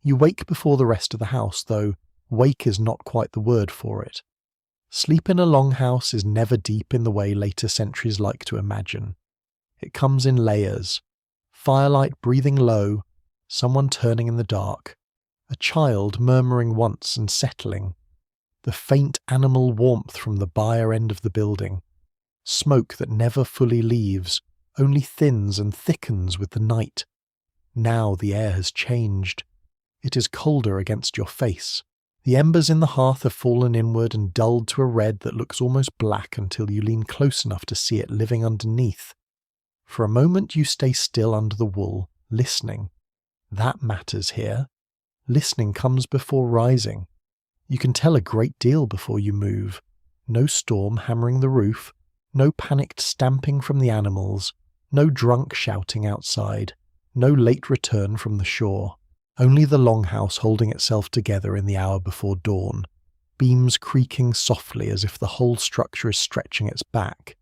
You wake before the rest of the house, though wake is not quite the word for it. Sleep in a longhouse is never deep in the way later centuries like to imagine. It comes in layers. Firelight breathing low, someone turning in the dark, a child murmuring once and settling, the faint animal warmth from the byre end of the building, smoke that never fully leaves, only thins and thickens with the night. Now the air has changed. It is colder against your face. The embers in the hearth have fallen inward and dulled to a red that looks almost black until you lean close enough to see it living underneath. For a moment you stay still under the wool, listening. That matters here. Listening comes before rising. You can tell a great deal before you move. No storm hammering the roof, no panicked stamping from the animals, no drunk shouting outside, no late return from the shore. Only the longhouse holding itself together in the hour before dawn, beams creaking softly as if the whole structure is stretching its back.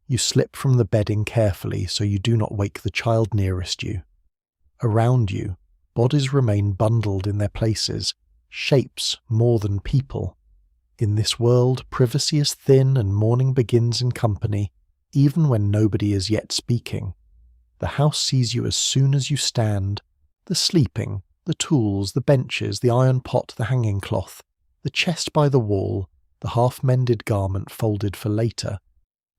You slip from the bedding carefully so you do not wake the child nearest you. Around you, bodies remain bundled in their places, shapes more than people. In this world, privacy is thin and morning begins in company, even when nobody is yet speaking. The house sees you as soon as you stand. The sleeping, the tools, the benches, the iron pot, the hanging cloth, the chest by the wall, the half-mended garment folded for later.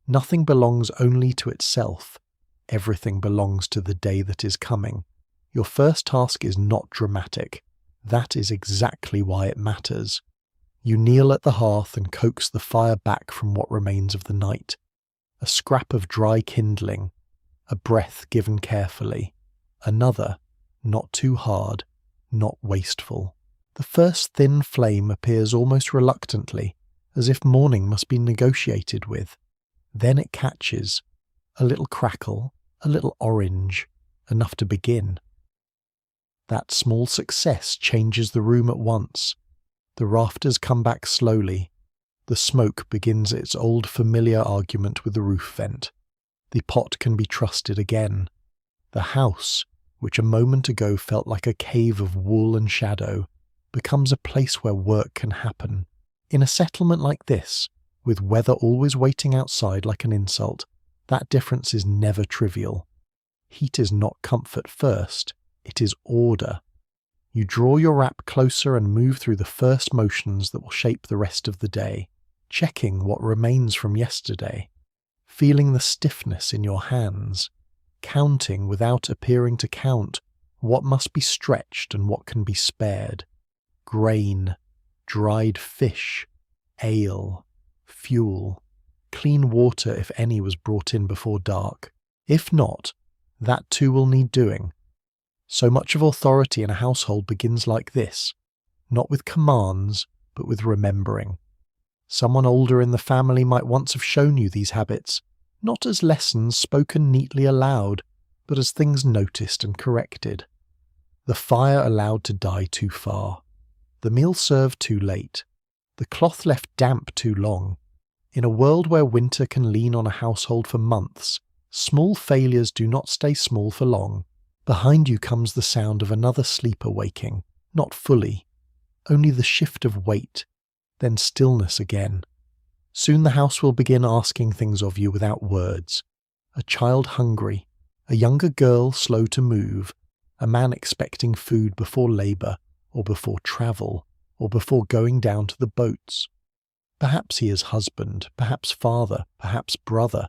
Nothing belongs only to itself. Everything belongs to the day that is coming. Your first task is not dramatic. That is exactly why it matters. You kneel at the hearth and coax the fire back from what remains of the night. A scrap of dry kindling, a breath given carefully, another, not too hard, not wasteful. The first thin flame appears almost reluctantly, as if morning must be negotiated with. Then it catches, a little crackle, a little orange, enough to begin. That small success changes the room at once. The rafters come back slowly. The smoke begins its old familiar argument with the roof vent. The pot can be trusted again. The house, which a moment ago felt like a cave of wool and shadow, becomes a place where work can happen. In a settlement like this, with weather always waiting outside like an insult, that difference is never trivial. Heat is not comfort first, it is order. You draw your wrap closer and move through the first motions that will shape the rest of the day, checking what remains from yesterday, feeling the stiffness in your hands, counting without appearing to count what must be stretched and what can be spared. Grain, dried fish, ale, fuel, clean water if any was brought in before dark. If not, that too will need doing. So much of authority in a household begins like this, not with commands, but with remembering. Someone older in the family might once have shown you these habits, not as lessons spoken neatly aloud, but as things noticed and corrected. The fire allowed to die too far. The meal served too late. The cloth left damp too long. In a world where winter can lean on a household for months, small failures do not stay small for long. Behind you comes the sound of another sleeper waking, not fully, only the shift of weight, then stillness again. Soon the house will begin asking things of you without words. A child hungry, a younger girl slow to move, a man expecting food before labour, or before travel, or before going down to the boats. Perhaps he is husband, perhaps father, perhaps brother,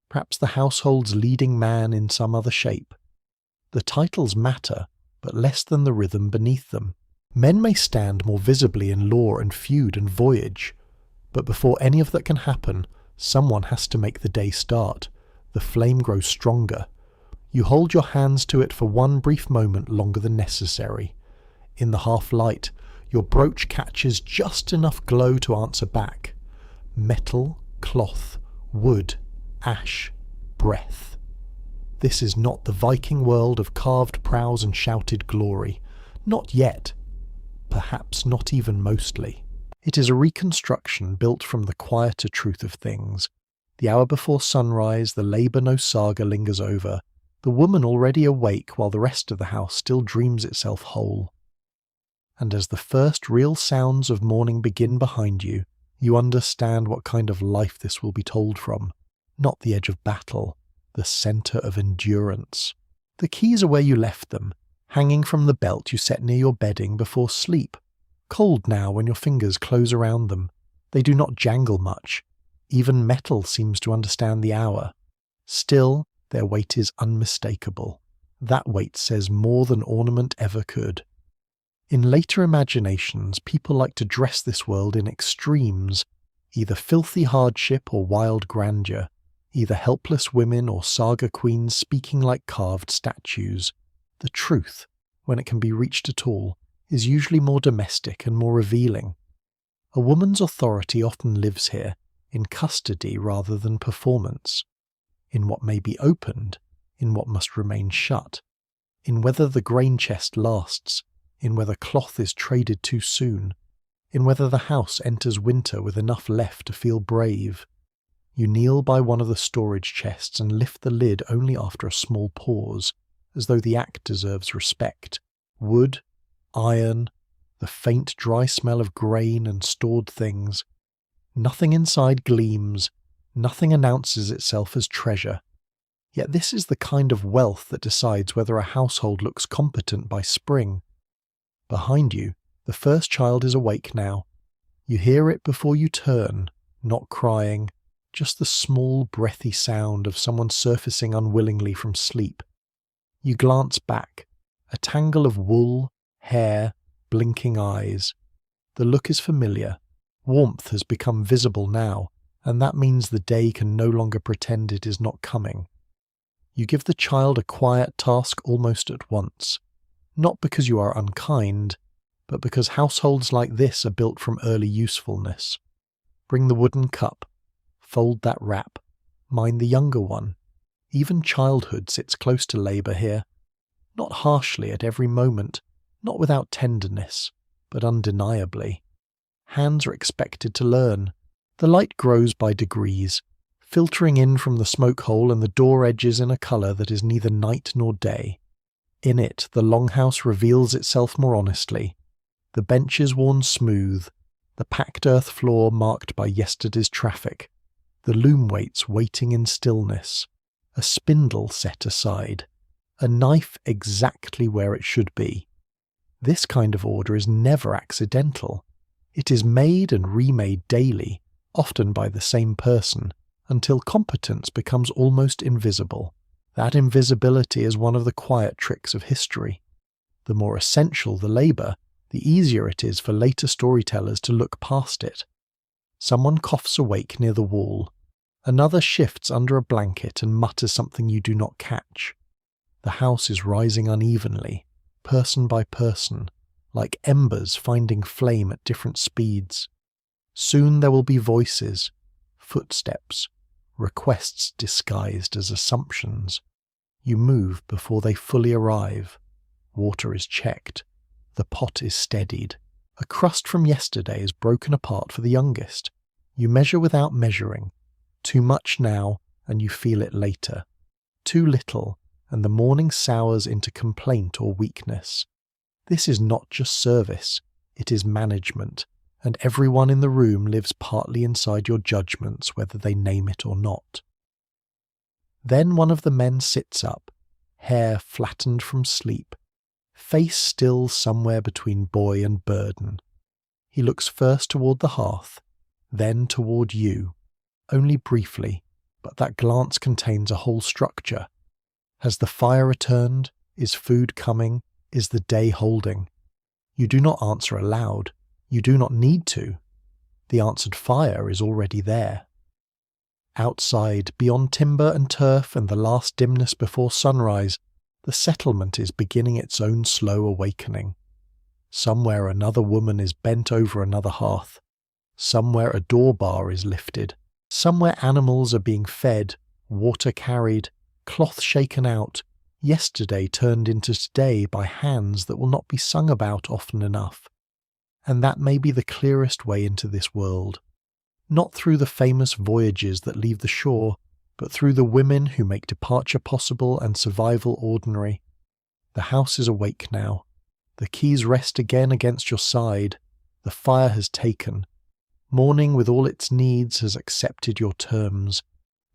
perhaps the household's leading man in some other shape. The titles matter, but less than the rhythm beneath them. Men may stand more visibly in law and feud and voyage, but before any of that can happen, someone has to make the day start. The flame grows stronger. You hold your hands to it for one brief moment longer than necessary. In the half-light, your brooch catches just enough glow to answer back. Metal, cloth, wood, ash, breath. This is not the Viking world of carved prows and shouted glory. Not yet. Perhaps not even mostly. It is a reconstruction built from the quieter truth of things. The hour before sunrise, the labour no saga lingers over, the woman already awake while the rest of the house still dreams itself whole. and as the first real sounds of morning begin behind you, you understand what kind of life this will be told from. Not the edge of battle, the centre of endurance. The keys are where you left them, hanging from the belt you set near your bedding before sleep. Cold now when your fingers close around them. They do not jangle much. Even metal seems to understand the hour. Still, their weight is unmistakable. That weight says more than ornament ever could. In later imaginations, people like to dress this world in extremes, either filthy hardship or wild grandeur, either helpless women or saga queens speaking like carved statues. The truth, when it can be reached at all, is usually more domestic and more revealing. A woman's authority often lives here, in custody rather than performance, in what may be opened, in what must remain shut, in whether the grain chest lasts, in whether cloth is traded too soon, in whether the house enters winter with enough left to feel brave. You kneel by one of the storage chests and lift the lid only after a small pause, as though the act deserves respect. Wood, iron, the faint dry smell of grain and stored things. Nothing inside gleams, nothing announces itself as treasure. Yet this is the kind of wealth that decides whether a household looks competent by spring. Behind you, the first child is awake now. You hear it before you turn, not crying, just the small breathy sound of someone surfacing unwillingly from sleep. You glance back, a tangle of wool, hair, blinking eyes. The look is familiar. Warmth has become visible now, and that means the day can no longer pretend it is not coming. You give the child a quiet task almost at once, not because you are unkind, but because households like this are built from early usefulness. Bring the wooden cup, fold that wrap, mind the younger one. Even childhood sits close to labour here, not harshly at every moment, not without tenderness, but undeniably. Hands are expected to learn. The light grows by degrees, filtering in from the smoke hole and the door edges in a colour that is neither night nor day. In it, the longhouse reveals itself more honestly. The benches worn smooth, the packed earth floor marked by yesterday's traffic, the loom weights waiting in stillness, a spindle set aside, a knife exactly where it should be. This kind of order is never accidental. It is made and remade daily, often by the same person, until competence becomes almost invisible. That invisibility is one of the quiet tricks of history. The more essential the labour, the easier it is for later storytellers to look past it. Someone coughs awake near the wall. Another shifts under a blanket and mutters something you do not catch. The house is rising unevenly, person by person, like embers finding flame at different speeds. Soon there will be voices, footsteps, requests disguised as assumptions. You move before they fully arrive. Water is checked. The pot is steadied. A crust from yesterday is broken apart for the youngest. You measure without measuring. Too much now, and you feel it later. Too little, and the morning sours into complaint or weakness. This is not just service, it is management, and everyone in the room lives partly inside your judgments whether they name it or not. Then one of the men sits up, hair flattened from sleep, face still somewhere between boy and burden. He looks first toward the hearth, then toward you, only briefly, but that glance contains a whole structure. Has the fire returned? Is food coming? Is the day holding? You do not answer aloud. You do not need to. The answered fire is already there. Outside, beyond timber and turf and the last dimness before sunrise, the settlement is beginning its own slow awakening. Somewhere another woman is bent over another hearth. Somewhere a door bar is lifted. Somewhere animals are being fed, water carried, cloth shaken out, yesterday turned into today by hands that will not be sung about often enough. And that may be the clearest way into this world. Not through the famous voyages that leave the shore, but through the women who make departure possible and survival ordinary. The house is awake now. The keys rest again against your side. The fire has taken. Morning with all its needs has accepted your terms.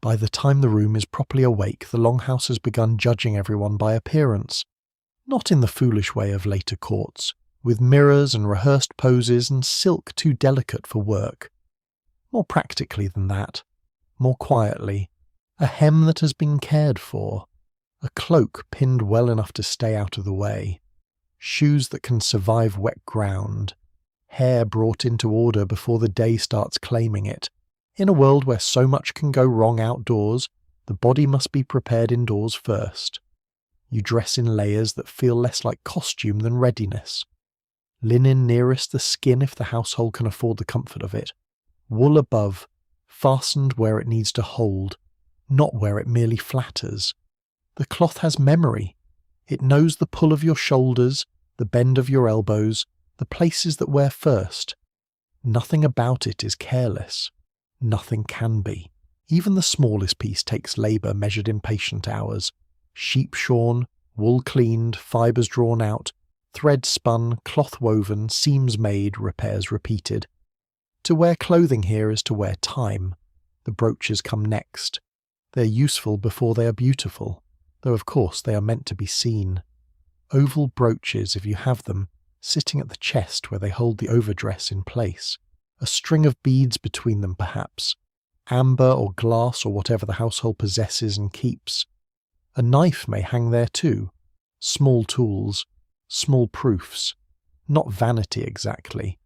By the time the room is properly awake, the Longhouse has begun judging everyone by appearance. Not in the foolish way of later courts, with mirrors and rehearsed poses and silk too delicate for work. More practically than that. More quietly. A hem that has been cared for. A cloak pinned well enough to stay out of the way. Shoes that can survive wet ground. Hair brought into order before the day starts claiming it. In a world where so much can go wrong outdoors, the body must be prepared indoors first. You dress in layers that feel less like costume than readiness. Linen nearest the skin if the household can afford the comfort of it. Wool above, fastened where it needs to hold, not where it merely flatters. The cloth has memory. It knows the pull of your shoulders, the bend of your elbows, the places that wear first. Nothing about it is careless. Nothing can be. Even the smallest piece takes labour measured in patient hours. Sheep shorn, wool cleaned, fibres drawn out, thread spun, cloth woven, seams made, repairs repeated. To wear clothing here is to wear time. The brooches come next. They are useful before they are beautiful, though of course they are meant to be seen. Oval brooches, if you have them, sitting at the chest where they hold the overdress in place. A string of beads between them perhaps. Amber or glass or whatever the household possesses and keeps. A knife may hang there too. Small tools. Small proofs. Not vanity exactly.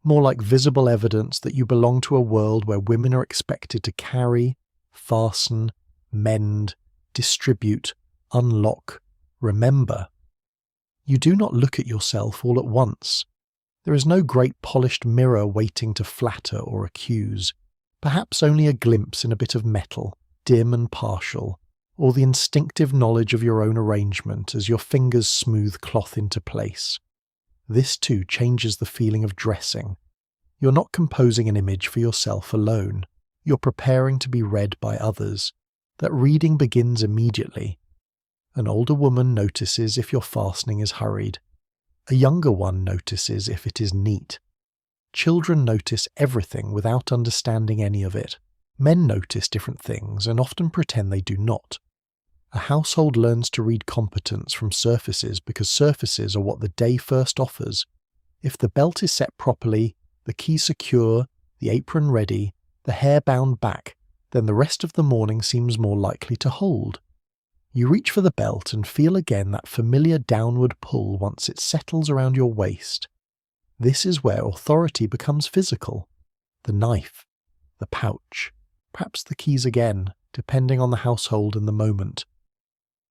More like visible evidence that you belong to a world where women are expected to carry, fasten, mend, distribute, unlock, remember. You do not look at yourself all at once. There is no great polished mirror waiting to flatter or accuse. Perhaps only a glimpse in a bit of metal, dim and partial, or the instinctive knowledge of your own arrangement as your fingers smooth cloth into place. This too changes the feeling of dressing. You're not composing an image for yourself alone. You're preparing to be read by others. That reading begins immediately. An older woman notices if your fastening is hurried. A younger one notices if it is neat. Children notice everything without understanding any of it. Men notice different things and often pretend they do not. A household learns to read competence from surfaces because surfaces are what the day first offers. If the belt is set properly, the key secure, the apron ready, the hair bound back, then the rest of the morning seems more likely to hold. You reach for the belt and feel again that familiar downward pull once it settles around your waist. This is where authority becomes physical. The knife, the pouch, perhaps the keys again, depending on the household and the moment.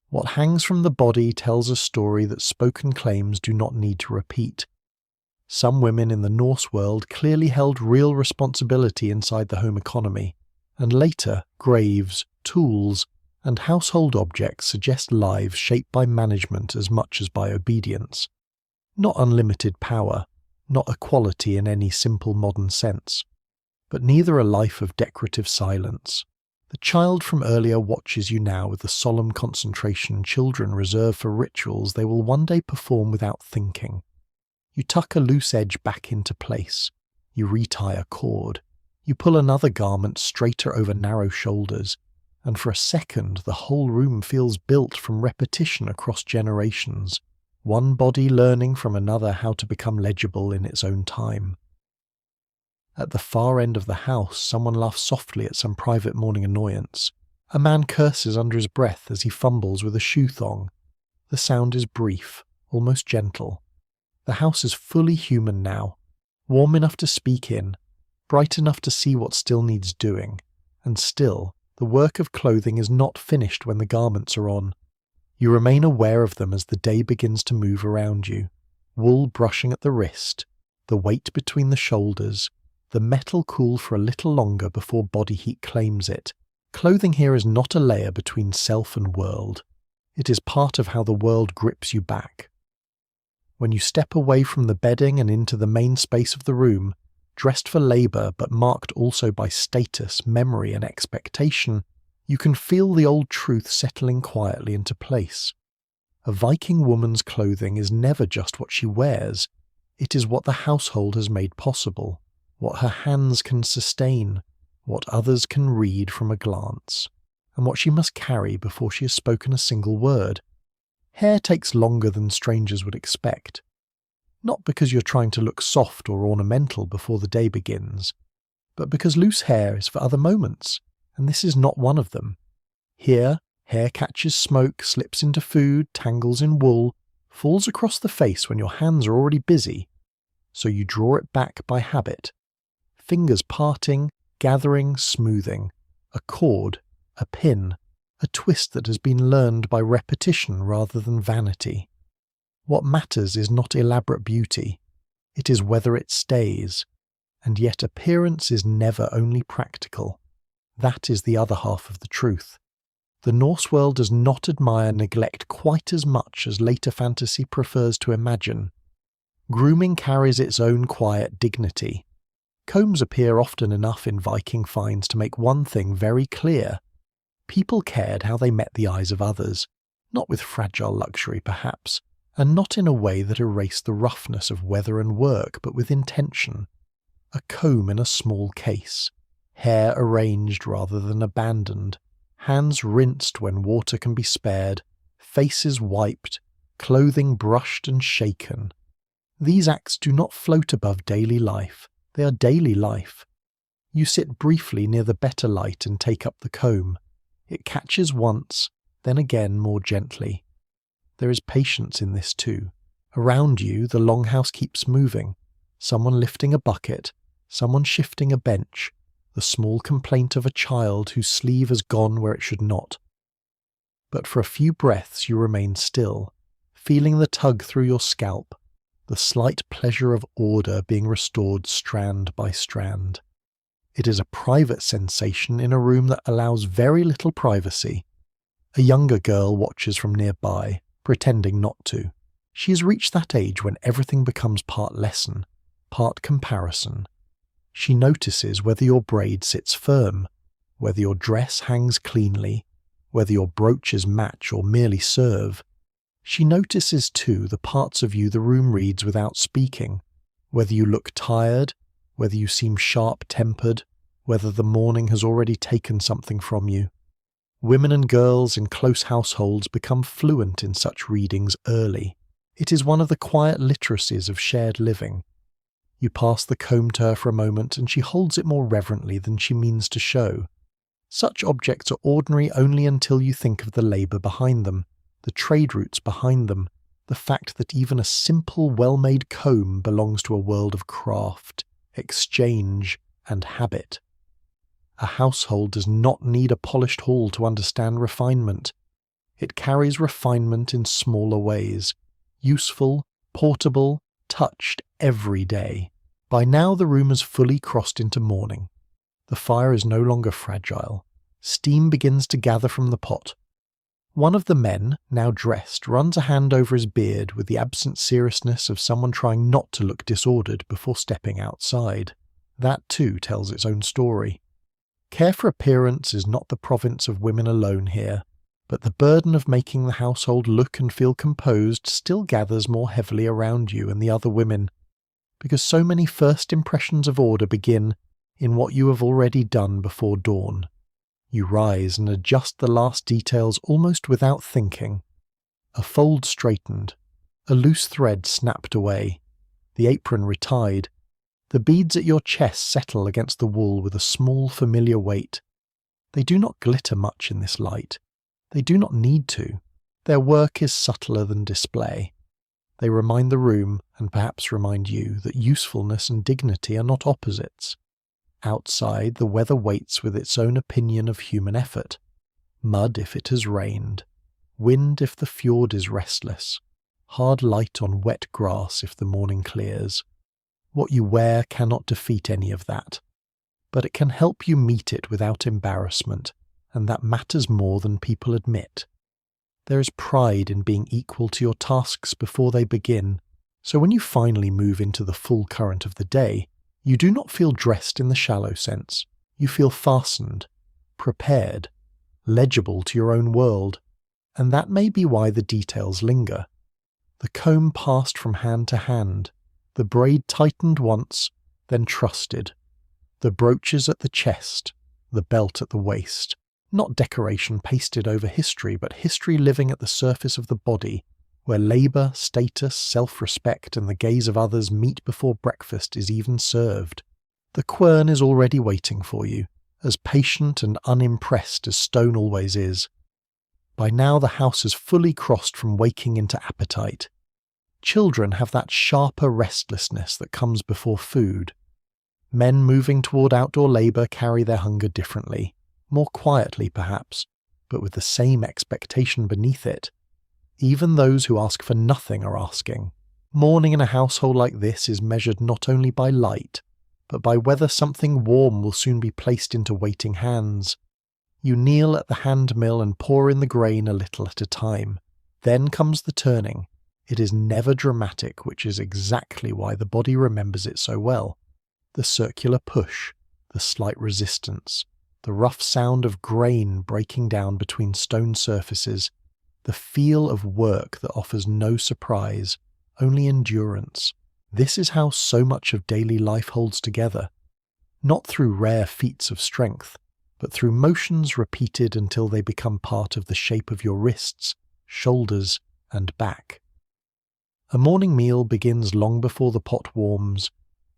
What hangs from the body tells a story that spoken claims do not need to repeat. Some women in the Norse world clearly held real responsibility inside the home economy, and later graves, tools, and household objects suggest lives shaped by management as much as by obedience. Not unlimited power, not equality in any simple modern sense, but neither a life of decorative silence. The child from earlier watches you now with the solemn concentration children reserve for rituals they will one day perform without thinking. You tuck a loose edge back into place. You retie a cord. You pull another garment straighter over narrow shoulders, and for a second the whole room feels built from repetition across generations, one body learning from another how to become legible in its own time. At the far end of the house, someone laughs softly at some private morning annoyance. A man curses under his breath as he fumbles with a shoe thong. The sound is brief, almost gentle. The house is fully human now, warm enough to speak in, bright enough to see what still needs doing, and still, the work of clothing is not finished when the garments are on. You remain aware of them as the day begins to move around you. Wool brushing at the wrist, the weight between the shoulders, the metal cool for a little longer before body heat claims it. Clothing here is not a layer between self and world. It is part of how the world grips you back. When you step away from the bedding and into the main space of the room, dressed for labour but marked also by status, memory and expectation, you can feel the old truth settling quietly into place. A Viking woman's clothing is never just what she wears, it is what the household has made possible, what her hands can sustain, what others can read from a glance, and what she must carry before she has spoken a single word. Hair takes longer than strangers would expect. Not because you're trying to look soft or ornamental before the day begins, but because loose hair is for other moments, and this is not one of them. Here, hair catches smoke, slips into food, tangles in wool, falls across the face when your hands are already busy, so you draw it back by habit. Fingers parting, gathering, smoothing, a cord, a pin, a twist that has been learned by repetition rather than vanity. What matters is not elaborate beauty, it is whether it stays, and yet appearance is never only practical. That is the other half of the truth. The Norse world does not admire neglect quite as much as later fantasy prefers to imagine. Grooming carries its own quiet dignity. Combs appear often enough in Viking finds to make one thing very clear. People cared how they met the eyes of others, not with fragile luxury perhaps, and not in a way that erased the roughness of weather and work, but with intention. A comb in a small case, hair arranged rather than abandoned, hands rinsed when water can be spared, faces wiped, clothing brushed and shaken. These acts do not float above daily life, they are daily life. You sit briefly near the better light and take up the comb. It catches once, then again more gently. There is patience in this too. Around you the longhouse keeps moving, someone lifting a bucket, someone shifting a bench, the small complaint of a child whose sleeve has gone where it should not. But for a few breaths you remain still, feeling the tug through your scalp, the slight pleasure of order being restored strand by strand. It is a private sensation in a room that allows very little privacy. A younger girl watches from nearby, pretending not to. She has reached that age when everything becomes part lesson, part comparison. She notices whether your braid sits firm, whether your dress hangs cleanly, whether your brooches match or merely serve. She notices too the parts of you the room reads without speaking, whether you look tired, whether you seem sharp-tempered, whether the morning has already taken something from you. Women and girls in close households become fluent in such readings early. It is one of the quiet literacies of shared living. You pass the comb to her for a moment and she holds it more reverently than she means to show. Such objects are ordinary only until you think of the labour behind them, the trade routes behind them, the fact that even a simple, well-made comb belongs to a world of craft, exchange, and habit. A household does not need a polished hall to understand refinement. It carries refinement in smaller ways, useful, portable, touched every day. By now the room has fully crossed into morning. The fire is no longer fragile. Steam begins to gather from the pot. One of the men, now dressed, runs a hand over his beard with the absent seriousness of someone trying not to look disordered before stepping outside. That too tells its own story. Care for appearance is not the province of women alone here, but the burden of making the household look and feel composed still gathers more heavily around you and the other women, because so many first impressions of order begin in what you have already done before dawn. You rise and adjust the last details almost without thinking. A fold straightened, a loose thread snapped away, the apron retied. The beads at your chest settle against the wool with a small familiar weight. They do not glitter much in this light. They do not need to. Their work is subtler than display. They remind the room, and perhaps remind you, that usefulness and dignity are not opposites. Outside, the weather waits with its own opinion of human effort. Mud if it has rained. Wind if the fjord is restless. Hard light on wet grass if the morning clears. What you wear cannot defeat any of that, but it can help you meet it without embarrassment, and that matters more than people admit. There is pride in being equal to your tasks before they begin, so when you finally move into the full current of the day, you do not feel dressed in the shallow sense. You feel fastened, prepared, legible to your own world, And that may be why the details linger. The comb passed from hand to hand, the braid tightened once, then trusted. The brooches at the chest, the belt at the waist. Not decoration pasted over history, but history living at the surface of the body, where labour, status, self-respect and the gaze of others meet before breakfast is even served. The quern is already waiting for you, as patient and unimpressed as stone always is. By now the house has fully crossed from waking into appetite. Children have that sharper restlessness that comes before food. Men moving toward outdoor labour carry their hunger differently, more quietly perhaps, but with the same expectation beneath it. Even those who ask for nothing are asking. Morning in a household like this is measured not only by light, but by whether something warm will soon be placed into waiting hands. You kneel at the hand mill and pour in the grain a little at a time. Then comes the turning. It is never dramatic, which is exactly why the body remembers it so well. The circular push, the slight resistance, the rough sound of grain breaking down between stone surfaces, the feel of work that offers no surprise, only endurance. This is how so much of daily life holds together. Not through rare feats of strength, but through motions repeated until they become part of the shape of your wrists, shoulders, and back. A morning meal begins long before the pot warms.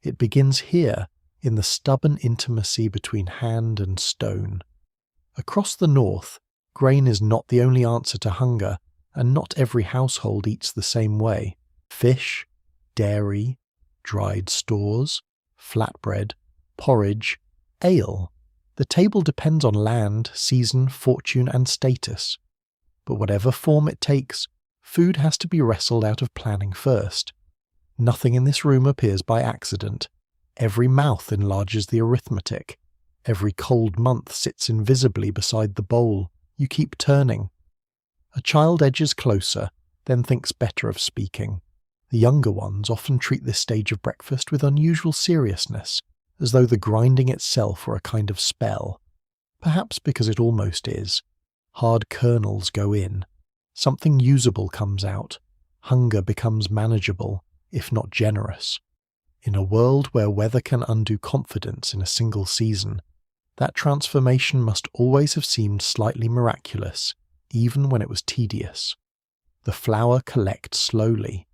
It begins here, in the stubborn intimacy between hand and stone. Across the north, grain is not the only answer to hunger, and not every household eats the same way. Fish, dairy, dried stores, flatbread, porridge, ale. The table depends on land, season, fortune, and status. But whatever form it takes, food has to be wrestled out of planning first. Nothing in this room appears by accident. Every mouth enlarges the arithmetic. Every cold month sits invisibly beside the bowl. You keep turning. A child edges closer, then thinks better of speaking. The younger ones often treat this stage of breakfast with unusual seriousness, as though the grinding itself were a kind of spell. Perhaps because it almost is. Hard kernels go in. Something usable comes out. Hunger becomes manageable, if not generous. In a world where weather can undo confidence in a single season, that transformation must always have seemed slightly miraculous, even when it was tedious. The flour collects slowly.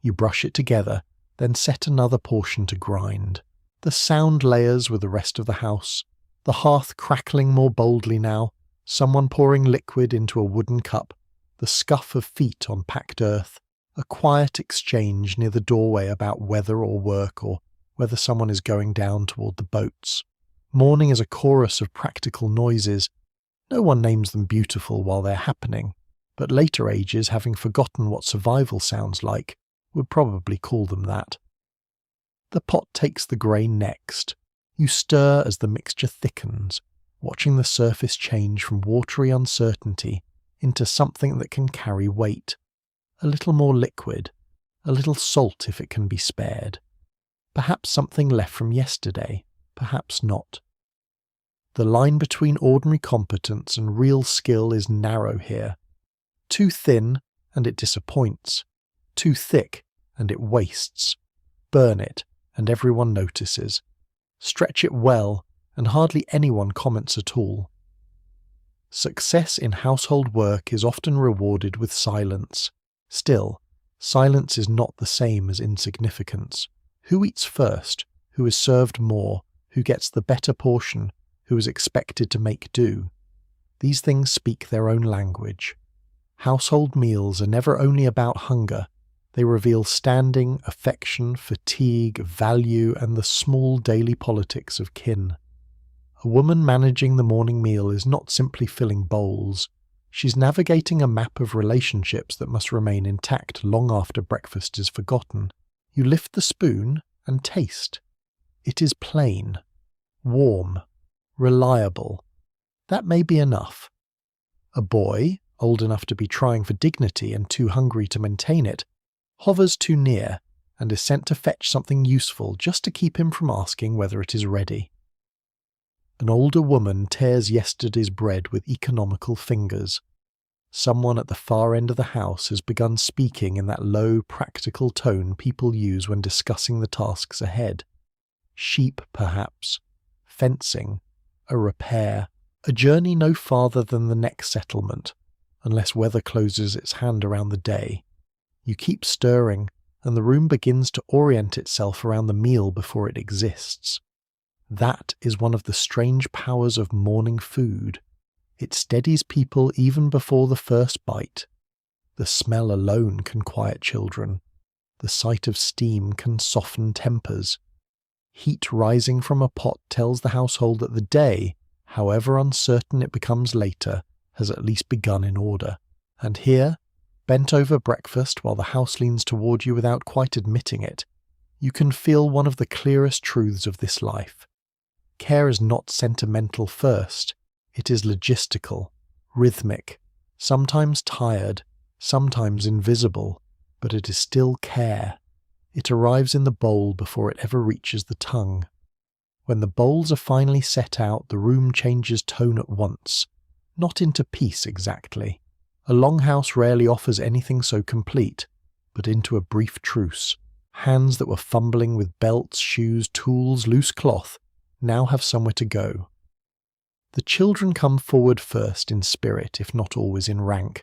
You brush it together, then set another portion to grind. The sound layers with the rest of the house, the hearth crackling more boldly now, someone pouring liquid into a wooden cup, the scuff of feet on packed earth, a quiet exchange near the doorway about weather or work or whether someone is going down toward the boats. Morning is a chorus of practical noises. No one names them beautiful while they're happening, but later ages, having forgotten what survival sounds like, would probably call them that. The pot takes the grain next. You stir as the mixture thickens, watching the surface change from watery uncertainty into something that can carry weight. A little more liquid, a little salt if it can be spared. Perhaps something left from yesterday, perhaps not. The line between ordinary competence and real skill is narrow here. Too thin, and it disappoints. Too thick, and it wastes. Burn it, and everyone notices. Stretch it well, and hardly anyone comments at all. Success in household work is often rewarded with silence. Still, silence is not the same as insignificance. Who eats first? Who is served more? Who gets the better portion? Who is expected to make do? These things speak their own language. Household meals are never only about hunger. They reveal standing, affection, fatigue, value, and the small daily politics of kin. A woman managing the morning meal is not simply filling bowls. She's navigating a map of relationships that must remain intact long after breakfast is forgotten. You lift the spoon and taste. It is plain, warm, reliable. That may be enough. A boy, old enough to be trying for dignity and too hungry to maintain it, hovers too near and is sent to fetch something useful just to keep him from asking whether it is ready. An older woman tears yesterday's bread with economical fingers. Someone at the far end of the house has begun speaking in that low, practical tone people use when discussing the tasks ahead. Sheep, perhaps. Fencing. A repair. A journey no farther than the next settlement, unless weather closes its hand around the day. You keep stirring, and the room begins to orient itself around the meal before it exists. That is one of the strange powers of morning food. It steadies people even before the first bite. The smell alone can quiet children. The sight of steam can soften tempers. Heat rising from a pot tells the household that the day, however uncertain it becomes later, has at least begun in order. And here, bent over breakfast while the house leans toward you without quite admitting it, you can feel one of the clearest truths of this life. Care is not sentimental first. It is logistical, rhythmic, sometimes tired, sometimes invisible, but it is still care. It arrives in the bowl before it ever reaches the tongue. When the bowls are finally set out, the room changes tone at once, not into peace exactly. A longhouse rarely offers anything so complete, but into a brief truce. Hands that were fumbling with belts, shoes, tools, loose cloth, now have somewhere to go. The children come forward first in spirit, if not always in rank,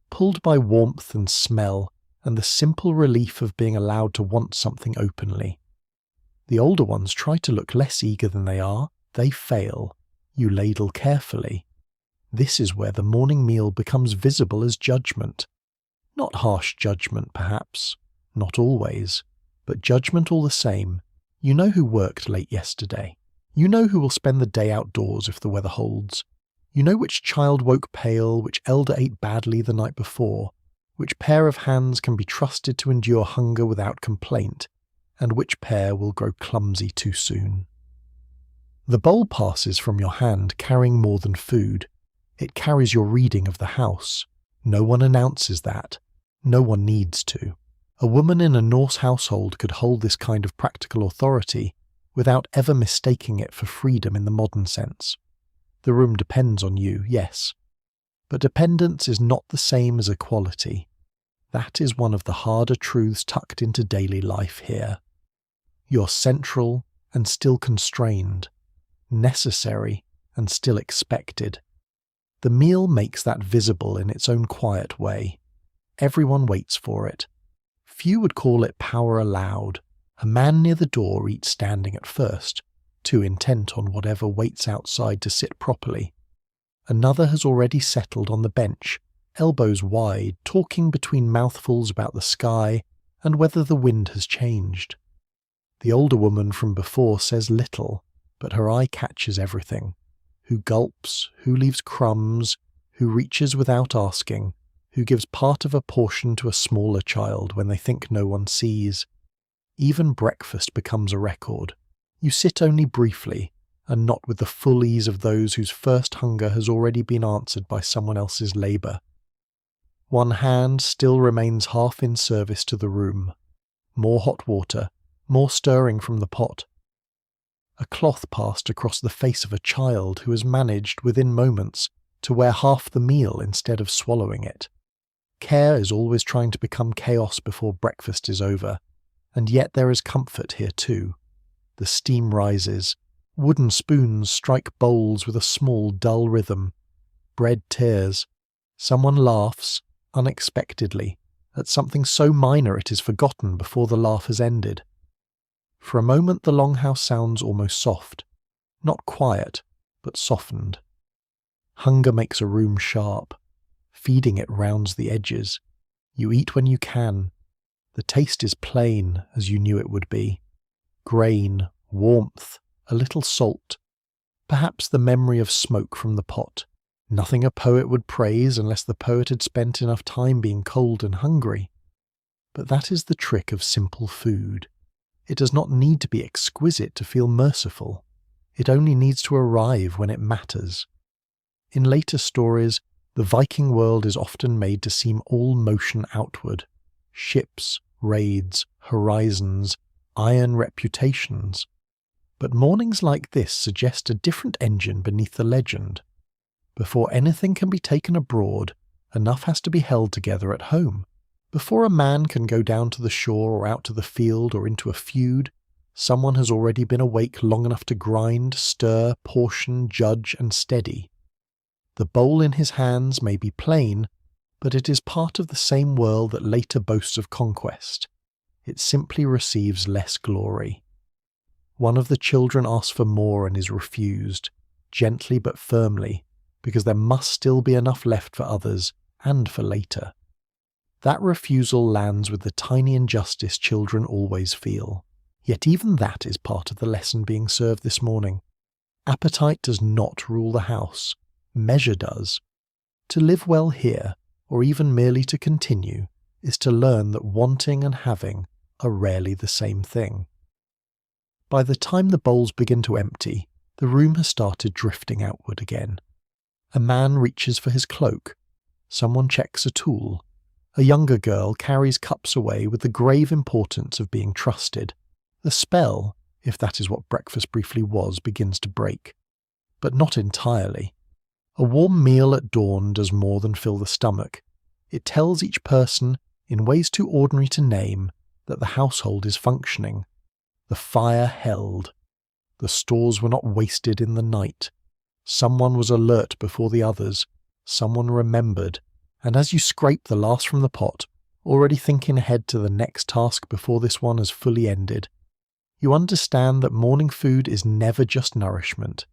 pulled by warmth and smell and the simple relief of being allowed to want something openly. The older ones try to look less eager than they are. They fail. You ladle carefully. This is where the morning meal becomes visible as judgment. Not harsh judgment, perhaps. Not always. But judgment all the same. You know who worked late yesterday. You know who will spend the day outdoors if the weather holds. You know which child woke pale, which elder ate badly the night before, which pair of hands can be trusted to endure hunger without complaint, and which pair will grow clumsy too soon. The bowl passes from your hand carrying more than food. It carries your reading of the house. No one announces that. No one needs to. A woman in a Norse household could hold this kind of practical authority without ever mistaking it for freedom in the modern sense. The room depends on you, yes. But dependence is not the same as equality. That is one of the harder truths tucked into daily life here. You're central and still constrained, necessary and still expected. The meal makes that visible in its own quiet way. Everyone waits for it. Few would call it power allowed. A man near the door eats standing at first, too intent on whatever waits outside to sit properly. Another has already settled on the bench, elbows wide, talking between mouthfuls about the sky and whether the wind has changed. The older woman from before says little, but her eye catches everything. Who gulps, who leaves crumbs, who reaches without asking, who gives part of a portion to a smaller child when they think no one sees. Even breakfast becomes a record. You sit only briefly, and not with the full ease of those whose first hunger has already been answered by someone else's labour. One hand still remains half in service to the room. More hot water, more stirring from the pot. A cloth passed across the face of a child who has managed, within moments, to wear half the meal instead of swallowing it. Care is always trying to become chaos before breakfast is over, and yet there is comfort here too. The steam rises. Wooden spoons strike bowls with a small, dull rhythm. Bread tears. Someone laughs, unexpectedly, at something so minor it is forgotten before the laugh has ended. For a moment the longhouse sounds almost soft. Not quiet, but softened. Hunger makes a room sharp. Feeding it rounds the edges. You eat when you can. The taste is plain, as you knew it would be. Grain, warmth, a little salt. Perhaps the memory of smoke from the pot. Nothing a poet would praise unless the poet had spent enough time being cold and hungry. But that is the trick of simple food. It does not need to be exquisite to feel merciful. It only needs to arrive when it matters. In later stories, the Viking world is often made to seem all motion outward. Ships, raids, horizons, iron reputations. But mornings like this suggest a different engine beneath the legend. Before anything can be taken abroad, Enough has to be held together at home. Before a man can go down to the shore or out to the field or into a feud, someone has already been awake long enough to grind, stir, portion, judge, and steady. The bowl in his hands may be plain, but it is part of the same world that later boasts of conquest. It simply receives less glory. One of the children asks for more and is refused, gently but firmly, because there must still be enough left for others and for later. That refusal lands with the tiny injustice children always feel. Yet even that is part of the lesson being served this morning. Appetite does not rule the house. Measure does. To live well here, or even merely to continue, is to learn that wanting and having are rarely the same thing. By the time the bowls begin to empty, the room has started drifting outward again. A man reaches for his cloak. Someone checks a tool. A younger girl carries cups away with the grave importance of being trusted. The spell, if that is what breakfast briefly was, begins to break. But not entirely. A warm meal at dawn does more than fill the stomach. It tells each person, in ways too ordinary to name, that the household is functioning. The fire held. The stores were not wasted in the night. Someone was alert before the others. Someone remembered. And as you scrape the last from the pot, already thinking ahead to the next task before this one has fully ended, you understand that morning food is never just nourishment.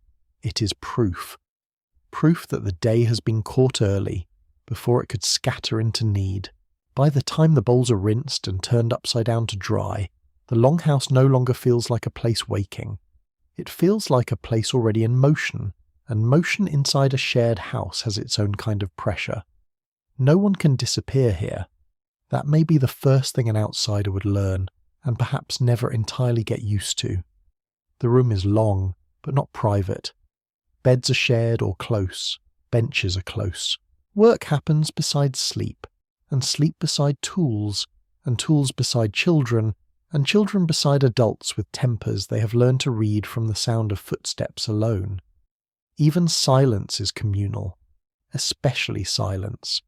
It is proof. Proof that the day has been caught early, before it could scatter into need. By the time the bowls are rinsed and turned upside down to dry, the longhouse no longer feels like a place waking. It feels like a place already in motion, and motion inside a shared house has its own kind of pressure. No one can disappear here. That may be the first thing an outsider would learn, and perhaps never entirely get used to. The room is long, but not private. Beds are shared or close. Benches are close. Work happens beside sleep, and sleep beside tools, and tools beside children, and children beside adults with tempers they have learned to read from the sound of footsteps alone. Even silence is communal, especially silence.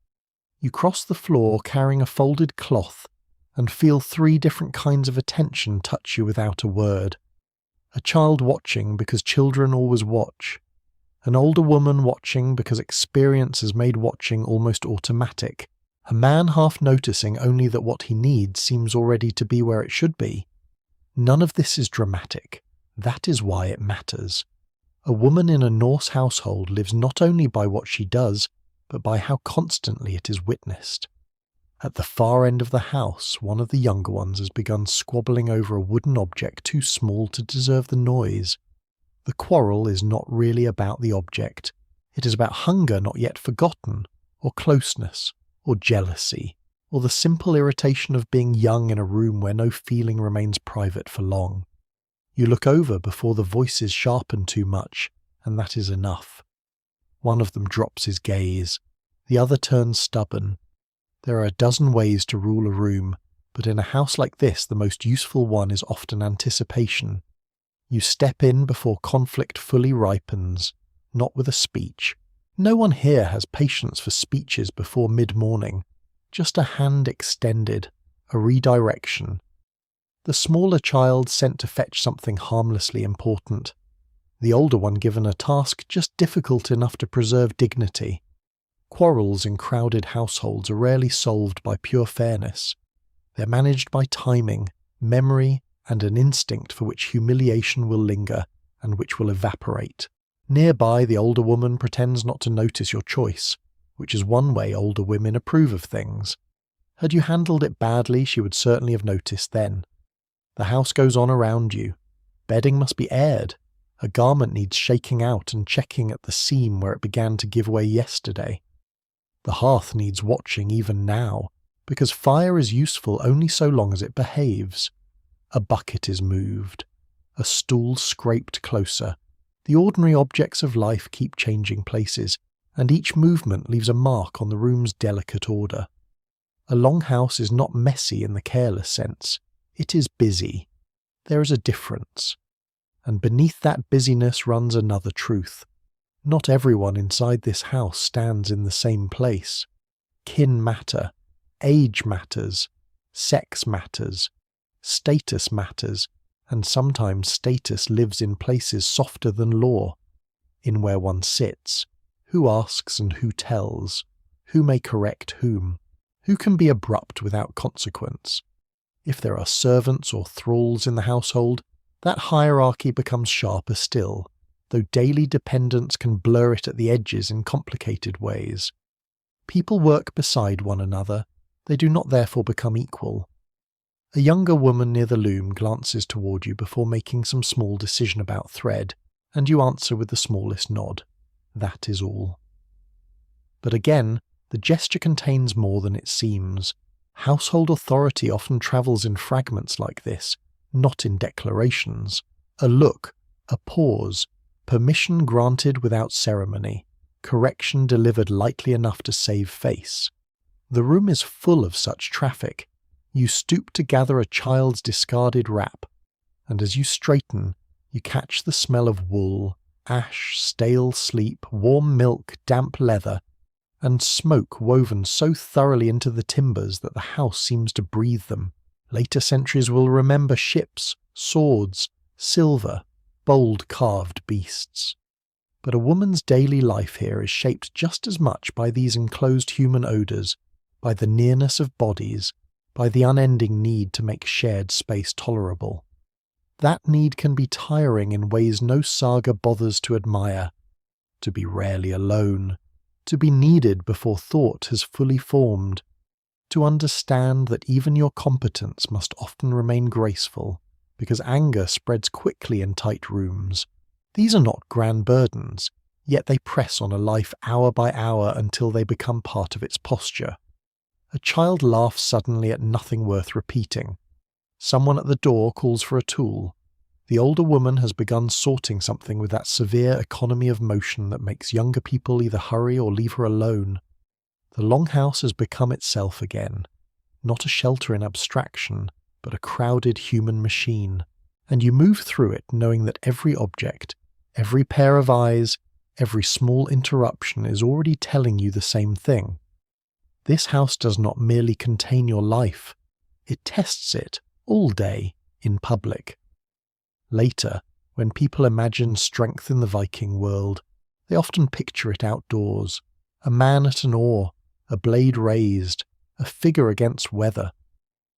You cross the floor carrying a folded cloth and feel 3 different kinds of attention touch you without a word. A child watching because children always watch. An older woman watching because experience has made watching almost automatic. A man half noticing only that what he needs seems already to be where it should be. None of this is dramatic. That is why it matters. A woman in a Norse household lives not only by what she does, but by how constantly it is witnessed. At the far end of the house, one of the younger ones has begun squabbling over a wooden object too small to deserve the noise. The quarrel is not really about the object. It is about hunger not yet forgotten, or closeness, or jealousy, or the simple irritation of being young in a room where no feeling remains private for long. You look over before the voices sharpen too much, and that is enough. One of them drops his gaze. The other turns stubborn. There are a dozen ways to rule a room, but in a house like this the most useful one is often anticipation. You step in before conflict fully ripens, not with a speech. No one here has patience for speeches before mid-morning. Just a hand extended, a redirection. The smaller child sent to fetch something harmlessly important. The older one given a task just difficult enough to preserve dignity. Quarrels in crowded households are rarely solved by pure fairness. They're managed by timing, memory, and an instinct for which humiliation will linger and which will evaporate. Nearby, the older woman pretends not to notice your choice, which is one way older women approve of things. Had you handled it badly, she would certainly have noticed then. The house goes on around you. Bedding must be aired. A garment needs shaking out and checking at the seam where it began to give way yesterday. The hearth needs watching even now, because fire is useful only so long as it behaves. A bucket is moved. A stool scraped closer. The ordinary objects of life keep changing places, and each movement leaves a mark on the room's delicate order. A longhouse is not messy in the careless sense. It is busy. There is a difference. And beneath that busyness runs another truth. Not everyone inside this house stands in the same place. Kin matter, age matters, sex matters, status matters, and sometimes status lives in places softer than law, in where one sits, who asks and who tells, who may correct whom, who can be abrupt without consequence. If there are servants or thralls in the household, that hierarchy becomes sharper still, though daily dependence can blur it at the edges in complicated ways. People work beside one another, they do not therefore become equal. A younger woman near the loom glances toward you before making some small decision about thread, and you answer with the smallest nod. That is all. But again, the gesture contains more than it seems. Household authority often travels in fragments like this, not in declarations. A look, a pause, permission granted without ceremony, correction delivered lightly enough to save face. The room is full of such traffic. You stoop to gather a child's discarded wrap, and as you straighten, you catch the smell of wool, ash, stale sleep, warm milk, damp leather, and smoke woven so thoroughly into the timbers that the house seems to breathe them. Later centuries will remember ships, swords, silver, bold carved beasts. But a woman's daily life here is shaped just as much by these enclosed human odours, by the nearness of bodies, by the unending need to make shared space tolerable. That need can be tiring in ways no saga bothers to admire. To be rarely alone, to be needed before thought has fully formed, to understand that even your competence must often remain graceful, because anger spreads quickly in tight rooms. These are not grand burdens, yet they press on a life hour by hour until they become part of its posture. A child laughs suddenly at nothing worth repeating. Someone at the door calls for a tool. The older woman has begun sorting something with that severe economy of motion that makes younger people either hurry or leave her alone. The longhouse has become itself again, not a shelter in abstraction, but a crowded human machine, and you move through it knowing that every object, every pair of eyes, every small interruption is already telling you the same thing. This house does not merely contain your life, it tests it, all day, in public. Later, when people imagine strength in the Viking world, they often picture it outdoors, a man at an oar, a blade raised, a figure against weather.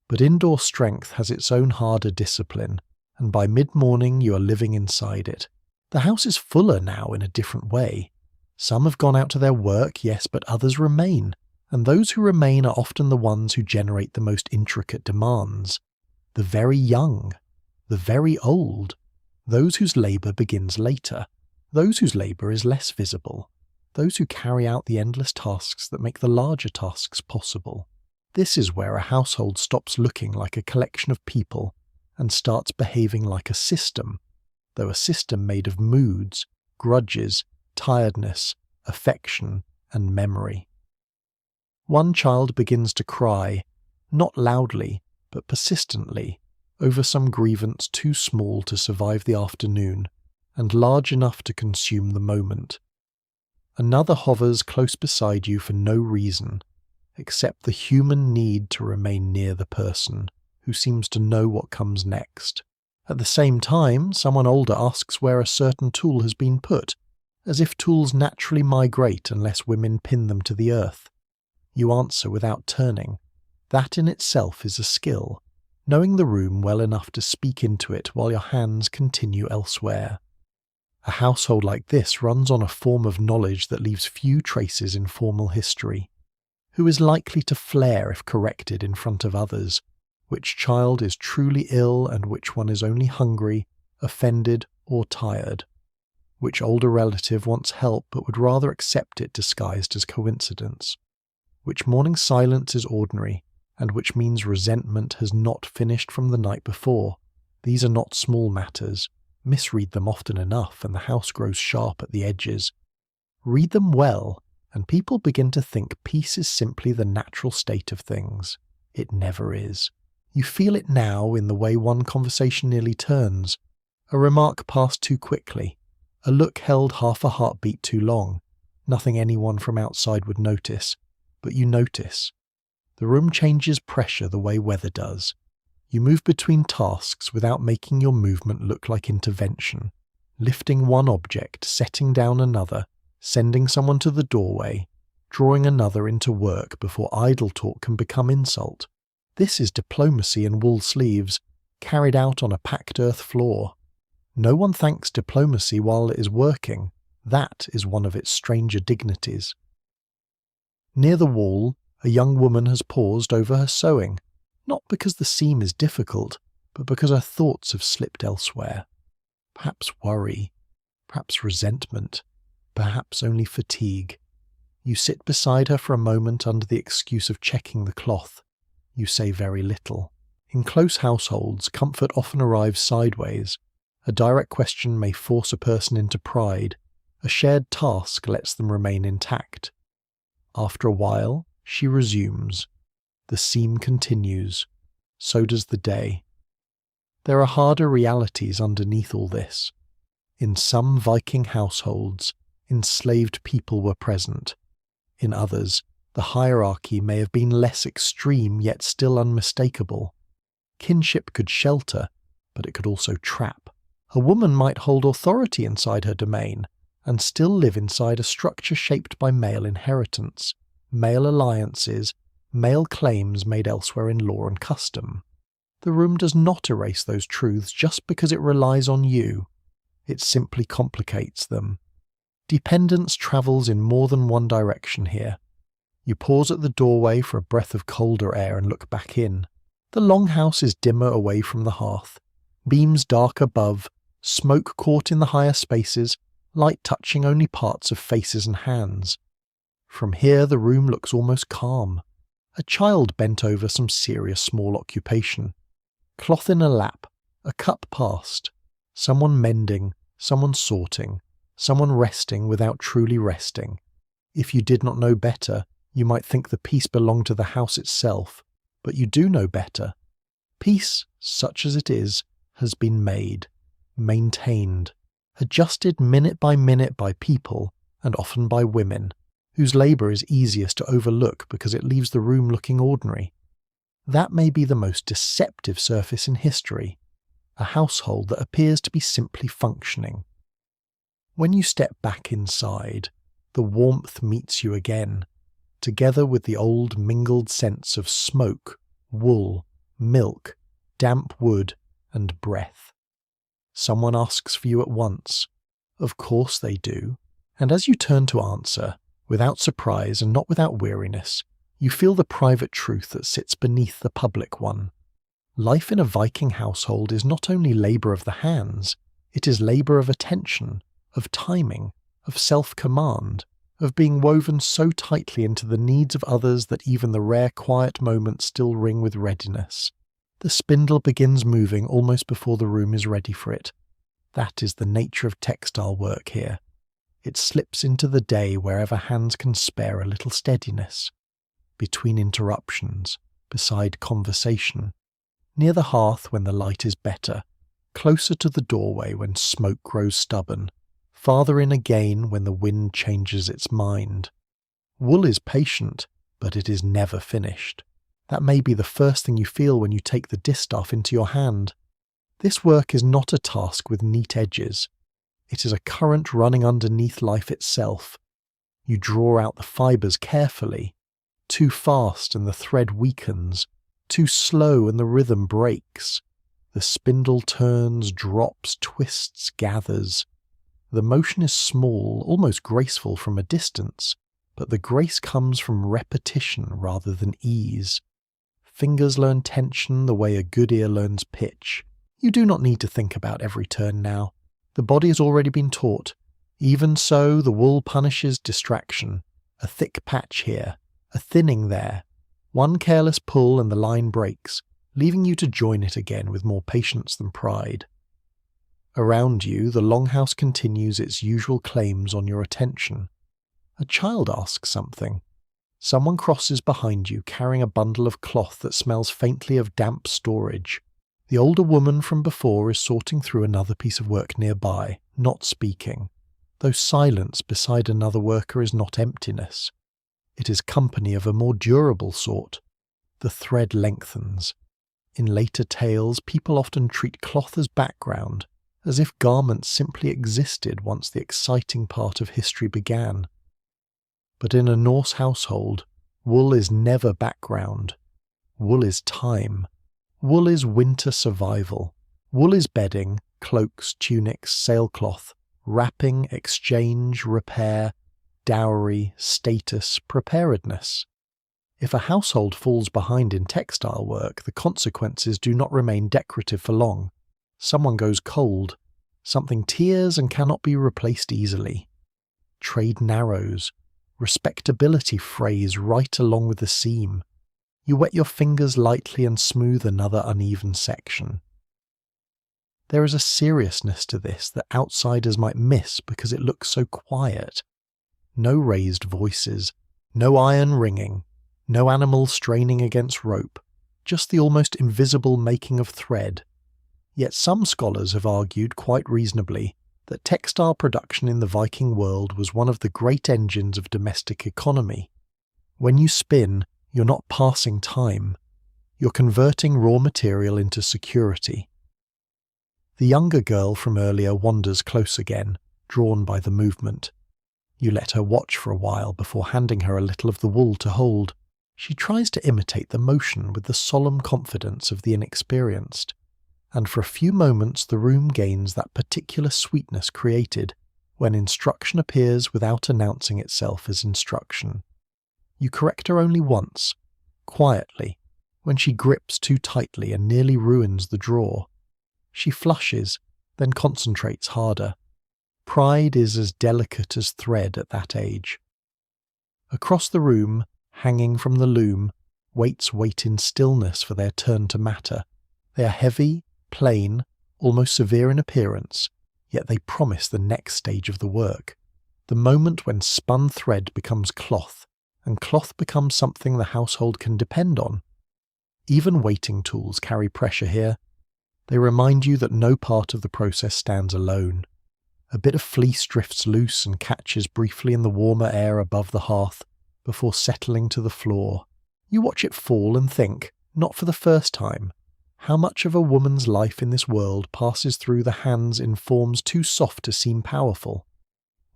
But indoor strength has its own harder discipline, and by mid-morning you are living inside it. The house is fuller now in a different way. Some have gone out to their work, yes, but others remain, and those who remain are often the ones who generate the most intricate demands. The very young, the very old, those whose labour begins later, those whose labour is less visible, those who carry out the endless tasks that make the larger tasks possible. This is where a household stops looking like a collection of people and starts behaving like a system, though a system made of moods, grudges, tiredness, affection, and memory. One child begins to cry, not loudly, but persistently, over some grievance too small to survive the afternoon, and large enough to consume the moment. Another hovers close beside you for no reason, except the human need to remain near the person, who seems to know what comes next. At the same time, someone older asks where a certain tool has been put, as if tools naturally migrate unless women pin them to the earth. You answer without turning. That in itself is a skill, knowing the room well enough to speak into it while your hands continue elsewhere. A household like this runs on a form of knowledge that leaves few traces in formal history. Who is likely to flare if corrected in front of others? Which child is truly ill and which one is only hungry, offended, or tired? Which older relative wants help but would rather accept it disguised as coincidence? Which morning silence is ordinary, and which means resentment has not finished from the night before? These are not small matters. Misread them often enough and the house grows sharp at the edges. Read them well, and people begin to think peace is simply the natural state of things. It never is. You feel it now in the way one conversation nearly turns, a remark passed too quickly, a look held half a heartbeat too long, nothing anyone from outside would notice, but you notice. The room changes pressure the way weather does. You move between tasks without making your movement look like intervention, lifting one object, setting down another, sending someone to the doorway, drawing another into work before idle talk can become insult. This is diplomacy in wool sleeves, carried out on a packed earth floor. No one thanks diplomacy while it is working. That is one of its stranger dignities. Near the wall, a young woman has paused over her sewing, not because the seam is difficult, but because her thoughts have slipped elsewhere. Perhaps worry, perhaps resentment, perhaps only fatigue. You sit beside her for a moment under the excuse of checking the cloth. You say very little. In close households, comfort often arrives sideways. A direct question may force a person into pride. A shared task lets them remain intact. After a while, she resumes. The seam continues. So does the day. There are harder realities underneath all this. In some Viking households, enslaved people were present. In others, the hierarchy may have been less extreme yet still unmistakable. Kinship could shelter, but it could also trap. A woman might hold authority inside her domain, and still live inside a structure shaped by male inheritance, male alliances, male claims made elsewhere in law and custom. The room does not erase those truths just because it relies on you. It simply complicates them. Dependence travels in more than one direction here. You pause at the doorway for a breath of colder air and look back in. The longhouse is dimmer away from the hearth, beams dark above, smoke caught in the higher spaces, light touching only parts of faces and hands. From here the room looks almost calm. A child bent over some serious small occupation. Cloth in a lap, a cup passed. Someone mending, someone sorting, someone resting without truly resting. If you did not know better, you might think the piece belonged to the house itself, but you do know better. Peace, such as it is, has been made, maintained, adjusted minute by people, and often by women, whose labour is easiest to overlook because it leaves the room looking ordinary. That may be the most deceptive surface in history, a household that appears to be simply functioning. When you step back inside, the warmth meets you again, together with the old mingled sense of smoke, wool, milk, damp wood, and breath. Someone asks for you at once. Of course they do, and as you turn to answer, without surprise and not without weariness, you feel the private truth that sits beneath the public one. Life in a Viking household is not only labour of the hands, it is labour of attention, of timing, of self-command, of being woven so tightly into the needs of others that even the rare quiet moments still ring with readiness. The spindle begins moving almost before the room is ready for it. That is the nature of textile work here. It slips into the day wherever hands can spare a little steadiness. Between interruptions, beside conversation, near the hearth when the light is better, closer to the doorway when smoke grows stubborn, farther in again when the wind changes its mind. Wool is patient, but it is never finished. That may be the first thing you feel when you take the distaff into your hand. This work is not a task with neat edges. It is a current running underneath life itself. You draw out the fibres carefully. Too fast and the thread weakens. Too slow and the rhythm breaks. The spindle turns, drops, twists, gathers. The motion is small, almost graceful from a distance, but the grace comes from repetition rather than ease. Fingers learn tension the way a good ear learns pitch. You do not need to think about every turn now. The body has already been taught. Even so, the wool punishes distraction. A thick patch here, a thinning there. One careless pull and the line breaks, leaving you to join it again with more patience than pride. Around you, the longhouse continues its usual claims on your attention. A child asks something. Someone crosses behind you carrying a bundle of cloth that smells faintly of damp storage. The older woman from before is sorting through another piece of work nearby, not speaking, though silence beside another worker is not emptiness. It is company of a more durable sort. The thread lengthens. In later tales, people often treat cloth as background, as if garments simply existed once the exciting part of history began. But in a Norse household, wool is never background. Wool is time. Wool is winter survival. Wool is bedding, cloaks, tunics, sailcloth, wrapping, exchange, repair, dowry, status, preparedness. If a household falls behind in textile work, the consequences do not remain decorative for long. Someone goes cold. Something tears and cannot be replaced easily. Trade narrows. Respectability frays right along with the seam. You wet your fingers lightly and smooth another uneven section. There is a seriousness to this that outsiders might miss because it looks so quiet. No raised voices, no iron ringing, no animal straining against rope, just the almost invisible making of thread. Yet some scholars have argued quite reasonably that textile production in the Viking world was one of the great engines of domestic economy. When you spin, you're not passing time. You're converting raw material into security. The younger girl from earlier wanders close again, drawn by the movement. You let her watch for a while before handing her a little of the wool to hold. She tries to imitate the motion with the solemn confidence of the inexperienced. And for a few moments the room gains that particular sweetness created when instruction appears without announcing itself as instruction. You correct her only once, quietly, when she grips too tightly and nearly ruins the drawer. She flushes, then concentrates harder. Pride is as delicate as thread at that age. Across the room, hanging from the loom, weights wait in stillness for their turn to matter. They are heavy, plain, almost severe in appearance, yet they promise the next stage of the work, the moment when spun thread becomes cloth, and cloth becomes something the household can depend on. Even weighting tools carry pressure here. They remind you that no part of the process stands alone. A bit of fleece drifts loose and catches briefly in the warmer air above the hearth before settling to the floor. You watch it fall and think, not for the first time, how much of a woman's life in this world passes through the hands in forms too soft to seem powerful.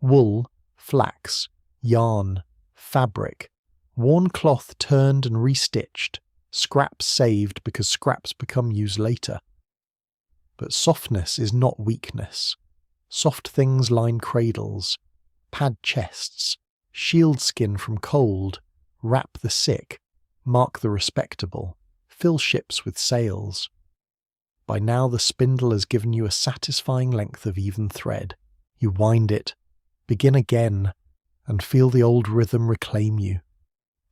Wool, flax, yarn, fabric, worn cloth turned and restitched, scraps saved because scraps become used later. But softness is not weakness. Soft things line cradles, pad chests, shield skin from cold, wrap the sick, mark the respectable, fill ships with sails. By now the spindle has given you a satisfying length of even thread. You wind it, begin again, and feel the old rhythm reclaim you.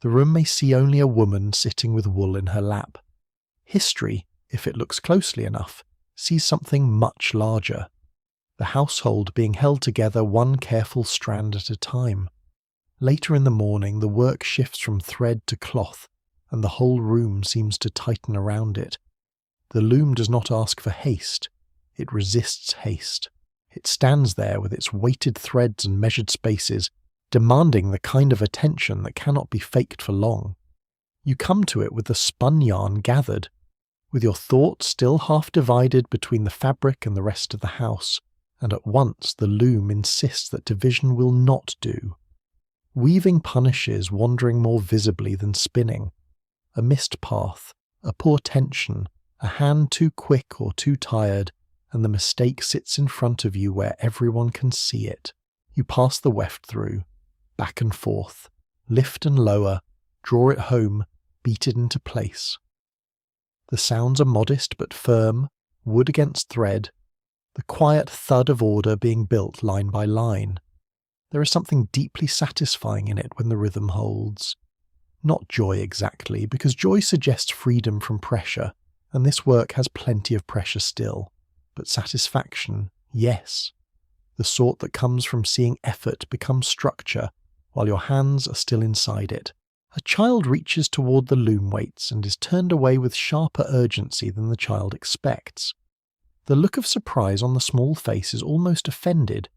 The room may see only a woman sitting with wool in her lap. History, if it looks closely enough, sees something much larger. The household being held together one careful strand at a time. Later in the morning the work shifts from thread to cloth, and the whole room seems to tighten around it. The loom does not ask for haste, it resists haste. It stands there with its weighted threads and measured spaces, demanding the kind of attention that cannot be faked for long. You come to it with the spun yarn gathered, with your thoughts still half divided between the fabric and the rest of the house, and at once the loom insists that division will not do. Weaving punishes wandering more visibly than spinning. A missed path, a poor tension, a hand too quick or too tired, and the mistake sits in front of you where everyone can see it. You pass the weft through, back and forth, lift and lower, draw it home, beat it into place. The sounds are modest but firm, wood against thread, the quiet thud of order being built line by line. There is something deeply satisfying in it when the rhythm holds. Not joy exactly, because joy suggests freedom from pressure, and this work has plenty of pressure still. But satisfaction, yes. The sort that comes from seeing effort become structure, while your hands are still inside it. A child reaches toward the loom weights and is turned away with sharper urgency than the child expects. The look of surprise on the small face is almost offended.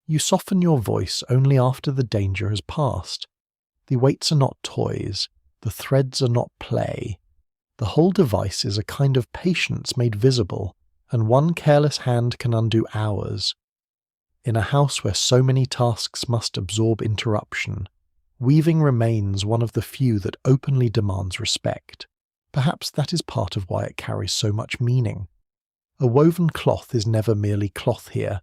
You soften your voice only after the danger has passed. The weights are not toys, the threads are not play. The whole device is a kind of patience made visible, and one careless hand can undo hours. In a house where so many tasks must absorb interruption, weaving remains one of the few that openly demands respect. Perhaps that is part of why it carries so much meaning. A woven cloth is never merely cloth here.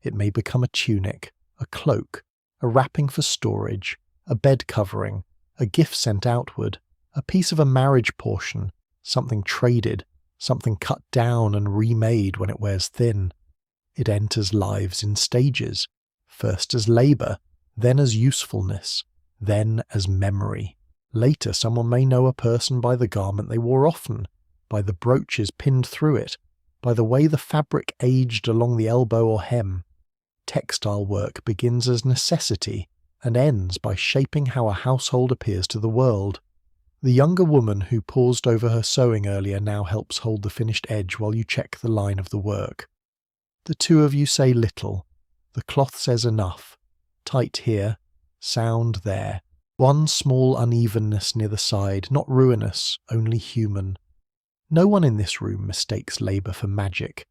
It may become a tunic, a cloak, a wrapping for storage, a bed covering, a gift sent outward, a piece of a marriage portion, something traded, something cut down and remade when it wears thin. It enters lives in stages, first as labour, then as usefulness, then as memory. Later someone may know a person by the garment they wore often, by the brooches pinned through it, by the way the fabric aged along the elbow or hem. Textile work begins as necessity and ends by shaping how a household appears to the world. The younger woman who paused over her sewing earlier now helps hold the finished edge while you check the line of the work. The two of you say little. The cloth says enough. Tight here, sound there. One small unevenness near the side, not ruinous, only human. No one in this room mistakes labour for magic.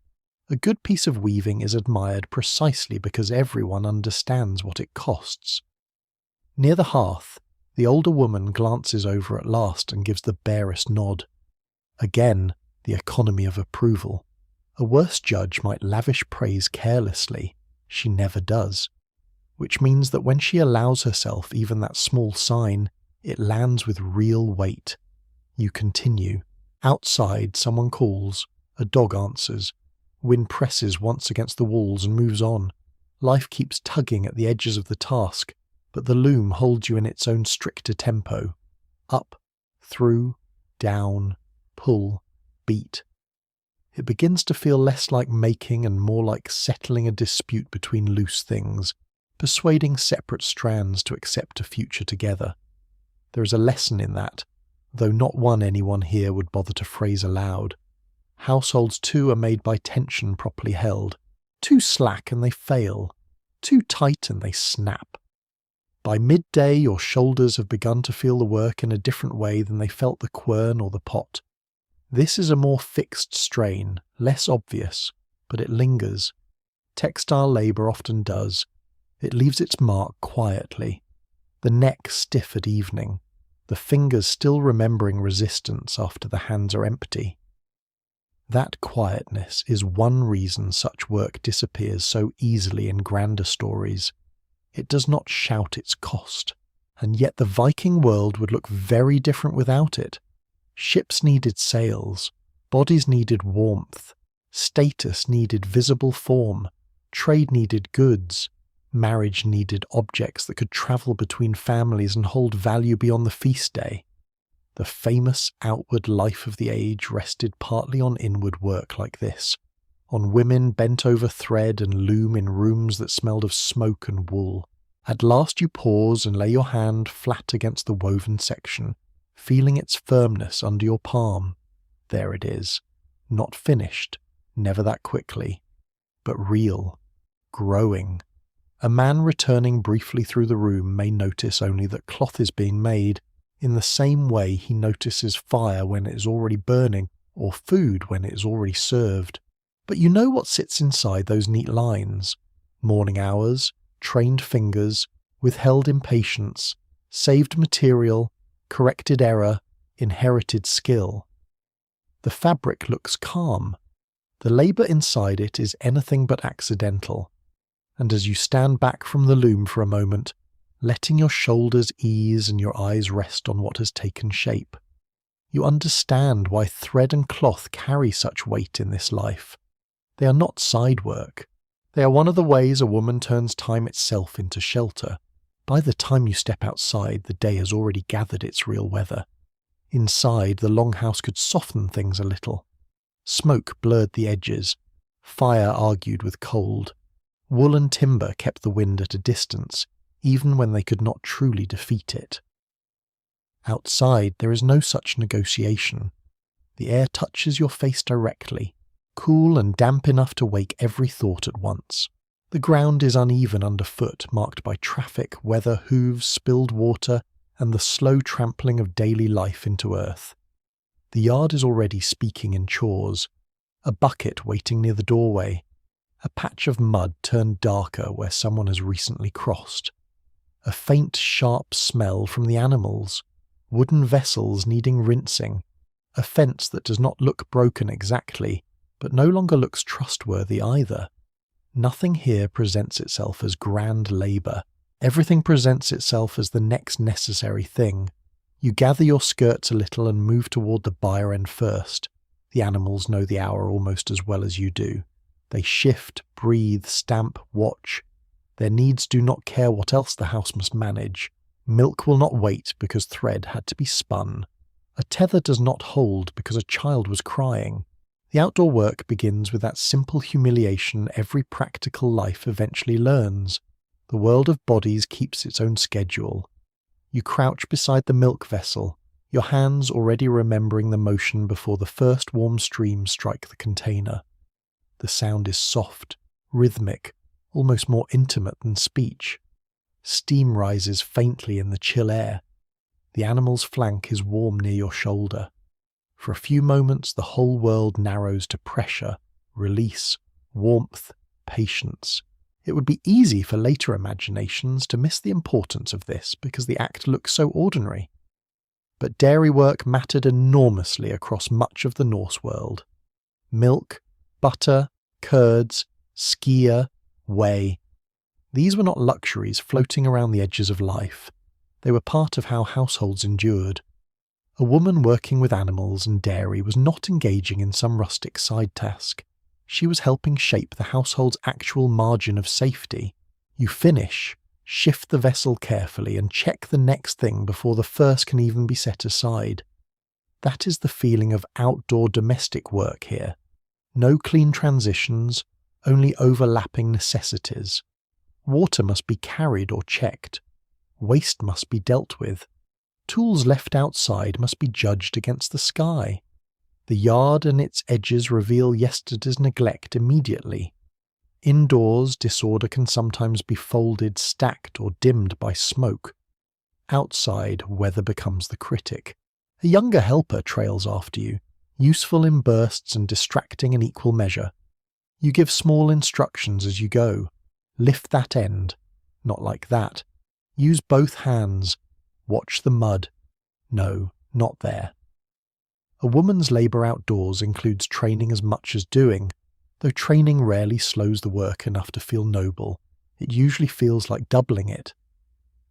A good piece of weaving is admired precisely because everyone understands what it costs. Near the hearth, the older woman glances over at last and gives the barest nod. Again, the economy of approval. A worse judge might lavish praise carelessly. She never does. Which means that when she allows herself even that small sign, it lands with real weight. You continue. Outside, someone calls. A dog answers. Wind presses once against the walls and moves on. Life keeps tugging at the edges of the task, but the loom holds you in its own stricter tempo. Up, through, down, pull, beat. It begins to feel less like making and more like settling a dispute between loose things, persuading separate strands to accept a future together. There is a lesson in that, though not one anyone here would bother to phrase aloud. Households too are made by tension properly held. Too slack and they fail. Too tight and they snap. By midday your shoulders have begun to feel the work in a different way than they felt the quern or the pot. This is a more fixed strain, less obvious, but it lingers. Textile labour often does. It leaves its mark quietly. The neck stiff at evening, the fingers still remembering resistance after the hands are empty. That quietness is one reason such work disappears so easily in grander stories. It does not shout its cost, and yet the Viking world would look very different without it. Ships needed sails, bodies needed warmth, status needed visible form, trade needed goods, marriage needed objects that could travel between families and hold value beyond the feast day. The famous outward life of the age rested partly on inward work like this, on women bent over thread and loom in rooms that smelled of smoke and wool. At last you pause and lay your hand flat against the woven section, feeling its firmness under your palm. There it is, not finished, never that quickly, but real, growing. A man returning briefly through the room may notice only that cloth is being made, in the same way he notices fire when it is already burning, or food when it is already served. But you know what sits inside those neat lines. Morning hours, trained fingers, withheld impatience, saved material, corrected error, inherited skill. The fabric looks calm. The labour inside it is anything but accidental. And as you stand back from the loom for a moment, letting your shoulders ease and your eyes rest on what has taken shape, you understand why thread and cloth carry such weight in this life. They are not side work. They are one of the ways a woman turns time itself into shelter. By the time you step outside, the day has already gathered its real weather. Inside, the longhouse could soften things a little. Smoke blurred the edges. Fire argued with cold. Wool and timber kept the wind at a distance, even when they could not truly defeat it. Outside, there is no such negotiation. The air touches your face directly, cool and damp enough to wake every thought at once. The ground is uneven underfoot, marked by traffic, weather, hooves, spilled water, and the slow trampling of daily life into earth. The yard is already speaking in chores. A bucket waiting near the doorway. A patch of mud turned darker where someone has recently crossed. A faint, sharp smell from the animals. Wooden vessels needing rinsing. A fence that does not look broken exactly, but no longer looks trustworthy either. Nothing here presents itself as grand labour. Everything presents itself as the next necessary thing. You gather your skirts a little and move toward the byre end first. The animals know the hour almost as well as you do. They shift, breathe, stamp, watch. Their needs do not care what else the house must manage. Milk will not wait because thread had to be spun. A tether does not hold because a child was crying. The outdoor work begins with that simple humiliation every practical life eventually learns. The world of bodies keeps its own schedule. You crouch beside the milk vessel, your hands already remembering the motion before the first warm streams strike the container. The sound is soft, rhythmic, almost more intimate than speech. Steam rises faintly in the chill air. The animal's flank is warm near your shoulder. For a few moments the whole world narrows to pressure, release, warmth, patience. It would be easy for later imaginations to miss the importance of this because the act looks so ordinary. But dairy work mattered enormously across much of the Norse world. Milk, butter, curds, skyr, whey. These were not luxuries floating around the edges of life. They were part of how households endured. A woman working with animals and dairy was not engaging in some rustic side task. She was helping shape the household's actual margin of safety. You finish, shift the vessel carefully, and check the next thing before the first can even be set aside. That is the feeling of outdoor domestic work here. No clean transitions, only overlapping necessities. Water must be carried or checked. Waste must be dealt with. Tools left outside must be judged against the sky. The yard and its edges reveal yesterday's neglect immediately. Indoors, disorder can sometimes be folded, stacked, or dimmed by smoke. Outside, weather becomes the critic. A younger helper trails after you, useful in bursts and distracting in equal measure. You give small instructions as you go. Lift that end. Not like that. Use both hands. Watch the mud. No, not there. A woman's labour outdoors includes training as much as doing, though training rarely slows the work enough to feel noble. It usually feels like doubling it.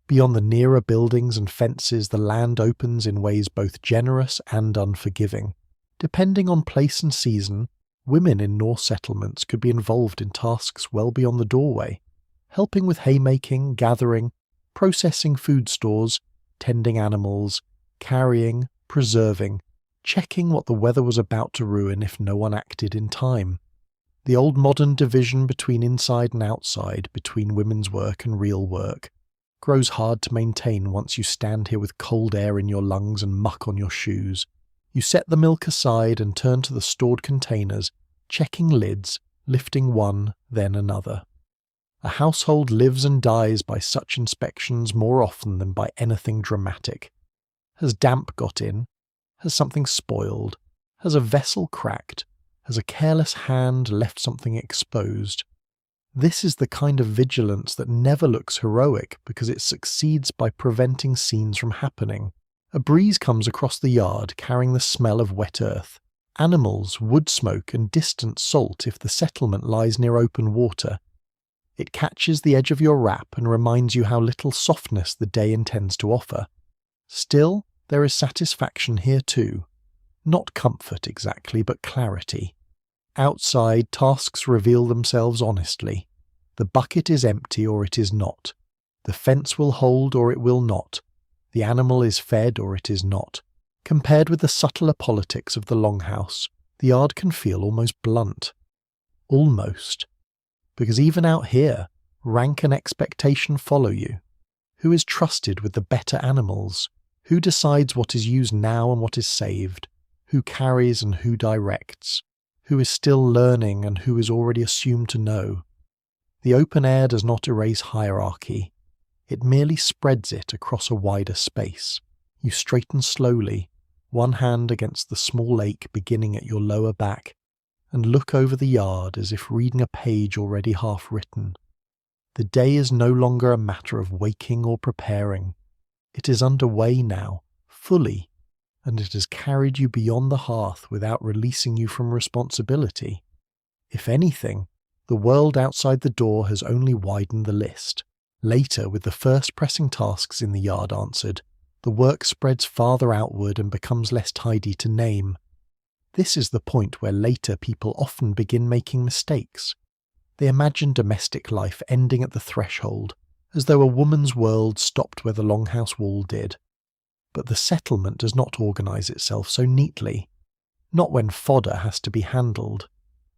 Beyond the nearer buildings and fences, the land opens in ways both generous and unforgiving. Depending on place and season, women in Norse settlements could be involved in tasks well beyond the doorway, helping with haymaking, gathering, processing food stores, tending animals, carrying, preserving, checking what the weather was about to ruin if no one acted in time. The old modern division between inside and outside, between women's work and real work, grows hard to maintain once you stand here with cold air in your lungs and muck on your shoes. You set the milk aside and turn to the stored containers, checking lids, lifting one, then another. A household lives and dies by such inspections more often than by anything dramatic. Has damp got in? Has something spoiled? Has a vessel cracked? Has a careless hand left something exposed? This is the kind of vigilance that never looks heroic because it succeeds by preventing scenes from happening. A breeze comes across the yard carrying the smell of wet earth, animals, wood smoke, and distant salt if the settlement lies near open water. It catches the edge of your wrap and reminds you how little softness the day intends to offer. Still, there is satisfaction here too. Not comfort exactly, but clarity. Outside, tasks reveal themselves honestly. The bucket is empty or it is not. The fence will hold or it will not. The animal is fed or it is not. Compared with the subtler politics of the longhouse, the yard can feel almost blunt. Almost. Because even out here, rank and expectation follow you. Who is trusted with the better animals? Who decides what is used now and what is saved? Who carries and who directs? Who is still learning and who is already assumed to know? The open air does not erase hierarchy. It merely spreads it across a wider space. You straighten slowly, one hand against the small lake beginning at your lower back, and look over the yard as if reading a page already half written. The day is no longer a matter of waking or preparing. It is underway now, fully, and it has carried you beyond the hearth without releasing you from responsibility. If anything, the world outside the door has only widened the list. Later, with the first pressing tasks in the yard answered, the work spreads farther outward and becomes less tidy to name. This is the point where later people often begin making mistakes. They imagine domestic life ending at the threshold, as though a woman's world stopped where the longhouse wall did. But the settlement does not organise itself so neatly. Not when fodder has to be handled.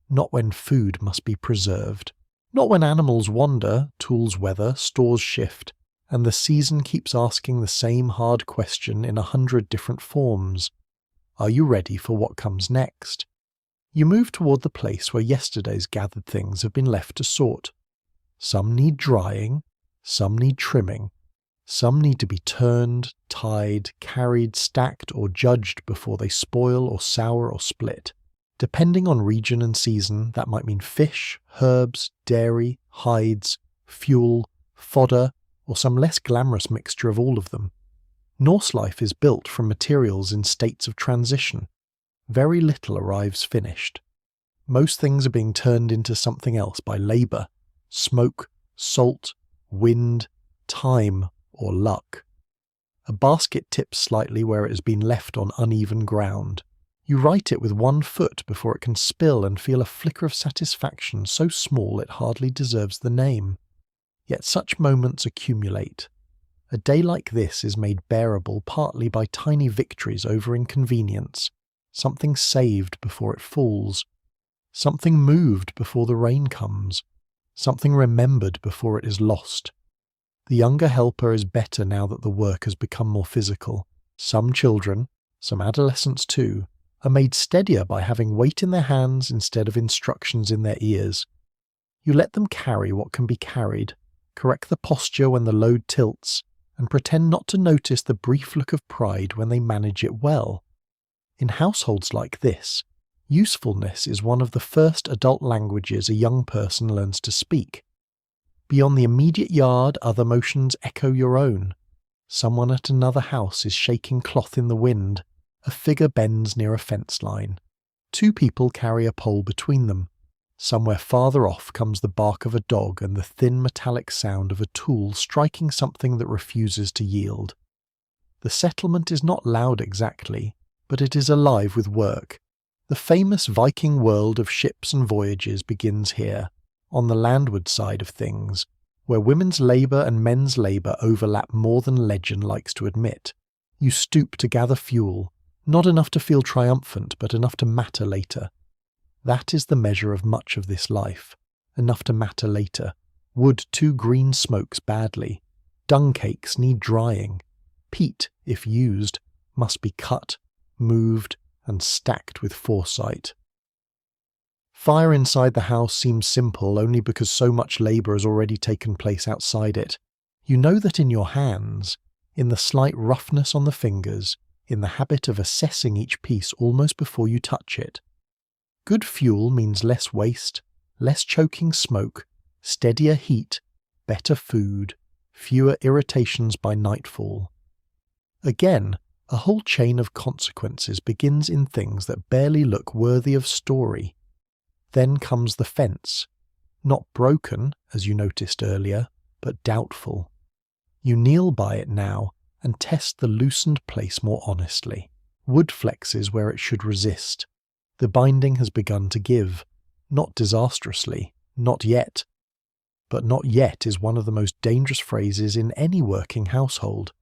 Not when food must be preserved. Not when animals wander, tools weather, stores shift, and the season keeps asking the same hard question in 100 different forms. Are you ready for what comes next? You move toward the place where yesterday's gathered things have been left to sort. Some need drying, some need trimming, some need to be turned, tied, carried, stacked, or judged before they spoil or sour or split. Depending on region and season, that might mean fish, herbs, dairy, hides, fuel, fodder, or some less glamorous mixture of all of them. Norse life is built from materials in states of transition. Very little arrives finished. Most things are being turned into something else by labour, smoke, salt, wind, time, or luck. A basket tips slightly where it has been left on uneven ground. You right it with one foot before it can spill and feel a flicker of satisfaction so small it hardly deserves the name. Yet such moments accumulate. A day like this is made bearable partly by tiny victories over inconvenience, something saved before it falls, something moved before the rain comes, something remembered before it is lost. The younger helper is better now that the work has become more physical. Some children, some adolescents too, are made steadier by having weight in their hands instead of instructions in their ears. You let them carry what can be carried, correct the posture when the load tilts, and pretend not to notice the brief look of pride when they manage it well. In households like this, usefulness is one of the first adult languages a young person learns to speak. Beyond the immediate yard, other motions echo your own. Someone at another house is shaking cloth in the wind. A figure bends near a fence line. Two people carry a pole between them. Somewhere farther off comes the bark of a dog and the thin metallic sound of a tool striking something that refuses to yield. The settlement is not loud exactly, but it is alive with work. The famous Viking world of ships and voyages begins here, on the landward side of things, where women's labour and men's labour overlap more than legend likes to admit. You stoop to gather fuel, not enough to feel triumphant, but enough to matter later. That is the measure of much of this life, enough to matter later. Wood too green smokes badly. Dung cakes need drying. Peat, if used, must be cut, moved, and stacked with foresight. Fire inside the house seems simple only because so much labour has already taken place outside it. You know that in your hands, in the slight roughness on the fingers, in the habit of assessing each piece almost before you touch it. Good fuel means less waste, less choking smoke, steadier heat, better food, fewer irritations by nightfall. Again, a whole chain of consequences begins in things that barely look worthy of story. Then comes the fence, not broken, as you noticed earlier, but doubtful. You kneel by it now and test the loosened place more honestly. Wood flexes where it should resist. The binding has begun to give, not disastrously, not yet. But not yet is one of the most dangerous phrases in any working household.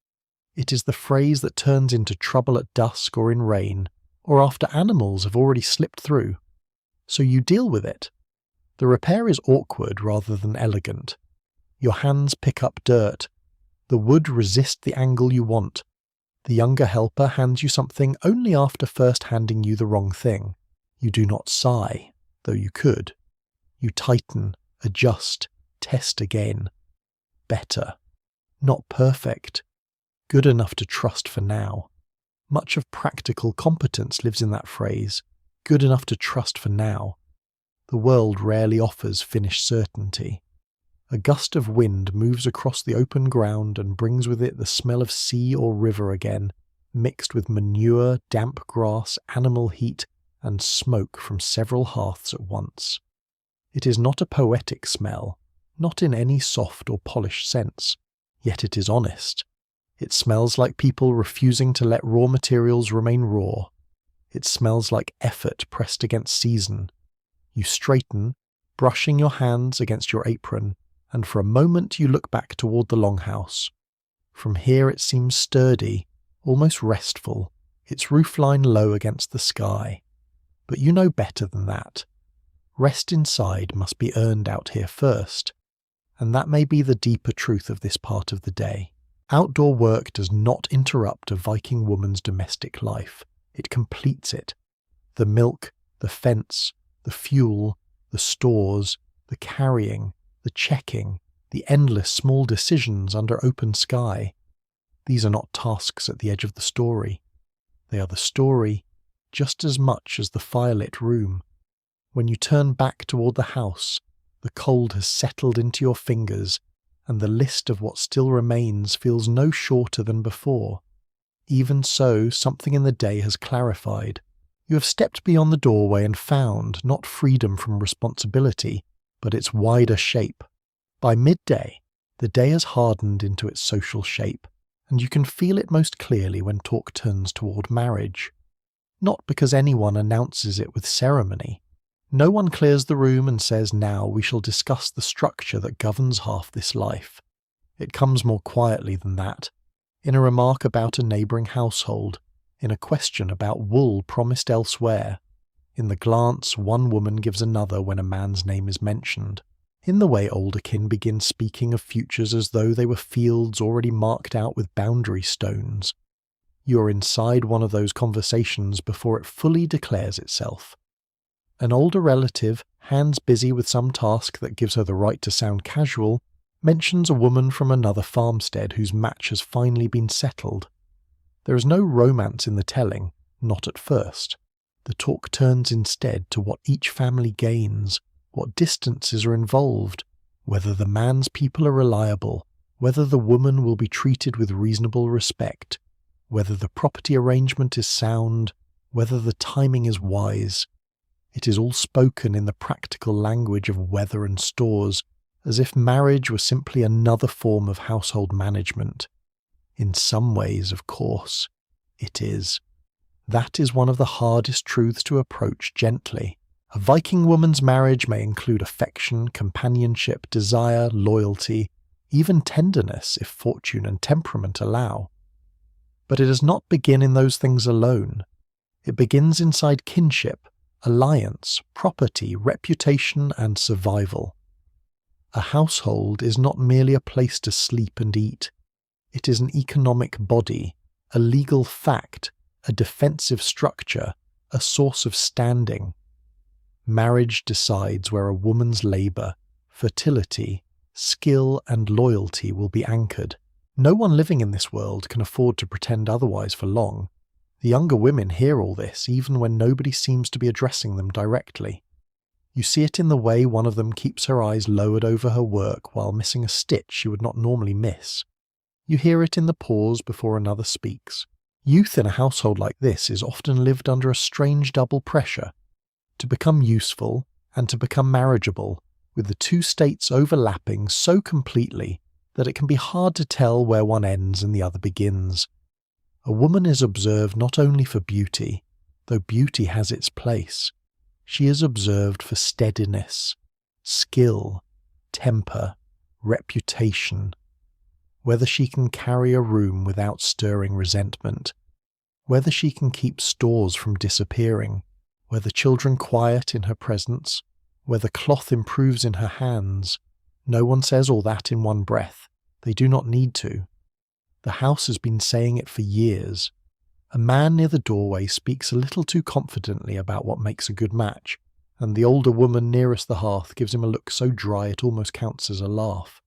It is the phrase that turns into trouble at dusk or in rain, or after animals have already slipped through. So you deal with it. The repair is awkward rather than elegant. Your hands pick up dirt. The wood resists the angle you want. The younger helper hands you something only after first handing you the wrong thing. You do not sigh, though you could. You tighten, adjust, test again. Better. Not perfect, good enough to trust for now. Much of practical competence lives in that phrase, good enough to trust for now. The world rarely offers finished certainty. A gust of wind moves across the open ground and brings with it the smell of sea or river again, mixed with manure, damp grass, animal heat, and smoke from several hearths at once. It is not a poetic smell, not in any soft or polished sense, yet it is honest. It smells like people refusing to let raw materials remain raw. It smells like effort pressed against season. You straighten, brushing your hands against your apron, and for a moment you look back toward the longhouse. From here it seems sturdy, almost restful, its roofline low against the sky. But you know better than that. Rest inside must be earned out here first, and that may be the deeper truth of this part of the day. Outdoor work does not interrupt a Viking woman's domestic life. It completes it. The milk, the fence, the fuel, the stores, the carrying, the checking, the endless small decisions under open sky. These are not tasks at the edge of the story. They are the story just as much as the firelit room. When you turn back toward the house, the cold has settled into your fingers, and the list of what still remains feels no shorter than before. Even so, something in the day has clarified. You have stepped beyond the doorway and found not freedom from responsibility, but its wider shape. By midday, the day has hardened into its social shape, and you can feel it most clearly when talk turns toward marriage. Not because anyone announces it with ceremony. No one clears the room and says, "Now we shall discuss the structure that governs half this life." It comes more quietly than that, in a remark about a neighbouring household, in a question about wool promised elsewhere, in the glance one woman gives another when a man's name is mentioned, in the way older kin begin speaking of futures as though they were fields already marked out with boundary stones. You are inside one of those conversations before it fully declares itself. An older relative, hands busy with some task that gives her the right to sound casual, mentions a woman from another farmstead whose match has finally been settled. There is no romance in the telling, not at first. The talk turns instead to what each family gains, what distances are involved, whether the man's people are reliable, whether the woman will be treated with reasonable respect, whether the property arrangement is sound, whether the timing is wise. It is all spoken in the practical language of weather and stores, as if marriage were simply another form of household management. In some ways, of course, it is. That is one of the hardest truths to approach gently. A Viking woman's marriage may include affection, companionship, desire, loyalty, even tenderness if fortune and temperament allow. But it does not begin in those things alone. It begins inside kinship, alliance, property, reputation, and survival. A household is not merely a place to sleep and eat. It is an economic body, a legal fact, a defensive structure, a source of standing. Marriage decides where a woman's labour, fertility, skill, and loyalty will be anchored. No one living in this world can afford to pretend otherwise for long. The younger women hear all this even when nobody seems to be addressing them directly. You see it in the way one of them keeps her eyes lowered over her work while missing a stitch she would not normally miss. You hear it in the pause before another speaks. Youth in a household like this is often lived under a strange double pressure, to become useful and to become marriageable, with the two states overlapping so completely that it can be hard to tell where one ends and the other begins. A woman is observed not only for beauty, though beauty has its place. She is observed for steadiness, skill, temper, reputation, whether she can carry a room without stirring resentment, whether she can keep stores from disappearing, whether children quiet in her presence, whether cloth improves in her hands. No one says all that in one breath. They do not need to. The house has been saying it for years. A man near the doorway speaks a little too confidently about what makes a good match, and the older woman nearest the hearth gives him a look so dry it almost counts as a laugh.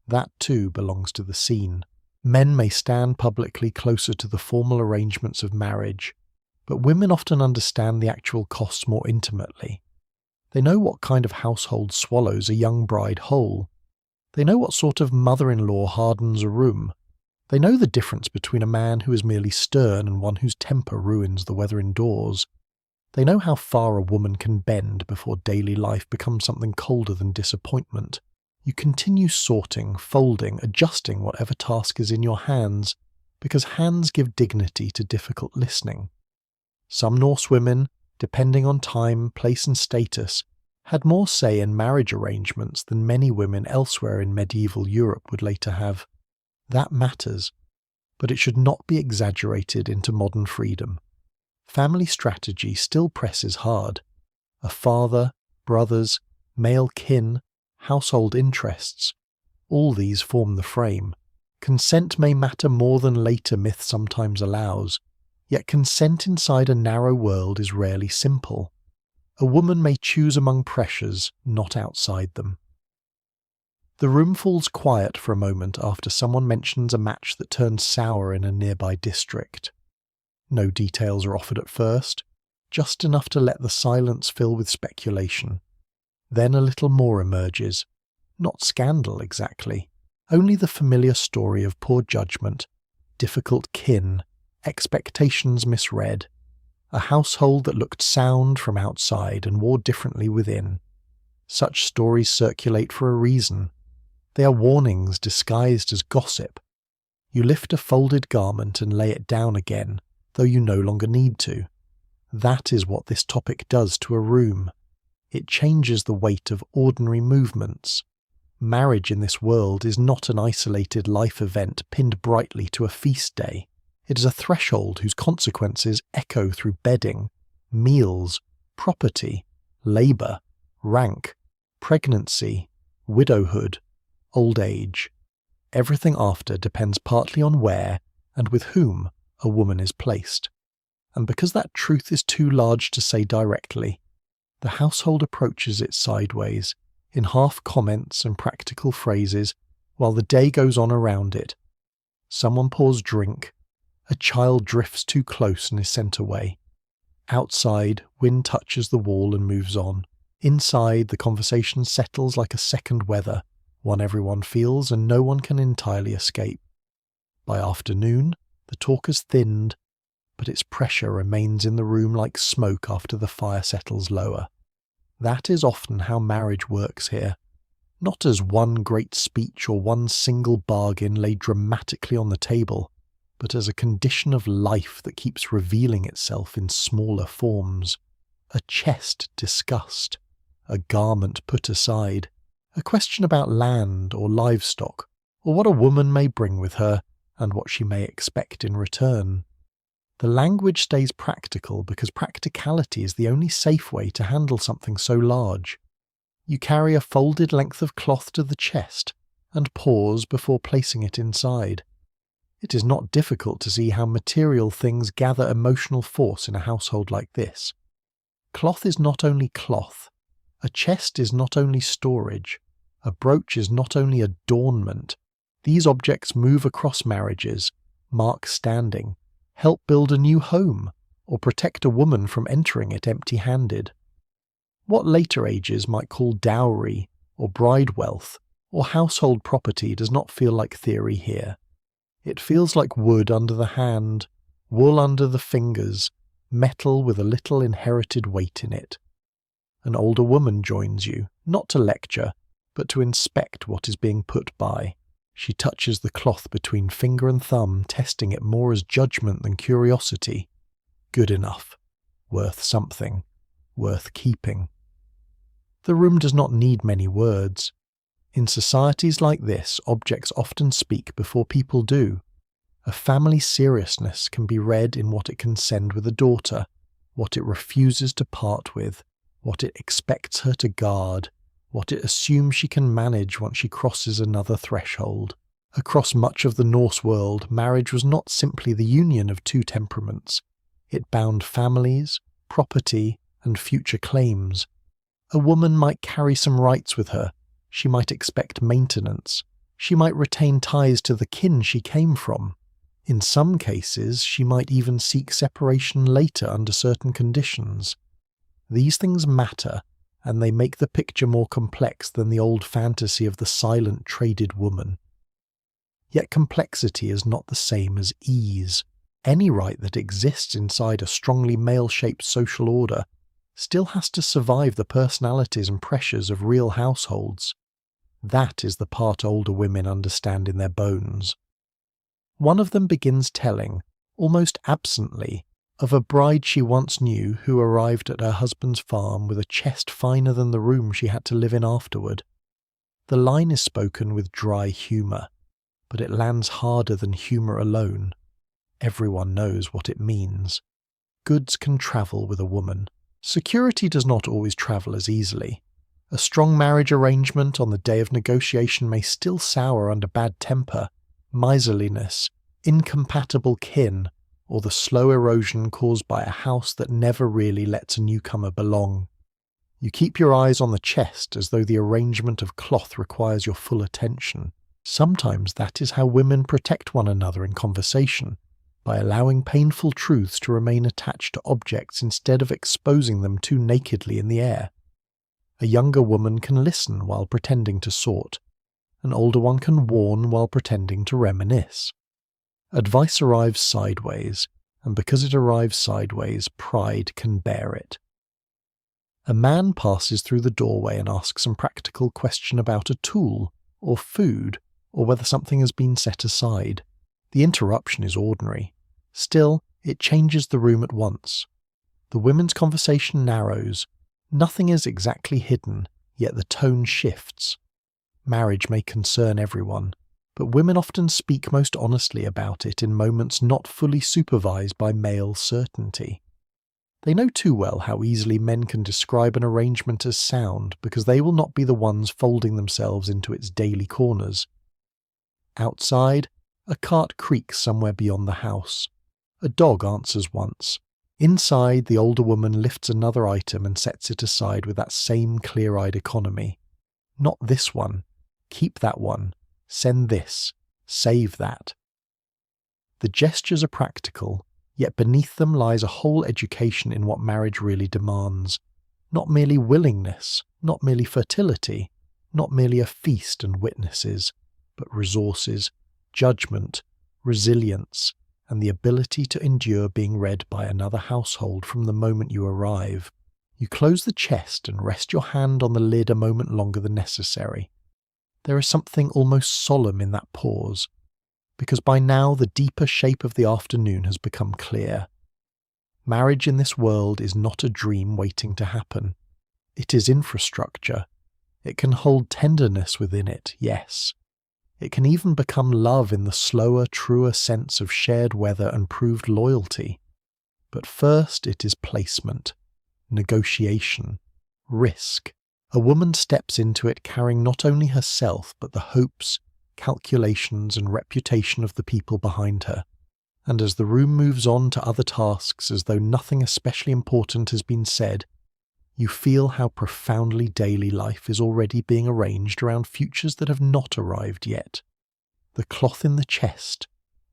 That too belongs to the scene. Men may stand publicly closer to the formal arrangements of marriage, but women often understand the actual costs more intimately. They know what kind of household swallows a young bride whole. They know what sort of mother-in-law hardens a room. They know the difference between a man who is merely stern and one whose temper ruins the weather indoors. They know how far a woman can bend before daily life becomes something colder than disappointment. You continue sorting, folding, adjusting whatever task is in your hands, because hands give dignity to difficult listening. Some Norse women, depending on time, place and status, had more say in marriage arrangements than many women elsewhere in medieval Europe would later have. That matters, but it should not be exaggerated into modern freedom. Family strategy still presses hard. A father, brothers, male kin, household interests, all these form the frame. Consent may matter more than later myth sometimes allows, yet consent inside a narrow world is rarely simple. A woman may choose among pressures, not outside them. The room falls quiet for a moment after someone mentions a match that turned sour in a nearby district. No details are offered at first, just enough to let the silence fill with speculation. Then a little more emerges. Not scandal exactly, only the familiar story of poor judgment, difficult kin, expectations misread, a household that looked sound from outside and wore differently within. Such stories circulate for a reason. They are warnings disguised as gossip. You lift a folded garment and lay it down again, though you no longer need to. That is what this topic does to a room. It changes the weight of ordinary movements. Marriage in this world is not an isolated life event pinned brightly to a feast day. It is a threshold whose consequences echo through bedding, meals, property, labour, rank, pregnancy, widowhood, old age. Everything after depends partly on where and with whom a woman is placed. And because that truth is too large to say directly, the household approaches it sideways, in half comments and practical phrases, while the day goes on around it. Someone pours drink. A child drifts too close and is sent away. Outside, wind touches the wall and moves on. Inside, the conversation settles like a second weather, one everyone feels and no one can entirely escape. By afternoon, the talk has thinned, but its pressure remains in the room like smoke after the fire settles lower. That is often how marriage works here. Not as one great speech or one single bargain laid dramatically on the table, but as a condition of life that keeps revealing itself in smaller forms. A chest discussed, a garment put aside, a question about land or livestock, or what a woman may bring with her and what she may expect in return. The language stays practical because practicality is the only safe way to handle something so large. You carry a folded length of cloth to the chest and pause before placing it inside. It is not difficult to see how material things gather emotional force in a household like this. Cloth is not only cloth. A chest is not only storage. A brooch is not only adornment. These objects move across marriages, mark standing, help build a new home, or protect a woman from entering it empty-handed. What later ages might call dowry, or bride wealth, or household property does not feel like theory here. It feels like wood under the hand, wool under the fingers, metal with a little inherited weight in it. An older woman joins you, not to lecture, but to inspect what is being put by. She touches the cloth between finger and thumb, testing it more as judgment than curiosity. Good enough. Worth something. Worth keeping. The room does not need many words. In societies like this, objects often speak before people do. A family's seriousness can be read in what it can send with a daughter, what it refuses to part with, what it expects her to guard, what it assumes she can manage once she crosses another threshold. Across much of the Norse world, marriage was not simply the union of two temperaments. It bound families, property, and future claims. A woman might carry some rights with her. She might expect maintenance. She might retain ties to the kin she came from. In some cases, she might even seek separation later under certain conditions. These things matter, and they make the picture more complex than the old fantasy of the silent traded woman. Yet complexity is not the same as ease. Any right that exists inside a strongly male-shaped social order still has to survive the personalities and pressures of real households. That is the part older women understand in their bones. One of them begins telling, almost absently, of a bride she once knew who arrived at her husband's farm with a chest finer than the room she had to live in afterward. The line is spoken with dry humour, but it lands harder than humour alone. Everyone knows what it means. Goods can travel with a woman. Security does not always travel as easily. A strong marriage arrangement on the day of negotiation may still sour under bad temper, miserliness, incompatible kin, or the slow erosion caused by a house that never really lets a newcomer belong. You keep your eyes on the chest as though the arrangement of cloth requires your full attention. Sometimes that is how women protect one another in conversation, by allowing painful truths to remain attached to objects instead of exposing them too nakedly in the air. A younger woman can listen while pretending to sort. An older one can warn while pretending to reminisce. Advice arrives sideways, and because it arrives sideways, pride can bear it. A man passes through the doorway and asks some practical question about a tool, or food, or whether something has been set aside. The interruption is ordinary. Still, it changes the room at once. The women's conversation narrows. Nothing is exactly hidden, yet the tone shifts. Marriage may concern everyone, but women often speak most honestly about it in moments not fully supervised by male certainty. They know too well how easily men can describe an arrangement as sound because they will not be the ones folding themselves into its daily corners. Outside, a cart creaks somewhere beyond the house. A dog answers once. Inside, the older woman lifts another item and sets it aside with that same clear-eyed economy. Not this one. Keep that one. Send this. Save that. The gestures are practical, yet beneath them lies a whole education in what marriage really demands. Not merely willingness, not merely fertility, not merely a feast and witnesses, but resources, judgment, resilience, and the ability to endure being read by another household from the moment you arrive. You close the chest and rest your hand on the lid a moment longer than necessary. There is something almost solemn in that pause, because by now the deeper shape of the afternoon has become clear. Marriage in this world is not a dream waiting to happen. It is infrastructure. It can hold tenderness within it, yes. It can even become love in the slower, truer sense of shared weather and proved loyalty. But first it is placement, negotiation, risk. A woman steps into it carrying not only herself but the hopes, calculations and reputation of the people behind her. And as the room moves on to other tasks as though nothing especially important has been said, you feel how profoundly daily life is already being arranged around futures that have not arrived yet. The cloth in the chest,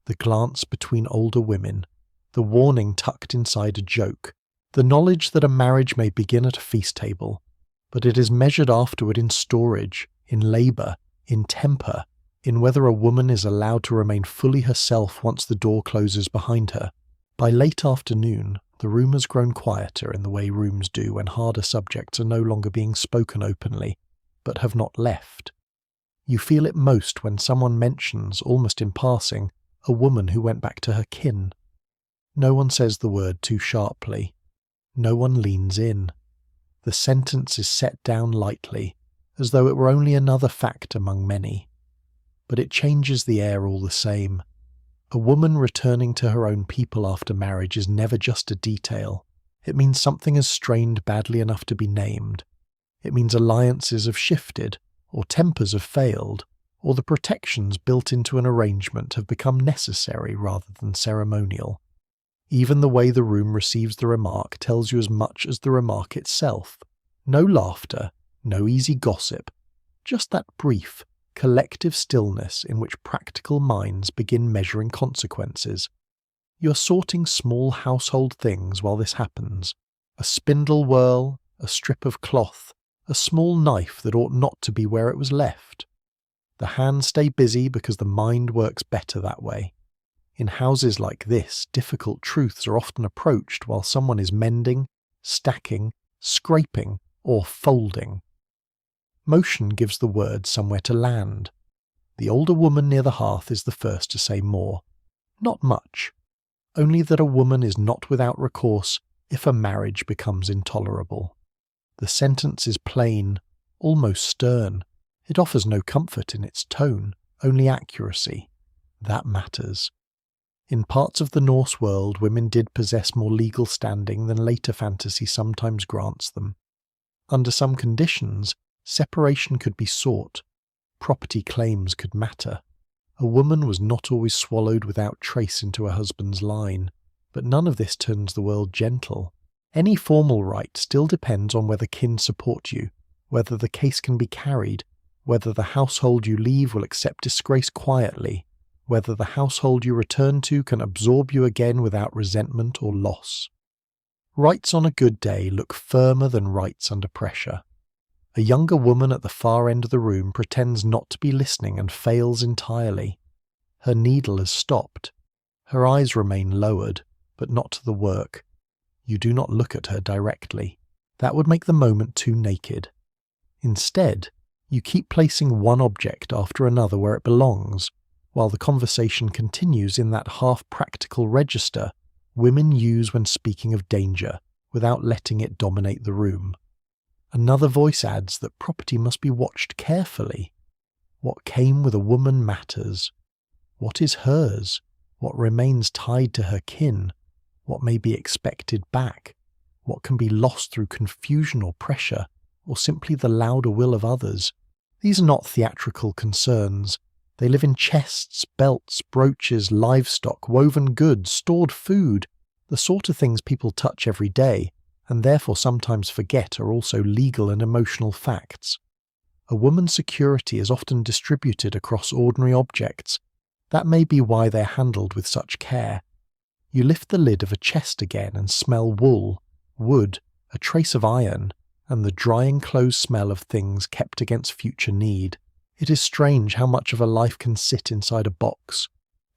the glance between older women, the warning tucked inside a joke, the knowledge that a marriage may begin at a feast table, but it is measured afterward in storage, in labour, in temper, in whether a woman is allowed to remain fully herself once the door closes behind her. By late afternoon, the room has grown quieter in the way rooms do when harder subjects are no longer being spoken openly, but have not left. You feel it most when someone mentions, almost in passing, a woman who went back to her kin. No one says the word too sharply. No one leans in. The sentence is set down lightly, as though it were only another fact among many. But it changes the air all the same. A woman returning to her own people after marriage is never just a detail. It means something has strained badly enough to be named. It means alliances have shifted, or tempers have failed, or the protections built into an arrangement have become necessary rather than ceremonial. Even the way the room receives the remark tells you as much as the remark itself. No laughter, no easy gossip, just that brief, collective stillness in which practical minds begin measuring consequences. You are sorting small household things while this happens. A spindle whirl, a strip of cloth, a small knife that ought not to be where it was left. The hands stay busy because the mind works better that way. In houses like this, difficult truths are often approached while someone is mending, stacking, scraping, or folding. Motion gives the word somewhere to land. The older woman near the hearth is the first to say more. Not much. Only that a woman is not without recourse if a marriage becomes intolerable. The sentence is plain, almost stern. It offers no comfort in its tone, only accuracy. That matters. In parts of the Norse world, women did possess more legal standing than later fantasy sometimes grants them. Under some conditions, separation could be sought. Property claims could matter. A woman was not always swallowed without trace into her husband's line, but none of this turns the world gentle. Any formal right still depends on whether kin support you, whether the case can be carried, whether the household you leave will accept disgrace quietly, whether the household you return to can absorb you again without resentment or loss. Rights on a good day look firmer than rights under pressure. A younger woman at the far end of the room pretends not to be listening and fails entirely. Her needle has stopped. Her eyes remain lowered, but not to the work. You do not look at her directly. That would make the moment too naked. Instead, you keep placing one object after another where it belongs, while the conversation continues in that half-practical register women use when speaking of danger, without letting it dominate the room. Another voice adds that property must be watched carefully. What came with a woman matters. What is hers? What remains tied to her kin? What may be expected back? What can be lost through confusion or pressure, or simply the louder will of others? These are not theatrical concerns. They live in chests, belts, brooches, livestock, woven goods, stored food, the sort of things people touch every day, and therefore sometimes forget are also legal and emotional facts. A woman's security is often distributed across ordinary objects. That may be why they're handled with such care. You lift the lid of a chest again and smell wool, wood, a trace of iron, and the drying clothes smell of things kept against future need. It is strange how much of a life can sit inside a box.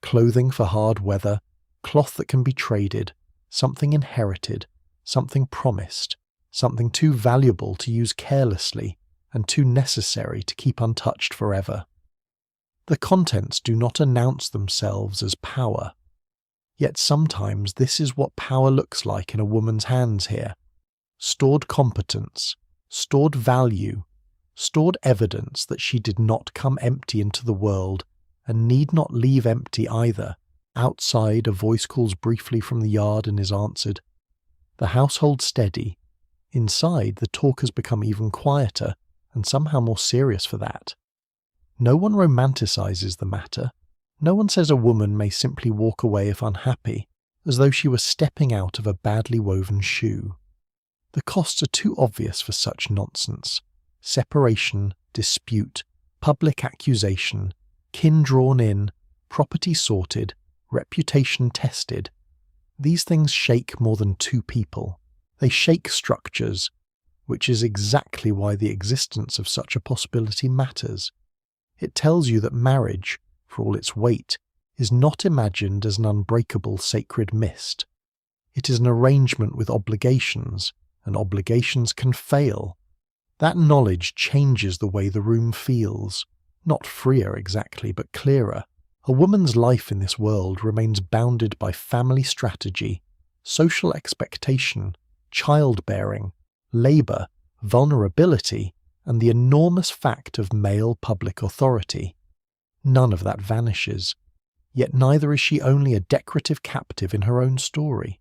Clothing for hard weather, cloth that can be traded, something inherited, something promised, something too valuable to use carelessly and too necessary to keep untouched forever. The contents do not announce themselves as power. Yet sometimes this is what power looks like in a woman's hands here. Stored competence, stored value, stored evidence that she did not come empty into the world and need not leave empty either. Outside, a voice calls briefly from the yard and is answered. The household steady. Inside, the talk has become even quieter and somehow more serious for that. No one romanticizes the matter. No one says a woman may simply walk away if unhappy, as though she were stepping out of a badly woven shoe. The costs are too obvious for such nonsense. Separation, dispute, public accusation, kin drawn in, property sorted, reputation tested. These things shake more than two people. They shake structures, which is exactly why the existence of such a possibility matters. It tells you that marriage, for all its weight, is not imagined as an unbreakable sacred mist. It is an arrangement with obligations, and obligations can fail. That knowledge changes the way the room feels. Not freer exactly, but clearer. A woman's life in this world remains bounded by family strategy, social expectation, childbearing, labour, vulnerability, and the enormous fact of male public authority. None of that vanishes, yet neither is she only a decorative captive in her own story.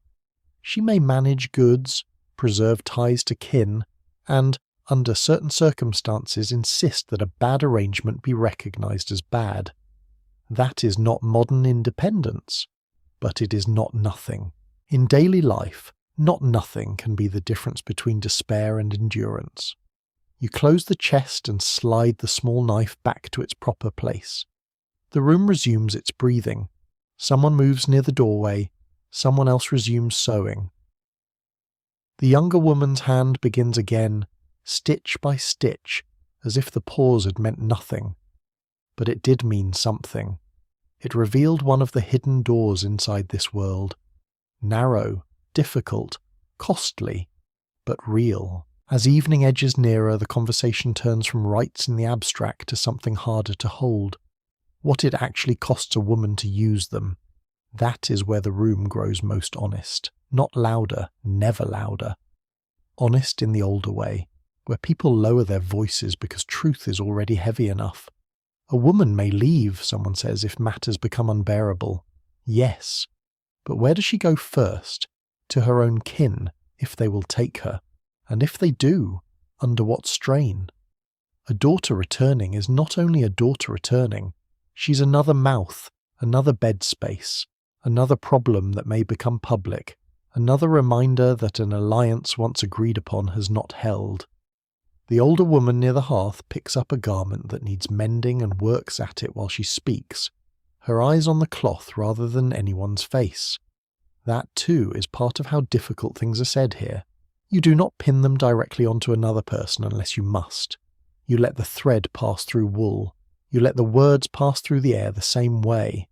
She may manage goods, preserve ties to kin, and, under certain circumstances, insist that a bad arrangement be recognised as bad. That is not modern independence, but it is not nothing. In daily life, not nothing can be the difference between despair and endurance. You close the chest and slide the small knife back to its proper place. The room resumes its breathing. Someone moves near the doorway. Someone else resumes sewing. The younger woman's hand begins again, stitch by stitch, as if the pause had meant nothing. But it did mean something. It revealed one of the hidden doors inside this world. Narrow, difficult, costly, but real. As evening edges nearer, the conversation turns from rights in the abstract to something harder to hold. What it actually costs a woman to use them. That is where the room grows most honest. Not louder, never louder. Honest in the older way, where people lower their voices because truth is already heavy enough. A woman may leave, someone says, if matters become unbearable. Yes. But where does she go first? To her own kin, if they will take her. And if they do, under what strain? A daughter returning is not only a daughter returning, she's another mouth, another bed space, another problem that may become public, another reminder that an alliance once agreed upon has not held. The older woman near the hearth picks up a garment that needs mending and works at it while she speaks, her eyes on the cloth rather than anyone's face. That, too, is part of how difficult things are said here. You do not pin them directly onto another person unless you must. You let the thread pass through wool. You let the words pass through the air the same way.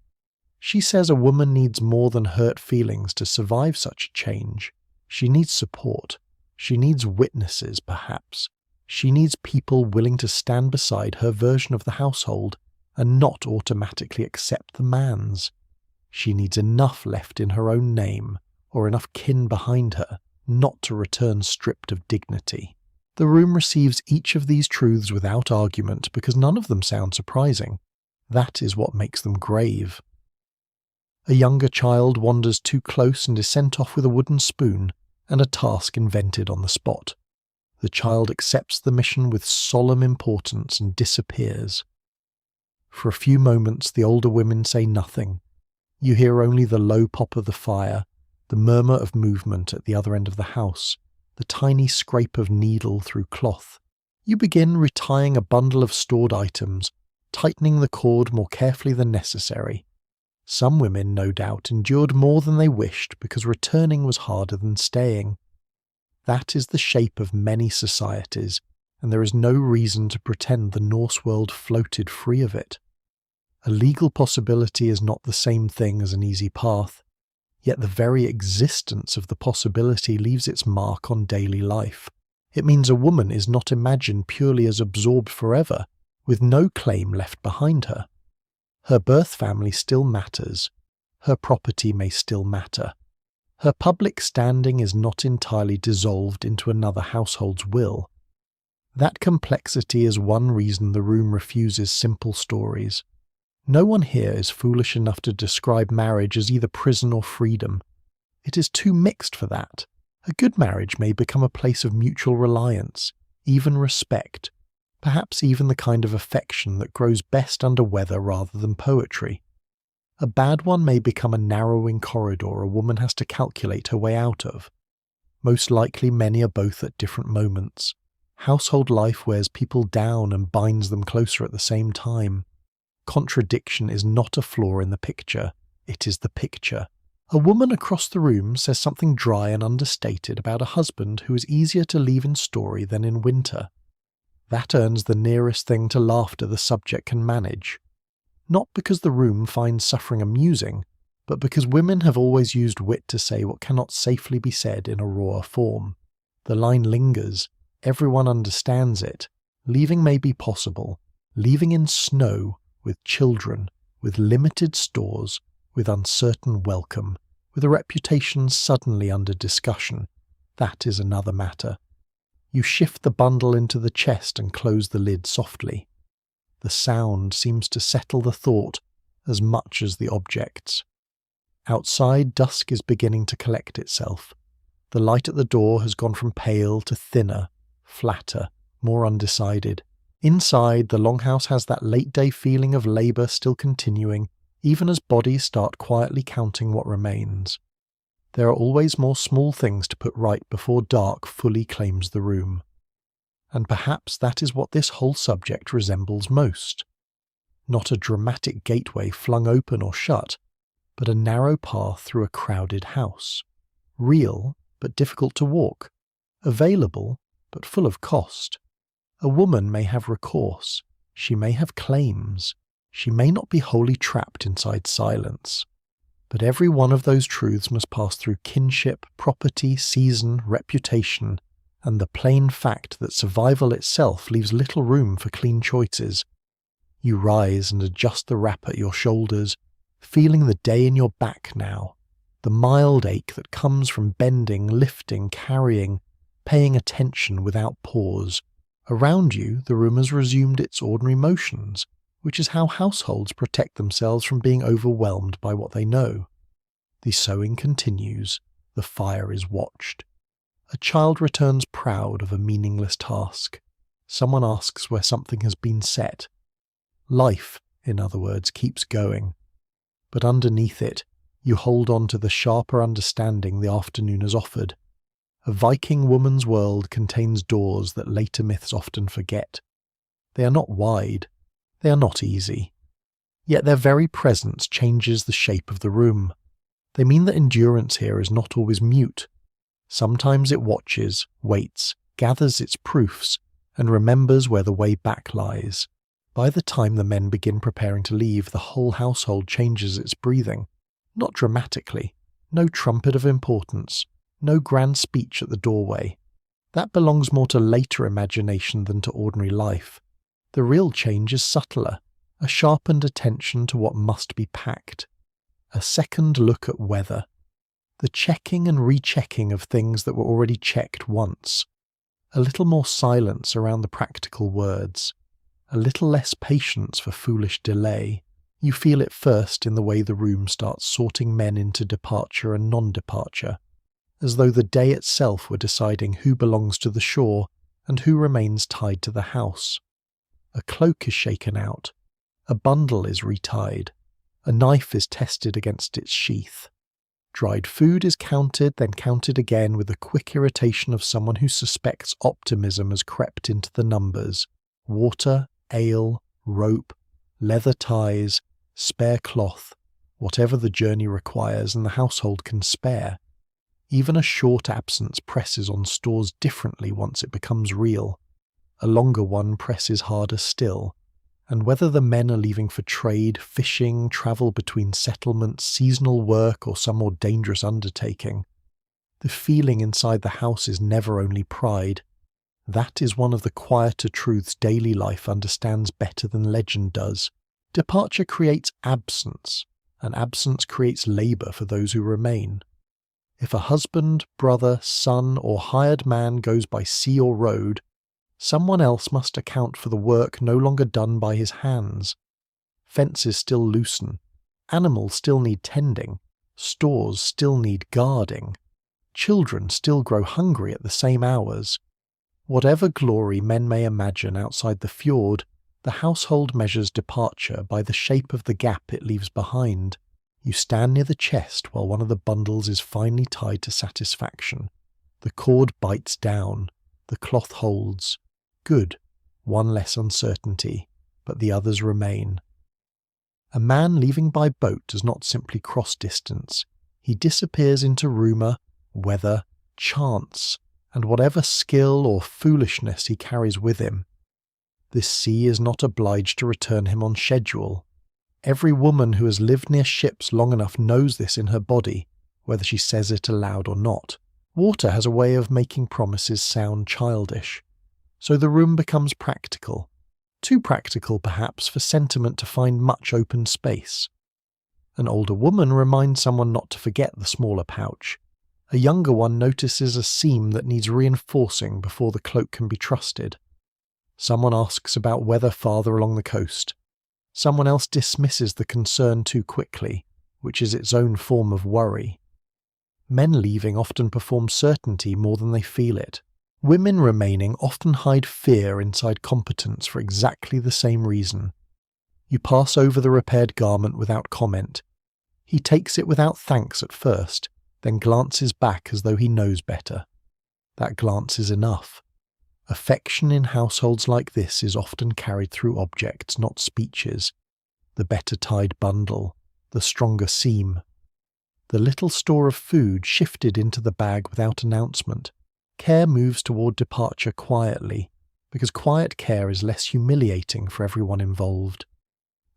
She says a woman needs more than hurt feelings to survive such a change. She needs support. She needs witnesses, perhaps. She needs people willing to stand beside her version of the household and not automatically accept the man's. She needs enough left in her own name, or enough kin behind her, not to return stripped of dignity. The room receives each of these truths without argument because none of them sound surprising. That is what makes them grave. A younger child wanders too close and is sent off with a wooden spoon and a task invented on the spot. The child accepts the mission with solemn importance and disappears. For a few moments the older women say nothing. You hear only the low pop of the fire, the murmur of movement at the other end of the house, the tiny scrape of needle through cloth. You begin retying a bundle of stored items, tightening the cord more carefully than necessary. Some women, no doubt, endured more than they wished because returning was harder than staying. That is the shape of many societies, and there is no reason to pretend the Norse world floated free of it. A legal possibility is not the same thing as an easy path, yet the very existence of the possibility leaves its mark on daily life. It means a woman is not imagined purely as absorbed forever, with no claim left behind her. Her birth family still matters. Her property may still matter. Her public standing is not entirely dissolved into another household's will. That complexity is one reason the room refuses simple stories. No one here is foolish enough to describe marriage as either prison or freedom. It is too mixed for that. A good marriage may become a place of mutual reliance, even respect, perhaps even the kind of affection that grows best under weather rather than poetry. A bad one may become a narrowing corridor a woman has to calculate her way out of. Most likely many are both at different moments. Household life wears people down and binds them closer at the same time. Contradiction is not a flaw in the picture, it is the picture. A woman across the room says something dry and understated about a husband who is easier to leave in story than in winter. That earns the nearest thing to laughter the subject can manage. Not because the room finds suffering amusing, but because women have always used wit to say what cannot safely be said in a raw form. The line lingers, everyone understands it. Leaving may be possible. Leaving in snow, with children, with limited stores, with uncertain welcome, with a reputation suddenly under discussion. That is another matter. You shift the bundle into the chest and close the lid softly. The sound seems to settle the thought as much as the objects. Outside, dusk is beginning to collect itself. The light at the door has gone from pale to thinner, flatter, more undecided. Inside, the longhouse has that late-day feeling of labour still continuing, even as bodies start quietly counting what remains. There are always more small things to put right before dark fully claims the room. And perhaps that is what this whole subject resembles most. Not a dramatic gateway flung open or shut, but a narrow path through a crowded house. Real, but difficult to walk. Available, but full of cost. A woman may have recourse. She may have claims. She may not be wholly trapped inside silence. But every one of those truths must pass through kinship, property, season, reputation, and the plain fact that survival itself leaves little room for clean choices. You rise and adjust the wrap at your shoulders, feeling the day in your back now, the mild ache that comes from bending, lifting, carrying, paying attention without pause. Around you, the room has resumed its ordinary motions, which is how households protect themselves from being overwhelmed by what they know. The sewing continues, the fire is watched. A child returns proud of a meaningless task. Someone asks where something has been set. Life, in other words, keeps going. But underneath it, you hold on to the sharper understanding the afternoon has offered. A Viking woman's world contains doors that later myths often forget. They are not wide. They are not easy. Yet their very presence changes the shape of the room. They mean that endurance here is not always mute. Sometimes it watches, waits, gathers its proofs, and remembers where the way back lies. By the time the men begin preparing to leave, the whole household changes its breathing. Not dramatically. No trumpet of importance. No grand speech at the doorway. That belongs more to later imagination than to ordinary life. The real change is subtler, a sharpened attention to what must be packed. A second look at weather. The checking and rechecking of things that were already checked once. A little more silence around the practical words. A little less patience for foolish delay. You feel it first in the way the room starts sorting men into departure and non-departure, as though the day itself were deciding who belongs to the shore and who remains tied to the house. A cloak is shaken out. A bundle is retied. A knife is tested against its sheath. Dried food is counted, then counted again with the quick irritation of someone who suspects optimism has crept into the numbers. Water, ale, rope, leather ties, spare cloth, whatever the journey requires and the household can spare. Even a short absence presses on stores differently once it becomes real. A longer one presses harder still. And whether the men are leaving for trade, fishing, travel between settlements, seasonal work, or some more dangerous undertaking, the feeling inside the house is never only pride. That is one of the quieter truths daily life understands better than legend does. Departure creates absence, and absence creates labour for those who remain. If a husband, brother, son, or hired man goes by sea or road, someone else must account for the work no longer done by his hands. Fences still loosen. Animals still need tending. Stores still need guarding. Children still grow hungry at the same hours. Whatever glory men may imagine outside the fjord, the household measures departure by the shape of the gap it leaves behind. You stand near the chest while one of the bundles is finely tied to satisfaction. The cord bites down. The cloth holds. Good. One less uncertainty, but the others remain. A man leaving by boat does not simply cross distance. He disappears into rumour, weather, chance, and whatever skill or foolishness he carries with him. This sea is not obliged to return him on schedule. Every woman who has lived near ships long enough knows this in her body, whether she says it aloud or not. Water has a way of making promises sound childish. So the room becomes practical. Too practical, perhaps, for sentiment to find much open space. An older woman reminds someone not to forget the smaller pouch. A younger one notices a seam that needs reinforcing before the cloak can be trusted. Someone asks about weather farther along the coast. Someone else dismisses the concern too quickly, which is its own form of worry. Men leaving often perform certainty more than they feel it. Women remaining often hide fear inside competence for exactly the same reason. You pass over the repaired garment without comment. He takes it without thanks at first, then glances back as though he knows better. That glance is enough. Affection in households like this is often carried through objects, not speeches. The better tied bundle, the stronger seam. The little store of food shifted into the bag without announcement. Care moves toward departure quietly, because quiet care is less humiliating for everyone involved.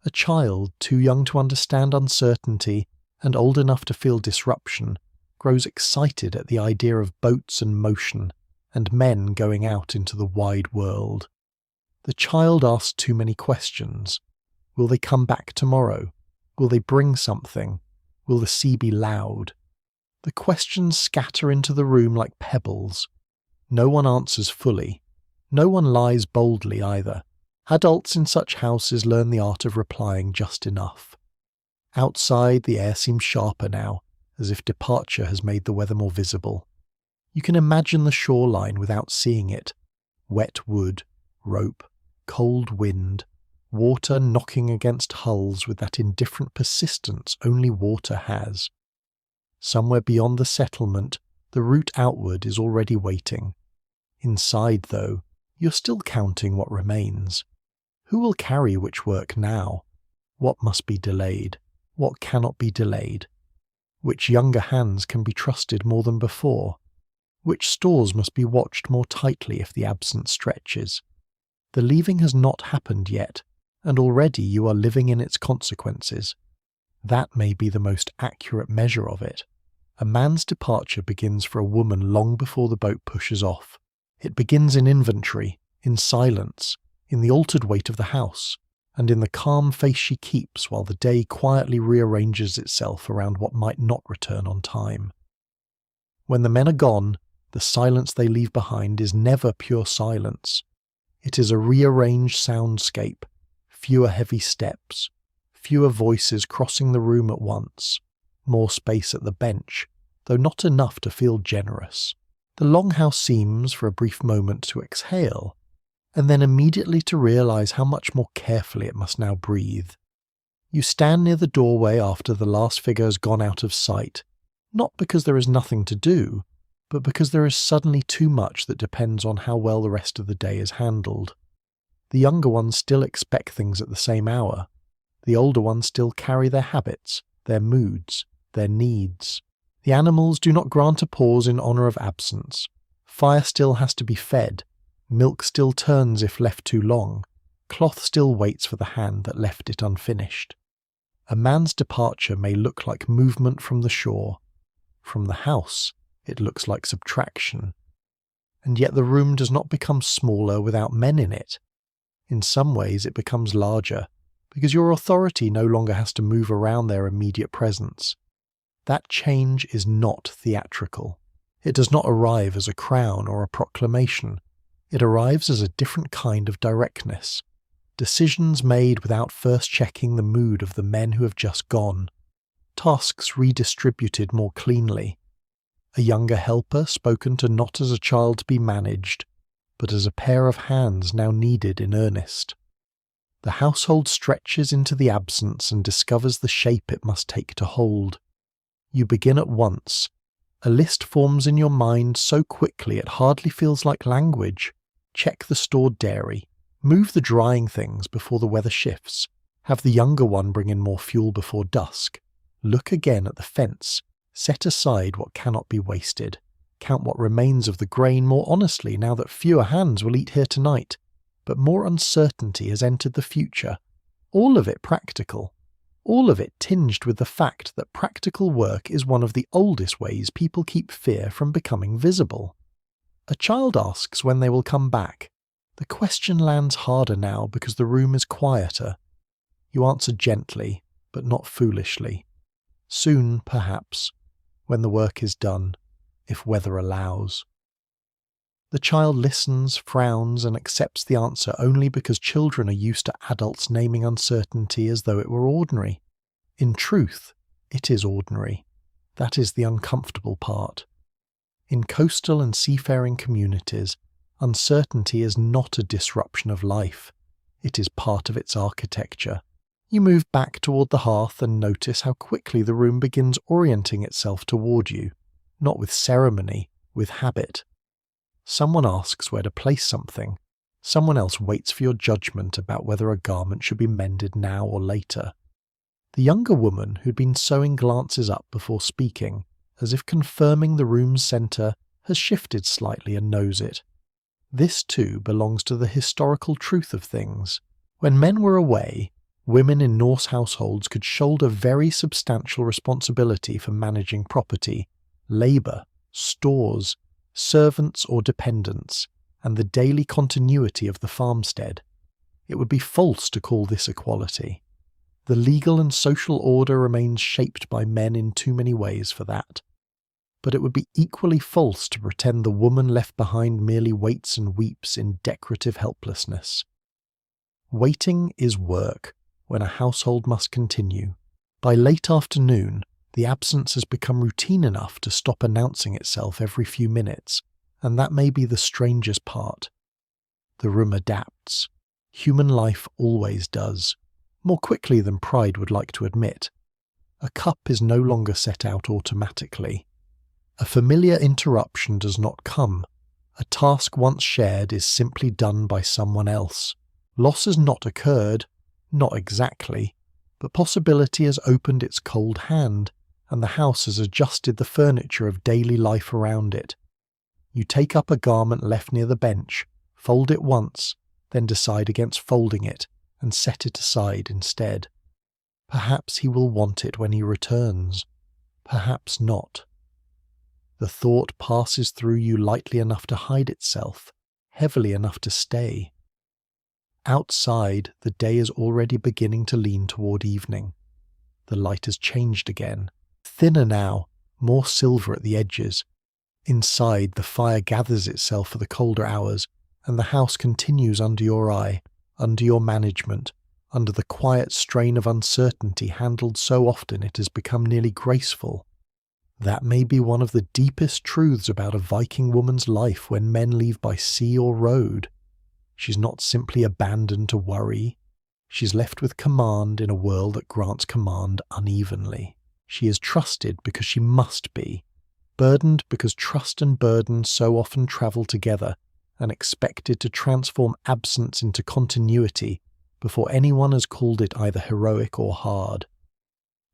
A child, too young to understand uncertainty and old enough to feel disruption, grows excited at the idea of boats and motion, and men going out into the wide world. The child asks too many questions. Will they come back tomorrow? Will they bring something? Will the sea be loud? The questions scatter into the room like pebbles. No one answers fully. No one lies boldly either. Adults in such houses learn the art of replying just enough. Outside, the air seems sharper now, as if departure has made the weather more visible. You can imagine the shoreline without seeing it. Wet wood, rope, cold wind, water knocking against hulls with that indifferent persistence only water has. Somewhere beyond the settlement, the route outward is already waiting. Inside, though, you're still counting what remains. Who will carry which work now? What must be delayed? What cannot be delayed? Which younger hands can be trusted more than before? Which stores must be watched more tightly if the absence stretches? The leaving has not happened yet, and already you are living in its consequences. That may be the most accurate measure of it. A man's departure begins for a woman long before the boat pushes off. It begins in inventory, in silence, in the altered weight of the house, and in the calm face she keeps while the day quietly rearranges itself around what might not return on time. When the men are gone, the silence they leave behind is never pure silence. It is a rearranged soundscape, fewer heavy steps, fewer voices crossing the room at once, more space at the bench, though not enough to feel generous. The longhouse seems, for a brief moment, to exhale, and then immediately to realise how much more carefully it must now breathe. You stand near the doorway after the last figure has gone out of sight, not because there is nothing to do, but because there is suddenly too much that depends on how well the rest of the day is handled. The younger ones still expect things at the same hour. The older ones still carry their habits, their moods, their needs. The animals do not grant a pause in honour of absence. Fire still has to be fed. Milk still turns if left too long. Cloth still waits for the hand that left it unfinished. A man's departure may look like movement from the shore. From the house, it looks like subtraction. And yet the room does not become smaller without men in it. In some ways it becomes larger, because your authority no longer has to move around their immediate presence. That change is not theatrical. It does not arrive as a crown or a proclamation. It arrives as a different kind of directness. Decisions made without first checking the mood of the men who have just gone. Tasks redistributed more cleanly. A younger helper spoken to not as a child to be managed, but as a pair of hands now needed in earnest. The household stretches into the absence and discovers the shape it must take to hold. You begin at once. A list forms in your mind so quickly it hardly feels like language. Check the stored dairy. Move the drying things before the weather shifts. Have the younger one bring in more fuel before dusk. Look again at the fence. Set aside what cannot be wasted. Count what remains of the grain more honestly now that fewer hands will eat here tonight. But more uncertainty has entered the future. All of it practical. All of it tinged with the fact that practical work is one of the oldest ways people keep fear from becoming visible. A child asks when they will come back. The question lands harder now because the room is quieter. You answer gently, but not foolishly. Soon, perhaps, when the work is done, if weather allows. The child listens, frowns, and accepts the answer only because children are used to adults naming uncertainty as though it were ordinary. In truth, it is ordinary. That is the uncomfortable part. In coastal and seafaring communities, uncertainty is not a disruption of life. It is part of its architecture. You move back toward the hearth and notice how quickly the room begins orienting itself toward you, not with ceremony, with habit. Someone asks where to place something. Someone else waits for your judgment about whether a garment should be mended now or later. The younger woman who'd been sewing glances up before speaking, as if confirming the room's centre, has shifted slightly and knows it. This too belongs to the historical truth of things. When men were away, women in Norse households could shoulder very substantial responsibility for managing property, labour, stores, servants or dependents, and the daily continuity of the farmstead. It would be false to call this equality. The legal and social order remains shaped by men in too many ways for that. But it would be equally false to pretend the woman left behind merely waits and weeps in decorative helplessness. Waiting is work when a household must continue. By late afternoon, the absence has become routine enough to stop announcing itself every few minutes, and that may be the strangest part. The room adapts. Human life always does, more quickly than pride would like to admit. A cup is no longer set out automatically. A familiar interruption does not come. A task once shared is simply done by someone else. Loss has not occurred, not exactly, but possibility has opened its cold hand, and the house has adjusted the furniture of daily life around it. You take up a garment left near the bench, fold it once, then decide against folding it, and set it aside instead. Perhaps he will want it when he returns. Perhaps not. The thought passes through you lightly enough to hide itself, heavily enough to stay. Outside, the day is already beginning to lean toward evening. The light has changed again, thinner now, more silver at the edges. Inside, the fire gathers itself for the colder hours, and the house continues under your eye, under your management, under the quiet strain of uncertainty handled so often it has become nearly graceful. That may be one of the deepest truths about a Viking woman's life when men leave by sea or road. She's not simply abandoned to worry. She's left with command in a world that grants command unevenly. She is trusted because she must be, burdened because trust and burden so often travel together, and expected to transform absence into continuity before anyone has called it either heroic or hard.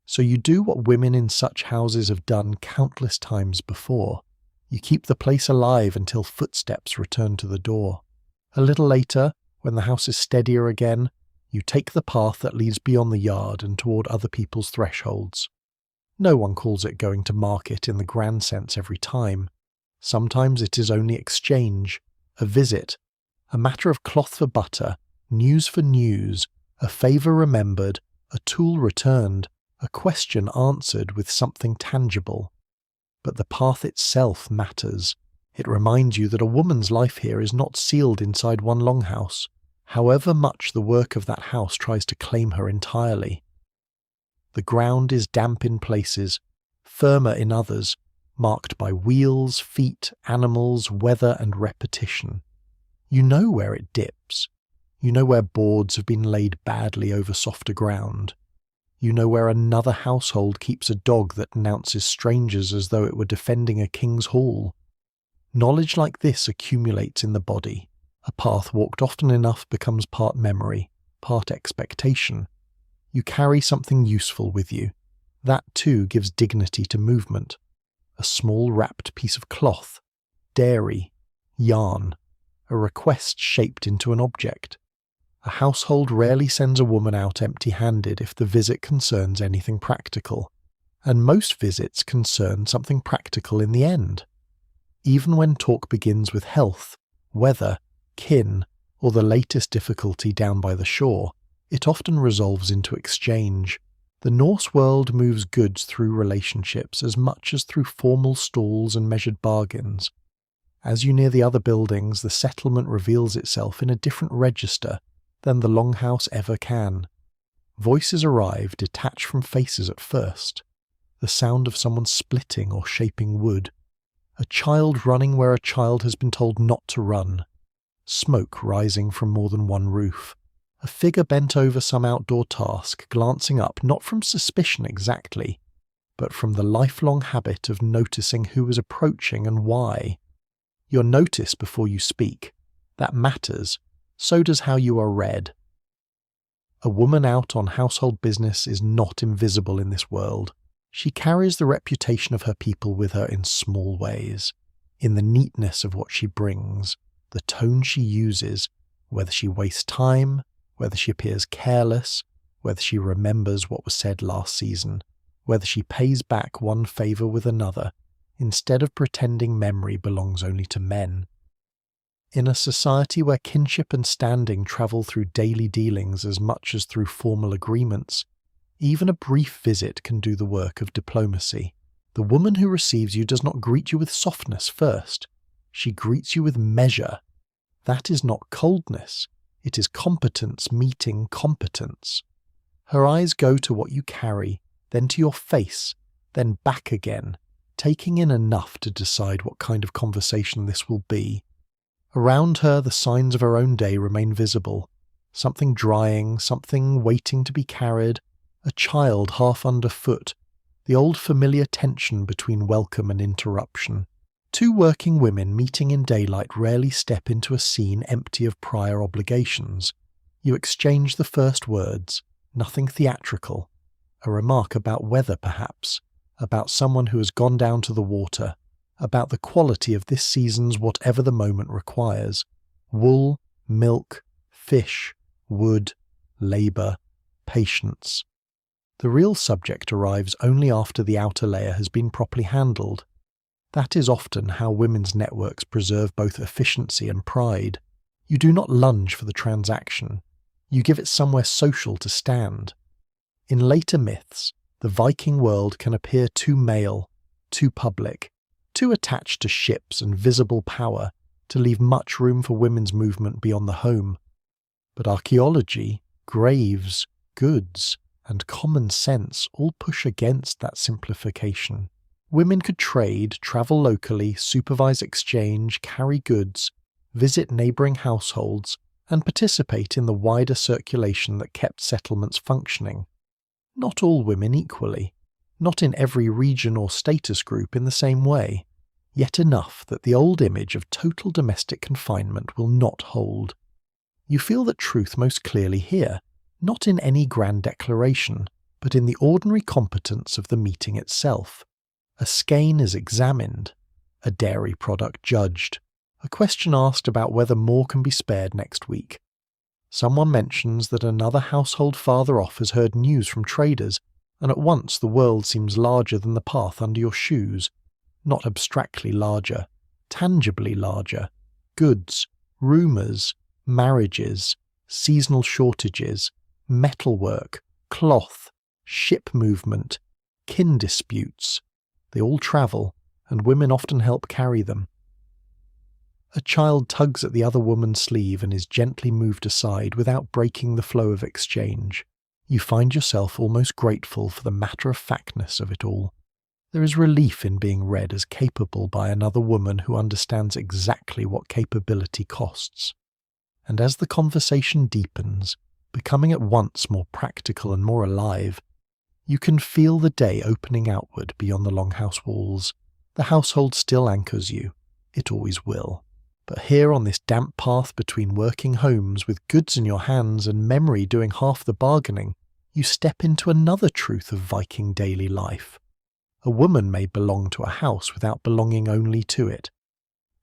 So you do what women in such houses have done countless times before. You keep the place alive until footsteps return to the door. A little later, when the house is steadier again, you take the path that leads beyond the yard and toward other people's thresholds. No one calls it going to market in the grand sense every time. Sometimes it is only exchange, a visit, a matter of cloth for butter, news for news, a favour remembered, a tool returned, a question answered with something tangible. But the path itself matters. It reminds you that a woman's life here is not sealed inside one longhouse, however much the work of that house tries to claim her entirely. The ground is damp in places, firmer in others, marked by wheels, feet, animals, weather and repetition. You know where it dips. You know where boards have been laid badly over softer ground. You know where another household keeps a dog that announces strangers as though it were defending a king's hall. Knowledge like this accumulates in the body. A path walked often enough becomes part memory, part expectation. You carry something useful with you. That too gives dignity to movement. A small wrapped piece of cloth, dairy, yarn, a request shaped into an object. A household rarely sends a woman out empty-handed if the visit concerns anything practical, and most visits concern something practical in the end. Even when talk begins with health, weather, kin, or the latest difficulty down by the shore, it often resolves into exchange. The Norse world moves goods through relationships as much as through formal stalls and measured bargains. As you near the other buildings, the settlement reveals itself in a different register than the longhouse ever can. Voices arrive detached from faces at first. The sound of someone splitting or shaping wood. A child running where a child has been told not to run. Smoke rising from more than one roof. A figure bent over some outdoor task, glancing up not from suspicion exactly, but from the lifelong habit of noticing who is approaching and why. You're noticed before you speak. That matters. So does how you are read. A woman out on household business is not invisible in this world. She carries the reputation of her people with her in small ways, in the neatness of what she brings, the tone she uses, whether she wastes time, whether she appears careless, whether she remembers what was said last season, whether she pays back one favour with another, instead of pretending memory belongs only to men. In a society where kinship and standing travel through daily dealings as much as through formal agreements, even a brief visit can do the work of diplomacy. The woman who receives you does not greet you with softness first. She greets you with measure. That is not coldness. It is competence meeting competence. Her eyes go to what you carry, then to your face, then back again, taking in enough to decide what kind of conversation this will be. Around her, the signs of her own day remain visible. Something drying, something waiting to be carried, a child half underfoot, the old familiar tension between welcome and interruption. Two working women meeting in daylight rarely step into a scene empty of prior obligations. You exchange the first words, nothing theatrical. A remark about weather, perhaps, about someone who has gone down to the water, about the quality of this season's whatever the moment requires. Wool, milk, fish, wood, labour, patience. The real subject arrives only after the outer layer has been properly handled. That is often how women's networks preserve both efficiency and pride. You do not lunge for the transaction. You give it somewhere social to stand. In later myths, the Viking world can appear too male, too public, too attached to ships and visible power to leave much room for women's movement beyond the home. But archaeology, graves, goods, and common sense all push against that simplification. Women could trade, travel locally, supervise exchange, carry goods, visit neighbouring households, and participate in the wider circulation that kept settlements functioning. Not all women equally, not in every region or status group in the same way, yet enough that the old image of total domestic confinement will not hold. You feel that truth most clearly here, not in any grand declaration, but in the ordinary competence of the meeting itself. A skein is examined, a dairy product judged, a question asked about whether more can be spared next week. Someone mentions that another household farther off has heard news from traders, and at once the world seems larger than the path under your shoes. Not abstractly larger, tangibly larger. Goods, rumours, marriages, seasonal shortages, metalwork, cloth, ship movement, kin disputes. They all travel, and women often help carry them. A child tugs at the other woman's sleeve and is gently moved aside without breaking the flow of exchange. You find yourself almost grateful for the matter-of-factness of it all. There is relief in being read as capable by another woman who understands exactly what capability costs. And as the conversation deepens, becoming at once more practical and more alive, you can feel the day opening outward beyond the longhouse walls. The household still anchors you. It always will. But here on this damp path between working homes with goods in your hands and memory doing half the bargaining, you step into another truth of Viking daily life. A woman may belong to a house without belonging only to it.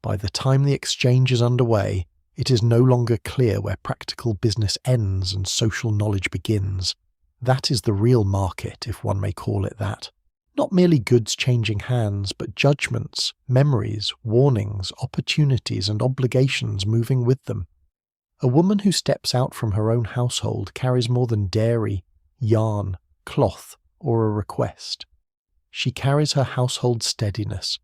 By the time the exchange is underway, it is no longer clear where practical business ends and social knowledge begins. That is the real market, if one may call it that. Not merely goods changing hands, but judgments, memories, warnings, opportunities and obligations moving with them. A woman who steps out from her own household carries more than dairy, yarn, cloth, or a request. She carries her household steadiness.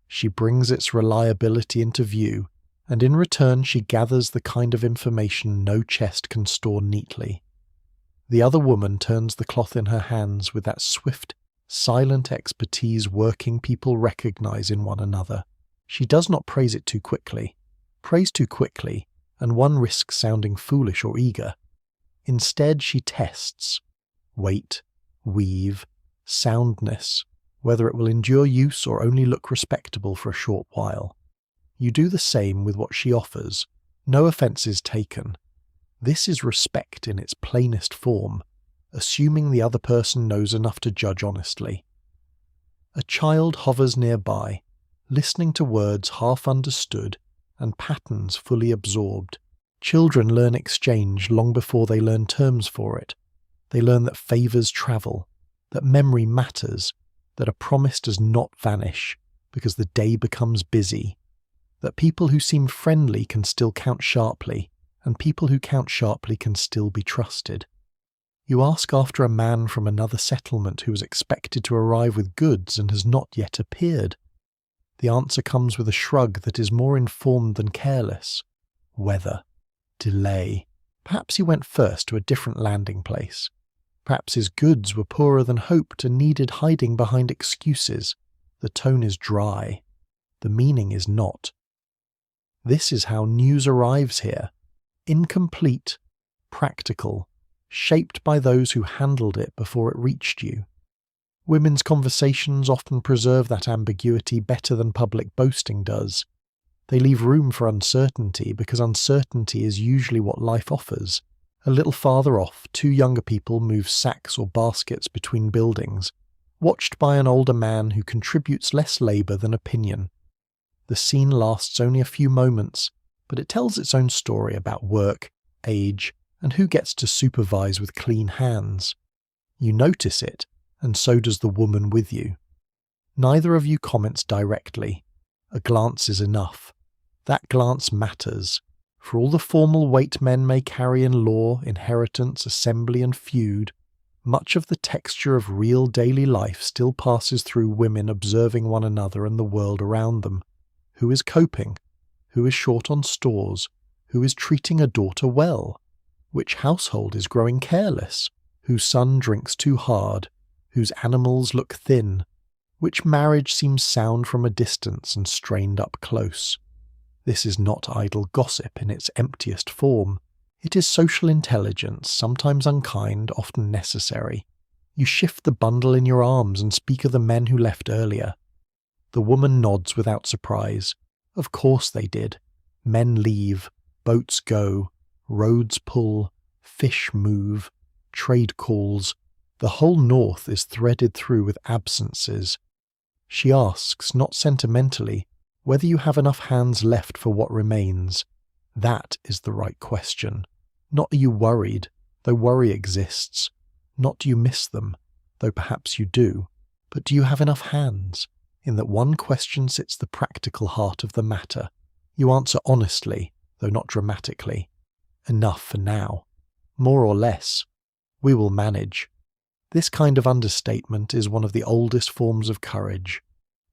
She brings its reliability into view, and in return she gathers the kind of information no chest can store neatly. The other woman turns the cloth in her hands with that swift, silent expertise working people recognize in one another. She does not praise it too quickly. Praise too quickly, and one risks sounding foolish or eager. Instead she tests. Weight, weave, soundness, whether it will endure use or only look respectable for a short while. You do the same with what she offers. No offences taken. This is respect in its plainest form, assuming the other person knows enough to judge honestly. A child hovers nearby, listening to words half understood and patterns fully absorbed. Children learn exchange long before they learn terms for it. They learn that favours travel, that memory matters, that a promise does not vanish because the day becomes busy, that people who seem friendly can still count sharply, and people who count sharply can still be trusted. You ask after a man from another settlement who was expected to arrive with goods and has not yet appeared. The answer comes with a shrug that is more informed than careless. Weather. Delay. Perhaps he went first to a different landing place. Perhaps his goods were poorer than hoped and needed hiding behind excuses. The tone is dry. The meaning is not. This is how news arrives here. Incomplete, practical, shaped by those who handled it before it reached you. Women's conversations often preserve that ambiguity better than public boasting does. They leave room for uncertainty because uncertainty is usually what life offers. A little farther off, two younger people move sacks or baskets between buildings, watched by an older man who contributes less labour than opinion. The scene lasts only a few moments, but it tells its own story about work, age, and who gets to supervise with clean hands. You notice it, and so does the woman with you. Neither of you comments directly. A glance is enough. That glance matters. For all the formal weight men may carry in law, inheritance, assembly, and feud, much of the texture of real daily life still passes through women observing one another and the world around them. Who is coping? Who is short on stores? Who is treating a daughter well? Which household is growing careless? Whose son drinks too hard? Whose animals look thin? Which marriage seems sound from a distance and strained up close? This is not idle gossip in its emptiest form. It is social intelligence, sometimes unkind, often necessary. You shift the bundle in your arms and speak of the men who left earlier. The woman nods without surprise. Of course they did. Men leave, boats go, roads pull, fish move, trade calls. The whole north is threaded through with absences. She asks, not sentimentally, whether you have enough hands left for what remains. That is the right question. Not are you worried, though worry exists. Not do you miss them, though perhaps you do. But do you have enough hands? In that one question sits the practical heart of the matter. You answer honestly, though not dramatically. Enough for now. More or less. We will manage. This kind of understatement is one of the oldest forms of courage.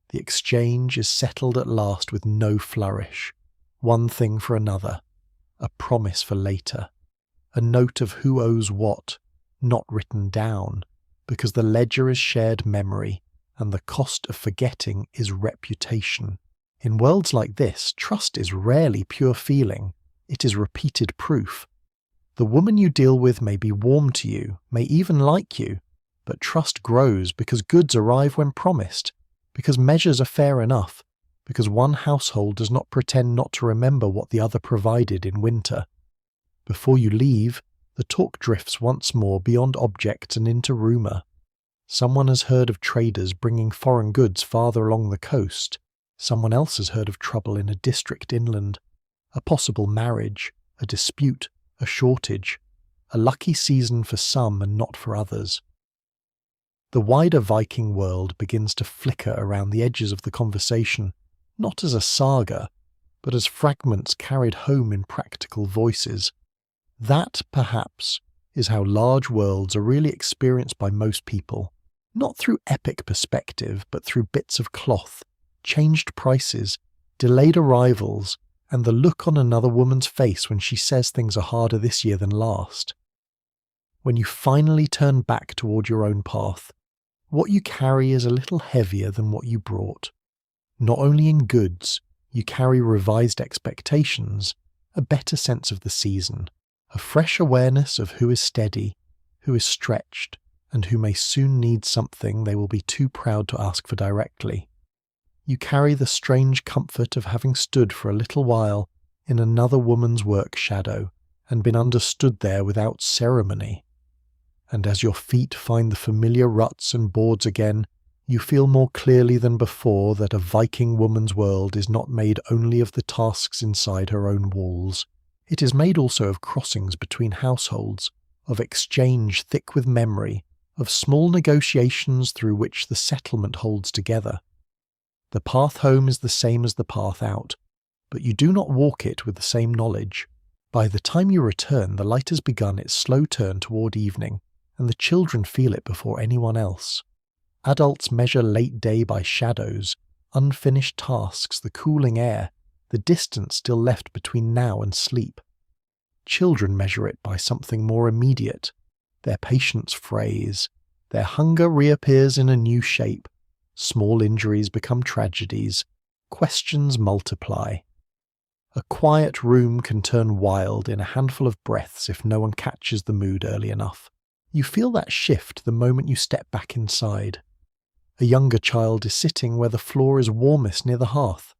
The exchange is settled at last with no flourish. One thing for another. A promise for later. A note of who owes what, not written down, because the ledger is shared memory, and the cost of forgetting is reputation. In worlds like this, trust is rarely pure feeling. It is repeated proof. The woman you deal with may be warm to you, may even like you, but trust grows because goods arrive when promised, because measures are fair enough, because one household does not pretend not to remember what the other provided in winter. Before you leave, the talk drifts once more beyond objects and into rumour. Someone has heard of traders bringing foreign goods farther along the coast. Someone else has heard of trouble in a district inland. A possible marriage, a dispute, a shortage. A lucky season for some and not for others. The wider Viking world begins to flicker around the edges of the conversation, not as a saga, but as fragments carried home in practical voices. That, perhaps, is how large worlds are really experienced by most people, not through epic perspective, but through bits of cloth, changed prices, delayed arrivals, and the look on another woman's face when she says things are harder this year than last. When you finally turn back toward your own path, what you carry is a little heavier than what you brought. Not only in goods, you carry revised expectations, a better sense of the season, a fresh awareness of who is steady, who is stretched, and who may soon need something they will be too proud to ask for directly. You carry the strange comfort of having stood for a little while in another woman's work shadow and been understood there without ceremony. And as your feet find the familiar ruts and boards again, you feel more clearly than before that a Viking woman's world is not made only of the tasks inside her own walls. It is made also of crossings between households, of exchange thick with memory, of small negotiations through which the settlement holds together. The path home is the same as the path out, but you do not walk it with the same knowledge. By the time you return, the light has begun its slow turn toward evening, and the children feel it before anyone else. Adults measure late day by shadows, unfinished tasks, the cooling air, the distance still left between now and sleep. Children measure it by something more immediate. Their patience frays. Their hunger reappears in a new shape. Small injuries become tragedies. Questions multiply. A quiet room can turn wild in a handful of breaths if no one catches the mood early enough. You feel that shift the moment you step back inside. A younger child is sitting where the floor is warmest near the hearth,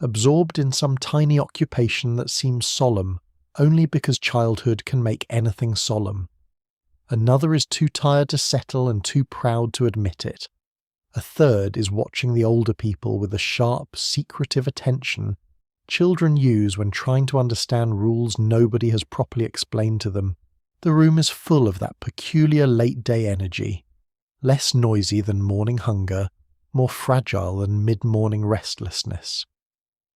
absorbed in some tiny occupation that seems solemn only because childhood can make anything solemn. Another is too tired to settle and too proud to admit it. A third is watching the older people with a sharp, secretive attention children use when trying to understand rules nobody has properly explained to them. The room is full of that peculiar late-day energy, less noisy than morning hunger, more fragile than mid-morning restlessness.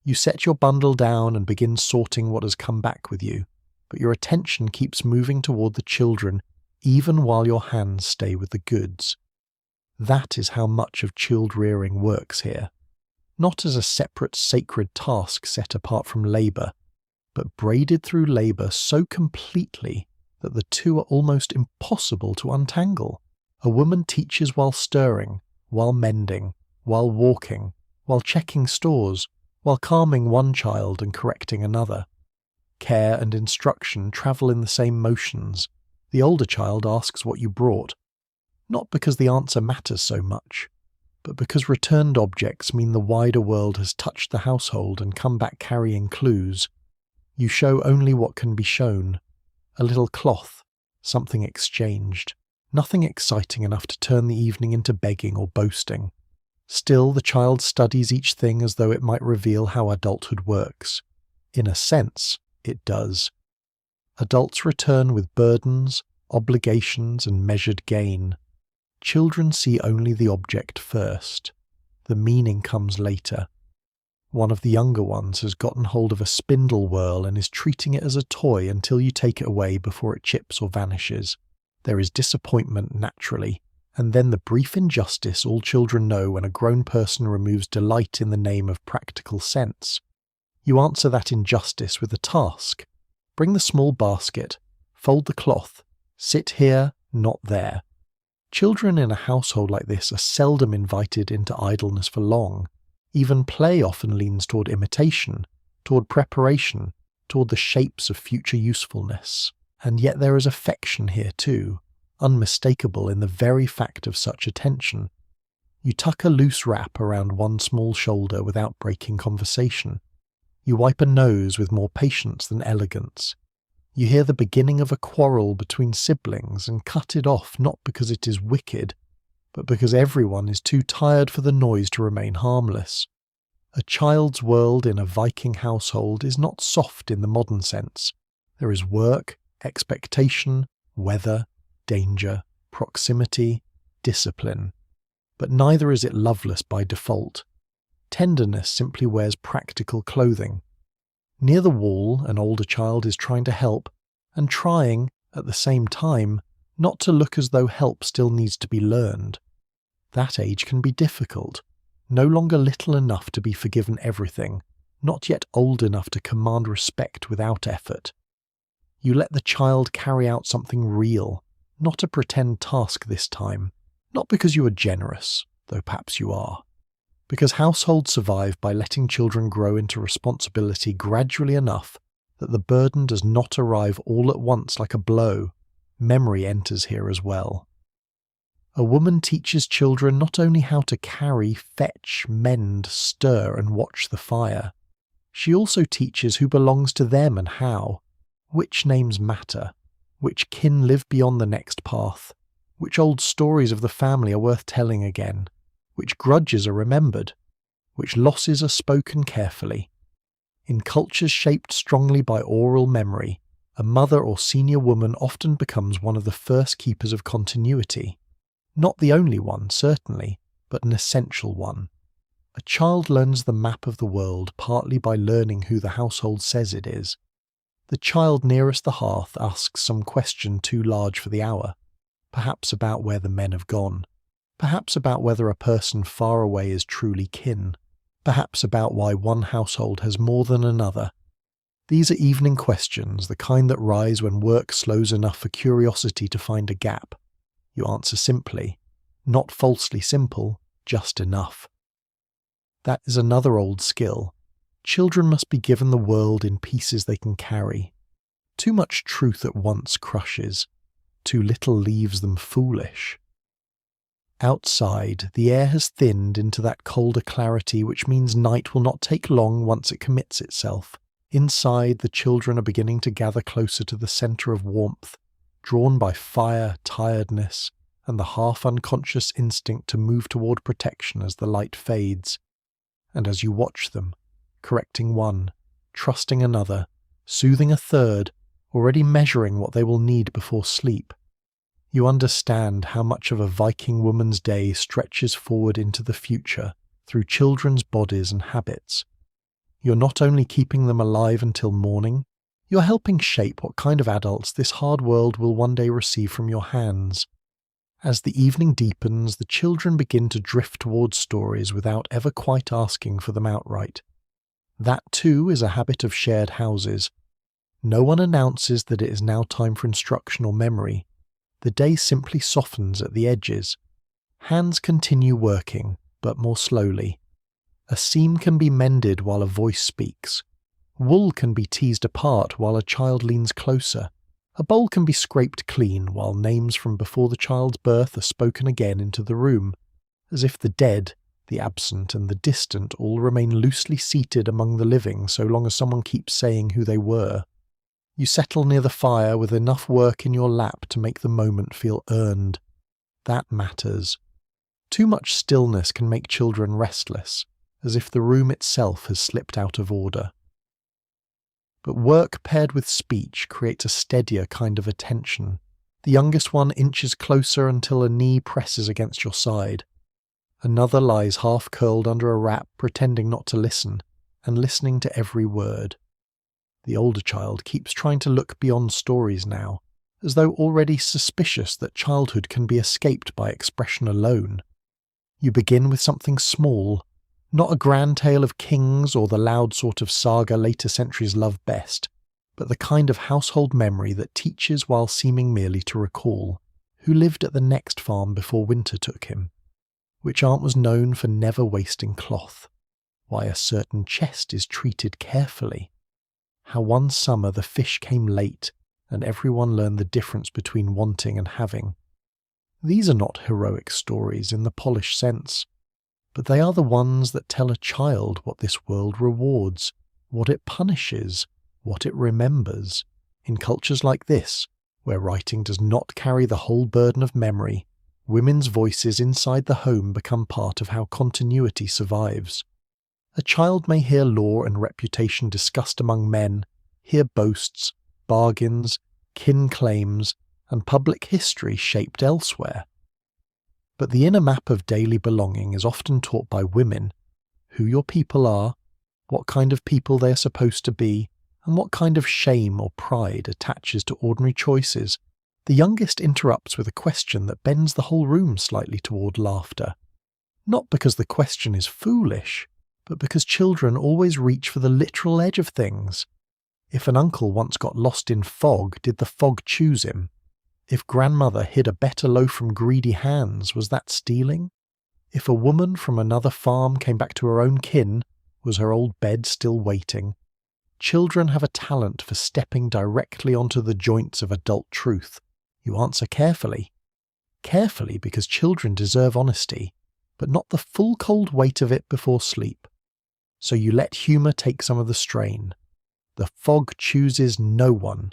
You set your bundle down and begin sorting what has come back with you, but your attention keeps moving toward the children even while your hands stay with the goods. That is how much of child rearing works here. Not as a separate sacred task set apart from labour, but braided through labour so completely that the two are almost impossible to untangle. A woman teaches while stirring, while mending, while walking, while checking stores, while calming one child and correcting another. Care and instruction travel in the same motions. The older child asks what you brought, not because the answer matters so much, but because returned objects mean the wider world has touched the household and come back carrying clues. You show only what can be shown. A little cloth, something exchanged, nothing exciting enough to turn the evening into begging or boasting. Still, the child studies each thing as though it might reveal how adulthood works. In a sense, it does. Adults return with burdens, obligations, and measured gain. Children see only the object first. The meaning comes later. One of the younger ones has gotten hold of a spindle whorl and is treating it as a toy until you take it away before it chips or vanishes. There is disappointment naturally, and then the brief injustice all children know when a grown person removes delight in the name of practical sense. You answer that injustice with a task. Bring the small basket, fold the cloth, sit here, not there. Children in a household like this are seldom invited into idleness for long. Even play often leans toward imitation, toward preparation, toward the shapes of future usefulness. And yet there is affection here too, unmistakable in the very fact of such attention. You tuck a loose wrap around one small shoulder without breaking conversation. You wipe a nose with more patience than elegance. You hear the beginning of a quarrel between siblings and cut it off not because it is wicked, but because everyone is too tired for the noise to remain harmless. A child's world in a Viking household is not soft in the modern sense. There is work, expectation, weather, danger, proximity, discipline. But neither is it loveless by default. Tenderness simply wears practical clothing. Near the wall, an older child is trying to help, and trying, at the same time, not to look as though help still needs to be learned. That age can be difficult, no longer little enough to be forgiven everything, not yet old enough to command respect without effort. You let the child carry out something real, not a pretend task this time, not because you are generous, though perhaps you are. Because households survive by letting children grow into responsibility gradually enough that the burden does not arrive all at once like a blow. Memory enters here as well. A woman teaches children not only how to carry, fetch, mend, stir, and watch the fire. She also teaches who belongs to them and how, which names matter, which kin live beyond the next path, which old stories of the family are worth telling again, which grudges are remembered, which losses are spoken carefully. In cultures shaped strongly by oral memory, a mother or senior woman often becomes one of the first keepers of continuity. Not the only one, certainly, but an essential one. A child learns the map of the world partly by learning who the household says it is. The child nearest the hearth asks some question too large for the hour, perhaps about where the men have gone, perhaps about whether a person far away is truly kin, perhaps about why one household has more than another. These are evening questions, the kind that rise when work slows enough for curiosity to find a gap. You answer simply, not falsely simple, just enough. That is another old skill. Children must be given the world in pieces they can carry. Too much truth at once crushes. Too little leaves them foolish. Outside, the air has thinned into that colder clarity which means night will not take long once it commits itself. Inside, the children are beginning to gather closer to the centre of warmth, drawn by fire, tiredness, and the half-unconscious instinct to move toward protection as the light fades. And as you watch them, correcting one, trusting another, soothing a third, already measuring what they will need before sleep, you understand how much of a Viking woman's day stretches forward into the future through children's bodies and habits. You're not only keeping them alive until morning, you're helping shape what kind of adults this hard world will one day receive from your hands. As the evening deepens, the children begin to drift towards stories without ever quite asking for them outright. That too is a habit of shared houses. No one announces that it is now time for instruction or memory. The day simply softens at the edges. Hands continue working, but more slowly. A seam can be mended while a voice speaks. Wool can be teased apart while a child leans closer. A bowl can be scraped clean while names from before the child's birth are spoken again into the room, as if the dead, the absent and the distant all remain loosely seated among the living so long as someone keeps saying who they were. You settle near the fire with enough work in your lap to make the moment feel earned. That matters. Too much stillness can make children restless, as if the room itself has slipped out of order. But work paired with speech creates a steadier kind of attention. The youngest one inches closer until a knee presses against your side. Another lies half curled under a wrap, pretending not to listen, and listening to every word. The older child keeps trying to look beyond stories now, as though already suspicious that childhood can be escaped by expression alone. You begin with something small, not a grand tale of kings or the loud sort of saga later centuries love best, but the kind of household memory that teaches while seeming merely to recall. Who lived at the next farm before winter took him? Which aunt was known for never wasting cloth? Why a certain chest is treated carefully? How one summer the fish came late, and everyone learned the difference between wanting and having. These are not heroic stories in the polished sense, but they are the ones that tell a child what this world rewards, what it punishes, what it remembers. In cultures like this, where writing does not carry the whole burden of memory, women's voices inside the home become part of how continuity survives. A child may hear law and reputation discussed among men, hear boasts, bargains, kin claims, and public history shaped elsewhere. But the inner map of daily belonging is often taught by women: who your people are, what kind of people they are supposed to be, and what kind of shame or pride attaches to ordinary choices. The youngest interrupts with a question that bends the whole room slightly toward laughter. Not because the question is foolish, but because children always reach for the literal edge of things. If an uncle once got lost in fog, did the fog choose him? If grandmother hid a better loaf from greedy hands, was that stealing? If a woman from another farm came back to her own kin, was her old bed still waiting? Children have a talent for stepping directly onto the joints of adult truth. You answer carefully. Carefully, because children deserve honesty, but not the full cold weight of it before sleep. So you let humour take some of the strain. The fog chooses no one.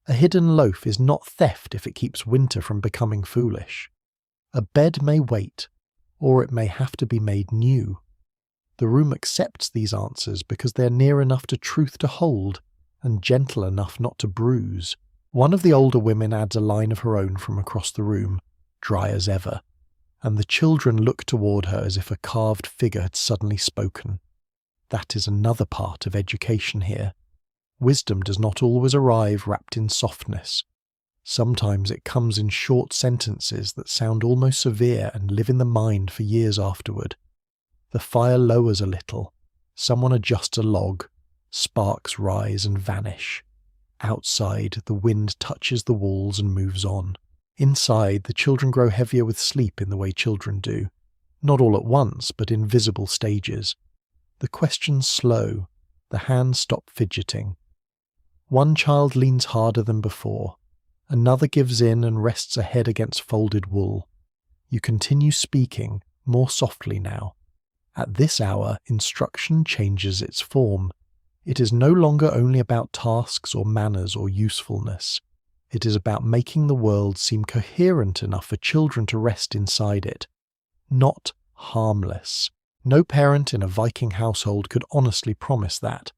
A hidden loaf is not theft if it keeps winter from becoming foolish. A bed may wait, or it may have to be made new. The room accepts these answers because they're near enough to truth to hold and gentle enough not to bruise. One of the older women adds a line of her own from across the room, dry as ever, and the children look toward her as if a carved figure had suddenly spoken. That is another part of education here. Wisdom does not always arrive wrapped in softness. Sometimes it comes in short sentences that sound almost severe and live in the mind for years afterward. The fire lowers a little. Someone adjusts a log. Sparks rise and vanish. Outside, the wind touches the walls and moves on. Inside, the children grow heavier with sleep in the way children do. Not all at once, but in visible stages. The questions slow. The hands stop fidgeting. One child leans harder than before. Another gives in and rests a head against folded wool. You continue speaking, more softly now. At this hour, instruction changes its form. It is no longer only about tasks or manners or usefulness. It is about making the world seem coherent enough for children to rest inside it. Not harmless. No parent in a Viking household could honestly promise that.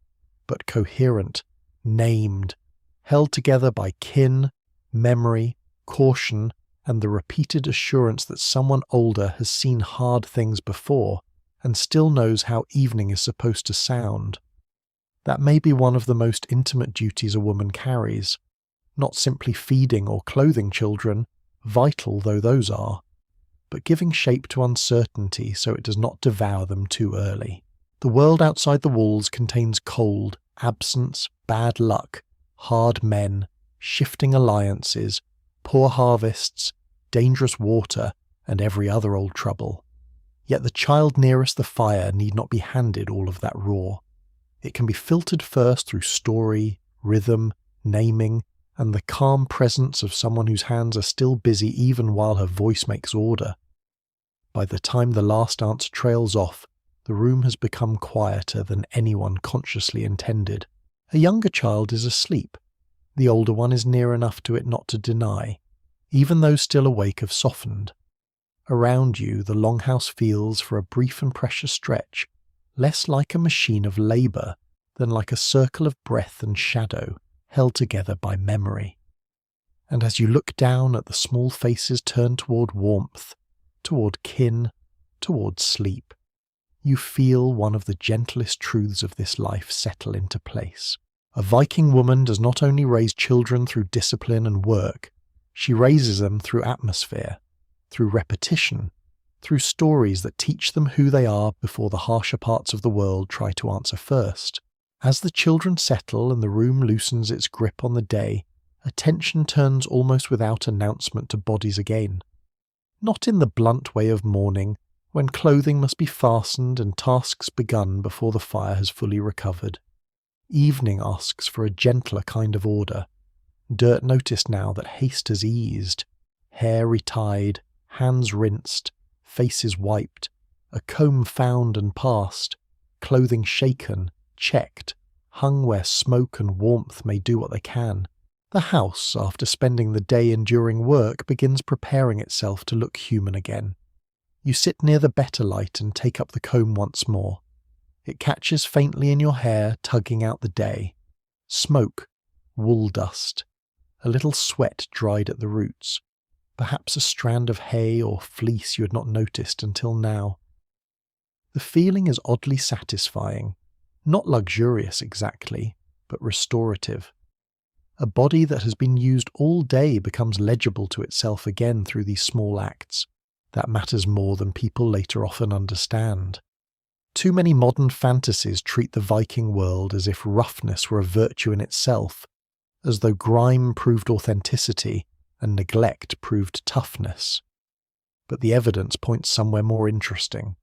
But coherent, named, held together by kin, memory, caution, and the repeated assurance that someone older has seen hard things before and still knows how evening is supposed to sound. That may be one of the most intimate duties a woman carries, not simply feeding or clothing children, vital though those are, but giving shape to uncertainty so it does not devour them too early. The world outside the walls contains cold, absence, bad luck, hard men, shifting alliances, poor harvests, dangerous water, and every other old trouble. Yet the child nearest the fire need not be handed all of that raw. It can be filtered first through story, rhythm, naming, and the calm presence of someone whose hands are still busy even while her voice makes order. By the time the last answer trails off, the room has become quieter than anyone consciously intended. A younger child is asleep. The older one is near enough to it not to deny. Even those still awake have softened. Around you, the longhouse feels, for a brief and precious stretch, less like a machine of labour than like a circle of breath and shadow held together by memory. And as you look down at the small faces turned toward warmth, toward kin, toward sleep, you feel one of the gentlest truths of this life settle into place. A Viking woman does not only raise children through discipline and work, she raises them through atmosphere, through repetition, through stories that teach them who they are before the harsher parts of the world try to answer first. As the children settle and the room loosens its grip on the day, attention turns almost without announcement to bodies again. Not in the blunt way of morning, when clothing must be fastened and tasks begun before the fire has fully recovered. Evening asks for a gentler kind of order. Dirt noticed now that haste has eased. Hair retied, hands rinsed, faces wiped, a comb found and passed, clothing shaken, checked, hung where smoke and warmth may do what they can. The house, after spending the day enduring work, begins preparing itself to look human again. You sit near the better light and take up the comb once more. It catches faintly in your hair, tugging out the day. Smoke, wool dust, a little sweat dried at the roots, perhaps a strand of hay or fleece you had not noticed until now. The feeling is oddly satisfying, not luxurious exactly, but restorative. A body that has been used all day becomes legible to itself again through these small acts. That matters more than people later often understand. Too many modern fantasies treat the Viking world as if roughness were a virtue in itself, as though grime proved authenticity and neglect proved toughness. But the evidence points somewhere more interesting.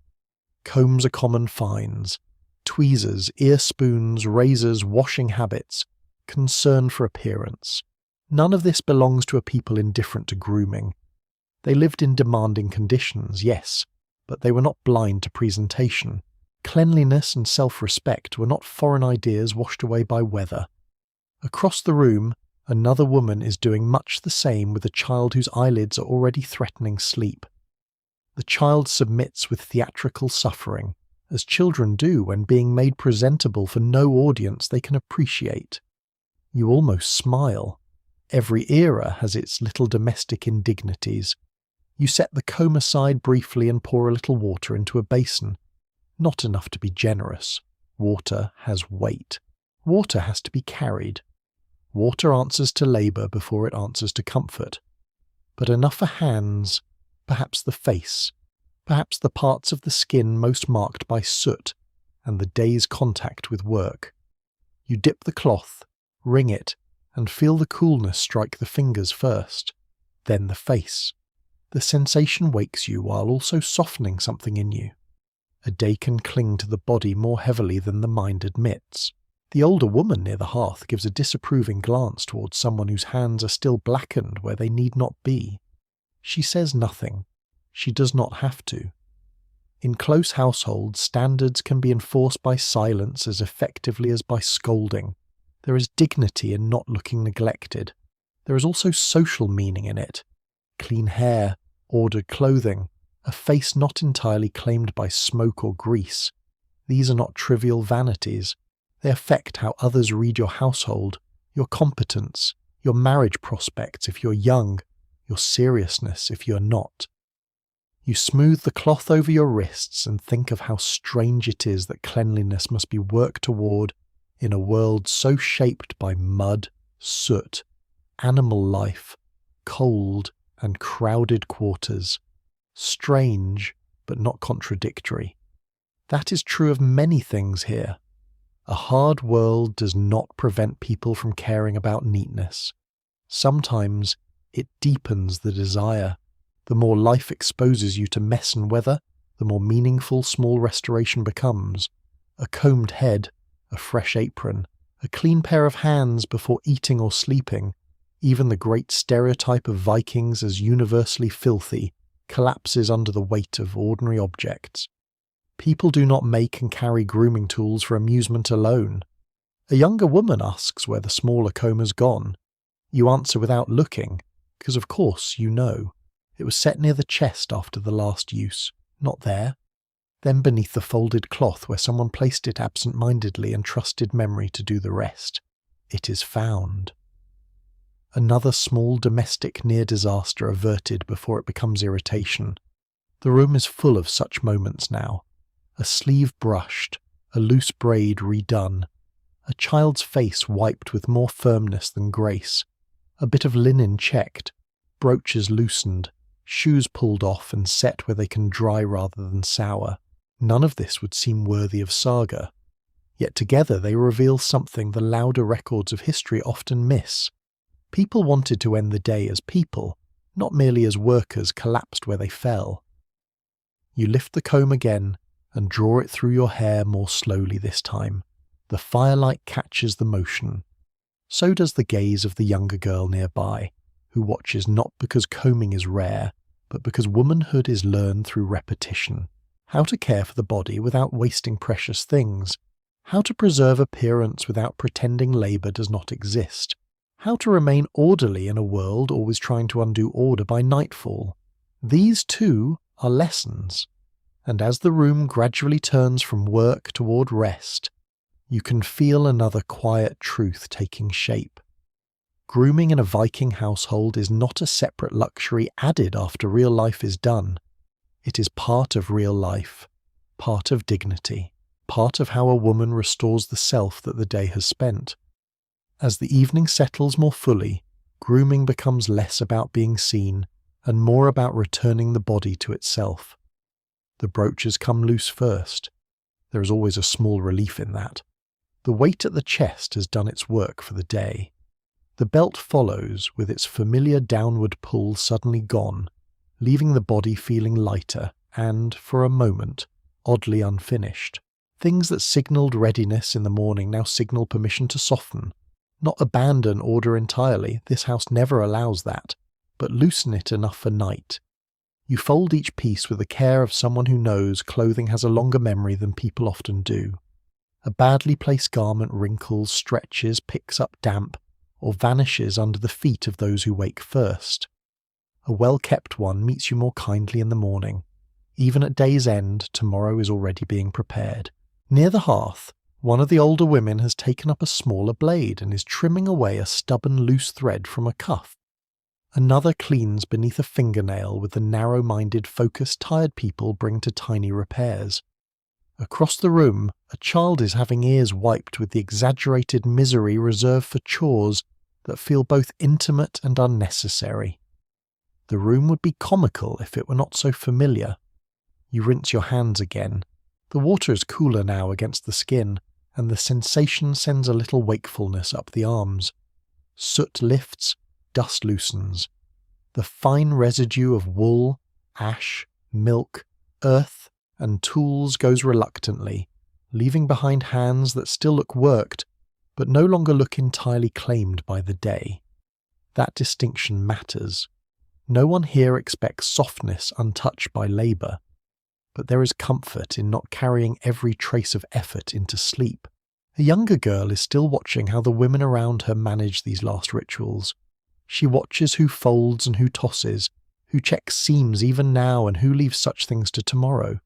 Combs are common finds, tweezers, ear spoons, razors, washing habits, concern for appearance. None of this belongs to a people indifferent to grooming. They lived in demanding conditions, yes, but they were not blind to presentation. Cleanliness and self-respect were not foreign ideas washed away by weather. Across the room, another woman is doing much the same with a child whose eyelids are already threatening sleep. The child submits with theatrical suffering, as children do when being made presentable for no audience they can appreciate. You almost smile. Every era has its little domestic indignities. You set the comb aside briefly and pour a little water into a basin. Not enough to be generous. Water has weight. Water has to be carried. Water answers to labour before it answers to comfort. But enough for hands, perhaps the face, perhaps the parts of the skin most marked by soot and the day's contact with work. You dip the cloth, wring it, and feel the coolness strike the fingers first, then the face. The sensation wakes you while also softening something in you. A day can cling to the body more heavily than the mind admits. The older woman near the hearth gives a disapproving glance towards someone whose hands are still blackened where they need not be. She says nothing. She does not have to. In close households, standards can be enforced by silence as effectively as by scolding. There is dignity in not looking neglected. There is also social meaning in it. Clean hair, ordered clothing, a face not entirely claimed by smoke or grease. These are not trivial vanities. They affect how others read your household, your competence, your marriage prospects if you're young, your seriousness if you're not. You smooth the cloth over your wrists and think of how strange it is that cleanliness must be worked toward in a world so shaped by mud, soot, animal life, cold and crowded quarters. Strange, but not contradictory. That is true of many things here. A hard world does not prevent people from caring about neatness. Sometimes it deepens the desire. The more life exposes you to mess and weather, the more meaningful small restoration becomes. A combed head, a fresh apron, a clean pair of hands before eating or sleeping, even the great stereotype of Vikings as universally filthy, collapses under the weight of ordinary objects. People do not make and carry grooming tools for amusement alone. A younger woman asks where the smaller comb has gone. You answer without looking, because of course you know. It was set near the chest after the last use, not there. Then beneath the folded cloth where someone placed it absent-mindedly and trusted memory to do the rest. It is found. Another small domestic near-disaster averted before it becomes irritation. The room is full of such moments now. A sleeve brushed, a loose braid redone, a child's face wiped with more firmness than grace, a bit of linen checked, brooches loosened, shoes pulled off and set where they can dry rather than sour. None of this would seem worthy of saga. Yet together they reveal something the louder records of history often miss. People wanted to end the day as people, not merely as workers collapsed where they fell. You lift the comb again and draw it through your hair more slowly this time. The firelight catches the motion. So does the gaze of the younger girl nearby, who watches not because combing is rare, but because womanhood is learned through repetition. How to care for the body without wasting precious things. How to preserve appearance without pretending labour does not exist. How to remain orderly in a world always trying to undo order by nightfall. These too are lessons. And as the room gradually turns from work toward rest, you can feel another quiet truth taking shape. Grooming in a Viking household is not a separate luxury added after real life is done. It is part of real life, part of dignity, part of how a woman restores the self that the day has spent. As the evening settles more fully, grooming becomes less about being seen and more about returning the body to itself. The brooches come loose first. There is always a small relief in that. The weight at the chest has done its work for the day. The belt follows, with its familiar downward pull suddenly gone, leaving the body feeling lighter and, for a moment, oddly unfinished. Things that signalled readiness in the morning now signal permission to soften. Not abandon order entirely, this house never allows that, but loosen it enough for night, You fold each piece with the care of someone who knows clothing has a longer memory than people often do. A badly placed garment wrinkles, stretches, picks up damp, or vanishes under the feet of those who wake first. A well-kept one meets you more kindly in the morning. Even at day's end, tomorrow is already being prepared. Near the hearth, one of the older women has taken up a smaller blade and is trimming away a stubborn loose thread from a cuff. Another cleans beneath a fingernail with the narrow-minded focus tired people bring to tiny repairs. Across the room, a child is having ears wiped with the exaggerated misery reserved for chores that feel both intimate and unnecessary. The room would be comical if it were not so familiar. You rinse your hands again. The water is cooler now against the skin, and the sensation sends a little wakefulness up the arms. Soot lifts, dust loosens. The fine residue of wool, ash, milk, earth, and tools goes reluctantly, leaving behind hands that still look worked, but no longer look entirely claimed by the day. That distinction matters. No one here expects softness untouched by labour, but there is comfort in not carrying every trace of effort into sleep. A younger girl is still watching how the women around her manage these last rituals. She watches who folds and who tosses, who checks seams even now and who leaves such things to tomorrow,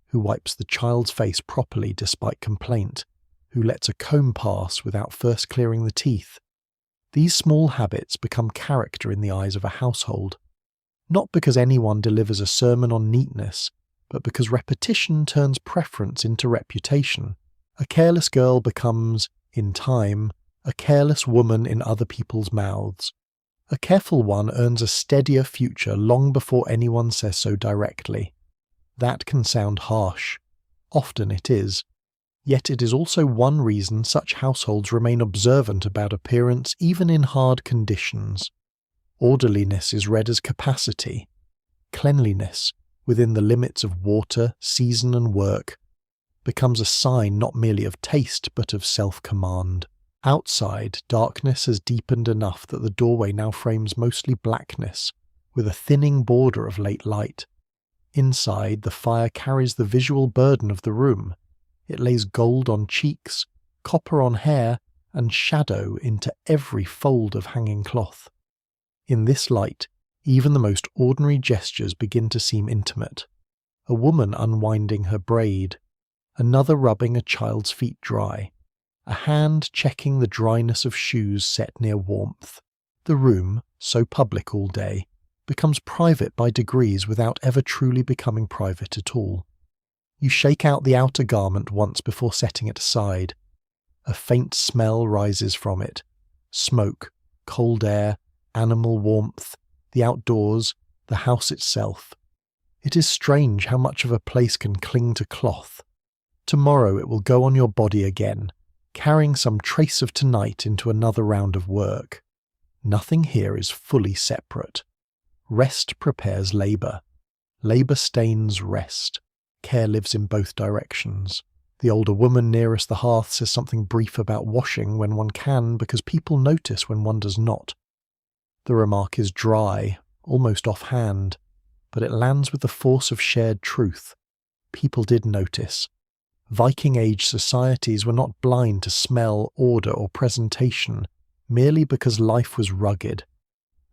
who wipes the child's face properly despite complaint, who lets a comb pass without first clearing the teeth. These small habits become character in the eyes of a household, not because anyone delivers a sermon on neatness, but because repetition turns preference into reputation. A careless girl becomes, in time, a careless woman in other people's mouths. A careful one earns a steadier future long before anyone says so directly. That can sound harsh. Often it is. Yet it is also one reason such households remain observant about appearance even in hard conditions. Orderliness is read as capacity. Cleanliness, within the limits of water, season and work, becomes a sign not merely of taste but of self-command. Outside, darkness has deepened enough that the doorway now frames mostly blackness, with a thinning border of late light. Inside, the fire carries the visual burden of the room. It lays gold on cheeks, copper on hair, and shadow into every fold of hanging cloth. In this light, even the most ordinary gestures begin to seem intimate. A woman unwinding her braid, another rubbing a child's feet dry, a hand checking the dryness of shoes set near warmth. The room, so public all day, becomes private by degrees without ever truly becoming private at all. You shake out the outer garment once before setting it aside. A faint smell rises from it. Smoke, cold air, animal warmth, the outdoors, the house itself. It is strange how much of a place can cling to cloth. Tomorrow it will go on your body again, carrying some trace of tonight into another round of work. Nothing here is fully separate. Rest prepares labour. Labour stains rest. Care lives in both directions. The older woman nearest the hearth says something brief about washing when one can because people notice when one does not. The remark is dry, almost offhand, but it lands with the force of shared truth. People did notice. Viking Age societies were not blind to smell, order or presentation, merely because life was rugged.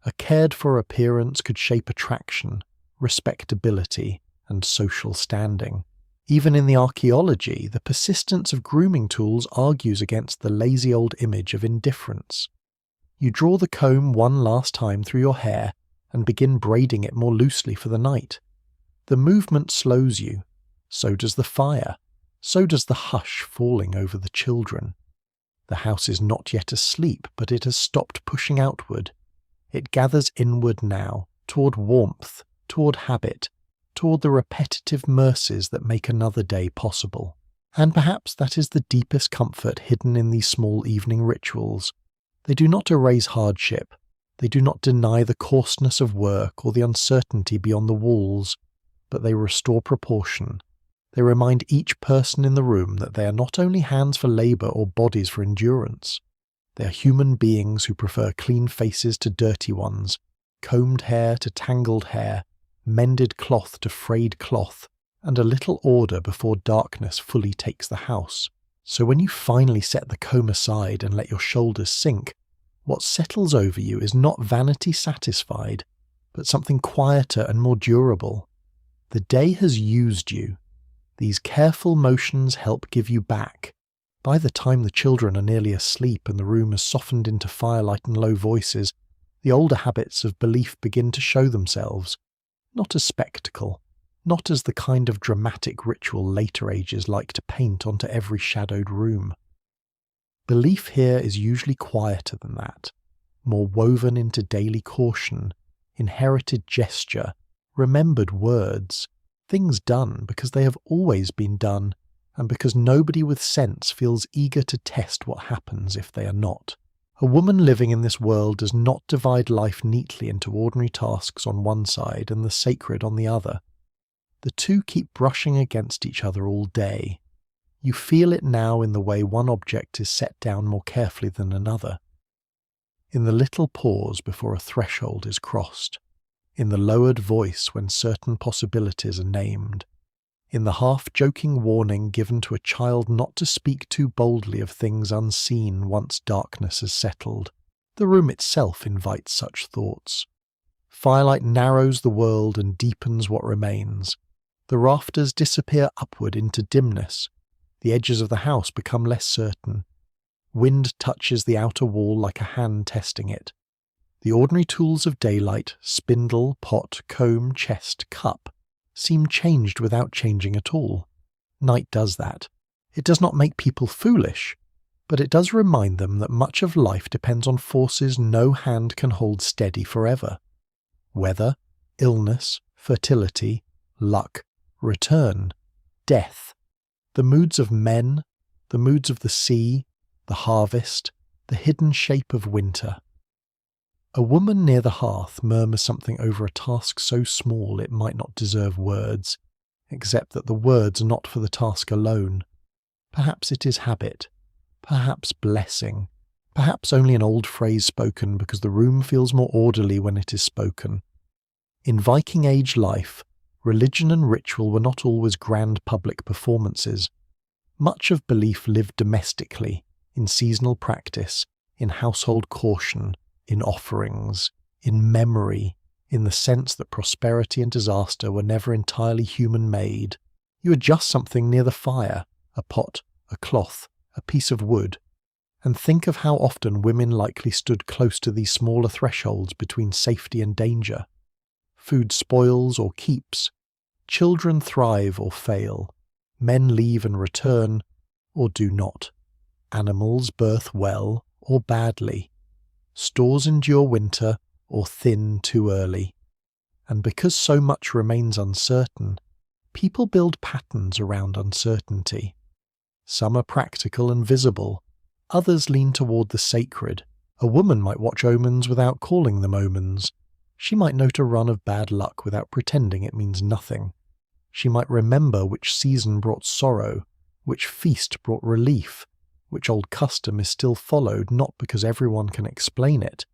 A cared-for appearance could shape attraction, respectability, and social standing. Even in the archaeology, the persistence of grooming tools argues against the lazy old image of indifference. You draw the comb one last time through your hair and begin braiding it more loosely for the night. The movement slows you. So does the fire. So does the hush falling over the children. The house is not yet asleep, but it has stopped pushing outward. It gathers inward now, toward warmth, toward habit, toward the repetitive mercies that make another day possible. And perhaps that is the deepest comfort hidden in these small evening rituals. They do not erase hardship. They do not deny the coarseness of work or the uncertainty beyond the walls, but they restore proportion. They remind each person in the room that they are not only hands for labour or bodies for endurance. They are human beings who prefer clean faces to dirty ones, combed hair to tangled hair, mended cloth to frayed cloth, and a little order before darkness fully takes the house. So when you finally set the comb aside and let your shoulders sink, what settles over you is not vanity satisfied, but something quieter and more durable. The day has used you. These careful motions help give you back. By the time the children are nearly asleep and the room has softened into firelight and low voices, the older habits of belief begin to show themselves, not as spectacle, not as the kind of dramatic ritual later ages like to paint onto every shadowed room. Belief here is usually quieter than that, more woven into daily caution, inherited gesture, remembered words, things done because they have always been done, and because nobody with sense feels eager to test what happens if they are not. A woman living in this world does not divide life neatly into ordinary tasks on one side and the sacred on the other. The two keep brushing against each other all day. You feel it now in the way one object is set down more carefully than another, in the little pause before a threshold is crossed, in the lowered voice when certain possibilities are named, in the half-joking warning given to a child not to speak too boldly of things unseen once darkness has settled. The room itself invites such thoughts. Firelight narrows the world and deepens what remains. The rafters disappear upward into dimness. The edges of the house become less certain. Wind touches the outer wall like a hand testing it. The ordinary tools of daylight, spindle, pot, comb, chest, cup, seem changed without changing at all. Night does that. It does not make people foolish, but it does remind them that much of life depends on forces no hand can hold steady forever. Weather, illness, fertility, luck, return, death, the moods of men, the moods of the sea, the harvest, the hidden shape of winter. A woman near the hearth murmurs something over a task so small it might not deserve words, except that the words are not for the task alone. Perhaps it is habit, perhaps blessing, perhaps only an old phrase spoken because the room feels more orderly when it is spoken. In Viking Age life, religion and ritual were not always grand public performances. Much of belief lived domestically, in seasonal practice, in household caution, in offerings, in memory, in the sense that prosperity and disaster were never entirely human-made. You adjust something near the fire, a pot, a cloth, a piece of wood, and think of how often women likely stood close to these smaller thresholds between safety and danger. Food spoils or keeps. Children thrive or fail. Men leave and return, or do not. Animals birth well or badly. Stores endure winter or thin too early. And because so much remains uncertain, people build patterns around uncertainty. Some are practical and visible, others lean toward the sacred. A woman might watch omens without calling them omens. She might note a run of bad luck without pretending it means nothing. She might remember which season brought sorrow, which feast brought relief, which old custom is still followed not because everyone can explain it,